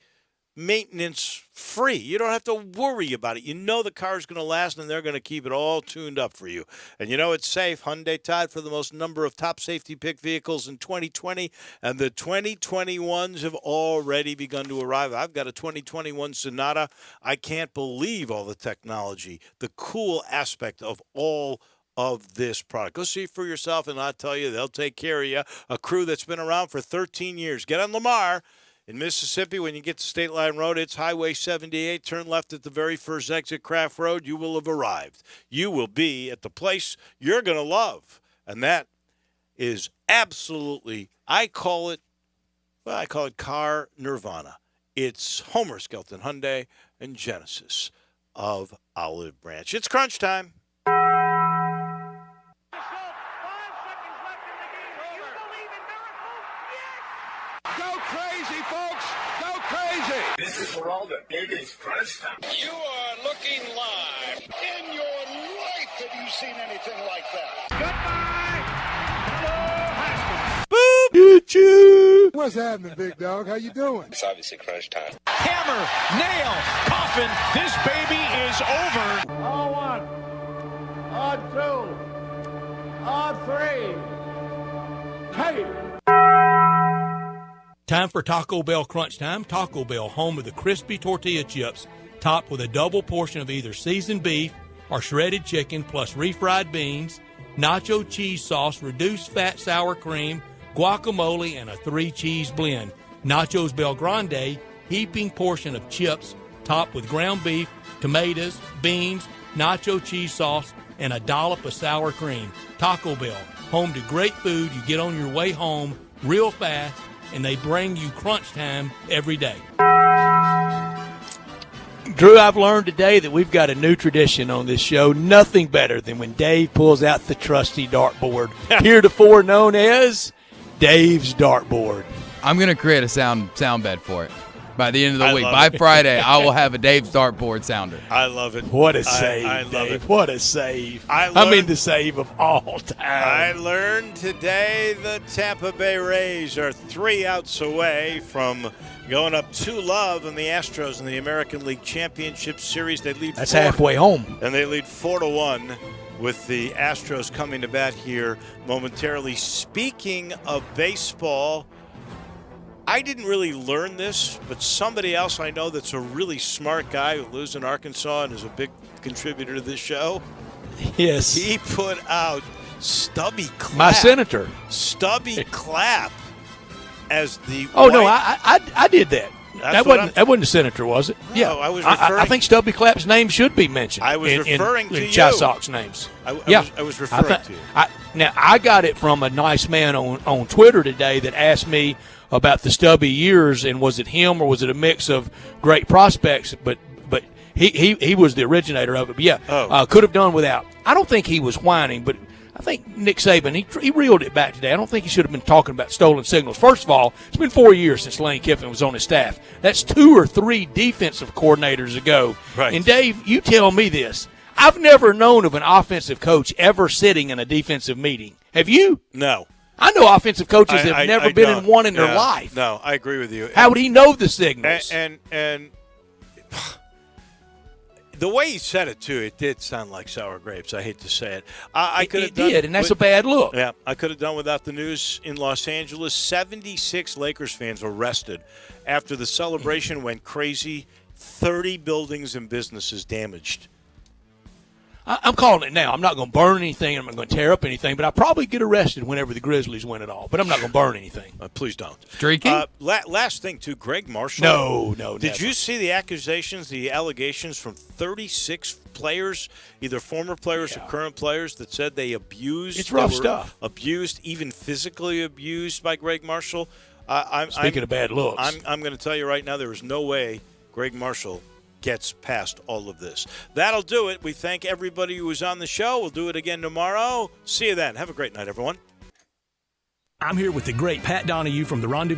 maintenance free. You don't have to worry about it. You know the car is going to last, and they're going to keep it all tuned up for you. And you know it's safe. Hyundai tied for the most number of top safety pick vehicles in 2020, and the 2021s have already begun to arrive. I've got a 2021 Sonata. I can't believe all the technology, the cool aspect of all of this product. Go see for yourself, and I'll tell you, they'll take care of you. A crew that's been around for 13 years. Get on Lamar. In Mississippi, when you get to State Line Road, it's Highway 78. Turn left at the very first exit, Craft Road. You will have arrived. You will be at the place you're going to love. And that is absolutely, I call it car nirvana. It's Homer Skelton Hyundai and Genesis of Olive Branch. It's crunch time. This is for all the biggest crunch time. You are looking live. In your life have you seen anything like that? Goodbye. Hello, Haskins. Boop. What's happening, big dog? How you doing? It's obviously crunch time. Hammer, nail, coffin. This baby is over. On one, on two, on three. Hey. Time for Taco Bell Crunch Time. Taco Bell, home of the crispy tortilla chips, topped with a double portion of either seasoned beef or shredded chicken, plus refried beans, nacho cheese sauce, reduced fat sour cream, guacamole, and a 3-cheese blend. Nachos Bel Grande, heaping portion of chips, topped with ground beef, tomatoes, beans, nacho cheese sauce, and a dollop of sour cream. Taco Bell, home to great food you get on your way home real fast, and they bring you crunch time every day. Drew, I've learned today that we've got a new tradition on this show. Nothing better than when Dave pulls out the trusty dartboard, heretofore known as Dave's dartboard. I'm going to create a sound bed for it. By the end of the week, by Friday, I will have a Dave's dartboard sounder. I love it. What a save, I love Dave. it. What a save. I mean the save of all time. I learned today the Tampa Bay Rays are 3 outs away from going up 2-0 in the Astros in the American League Championship Series. They lead. That's halfway home. And they lead 4-1 with the Astros coming to bat here momentarily. Speaking of baseball, I didn't really learn this, but somebody else I know that's a really smart guy who lives in Arkansas and is a big contributor to this show. Yes. He put out Stubby Clapp. My senator. Stubby Clapp as the No, I did that. That wasn't the senator, was it? No, yeah, I was referring. I think Stubby Clapp's name should be mentioned. I was referring to you. Chi Sox names. I was referring to you. Now, I got it from a nice man on Twitter today that asked me about the Stubby years, and was it him or was it a mix of great prospects? But he was the originator of it. But yeah, could have done without. I don't think he was whining, but I think Nick Saban, he reeled it back today. I don't think he should have been talking about stolen signals. First of all, it's been 4 years since Lane Kiffin was on his staff. That's 2 or 3 defensive coordinators ago. Right. And Dave, you tell me this. I've never known of an offensive coach ever sitting in a defensive meeting. Have you? No. I know offensive coaches have never been in one in their life. No, I agree with you. How would he know the signals? And the way he said it, too, it did sound like sour grapes. I hate to say it. I could have done, and that's a bad look. Yeah, I could have done without the news in Los Angeles. 76 Lakers fans arrested after the celebration went crazy. 30 buildings and businesses damaged. I'm calling it now. I'm not going to burn anything. I'm not going to tear up anything, but I'll probably get arrested whenever the Grizzlies win it all. But I'm not going to burn anything. Please don't. Streaking? Last thing, too, Greg Marshall. No. Did never. you see the accusations, the allegations from 36 players, either former players or current players, that said they abused? It's rough they were stuff. Abused, even physically abused by Greg Marshall. Speaking of bad looks. I'm going to tell you right now, there is no way Greg Marshall gets past all of this. That'll do it. We thank everybody who was on the show. We'll do it again tomorrow. See you then. Have a great night, everyone. I'm here with the great Pat Donahue from the Rendezvous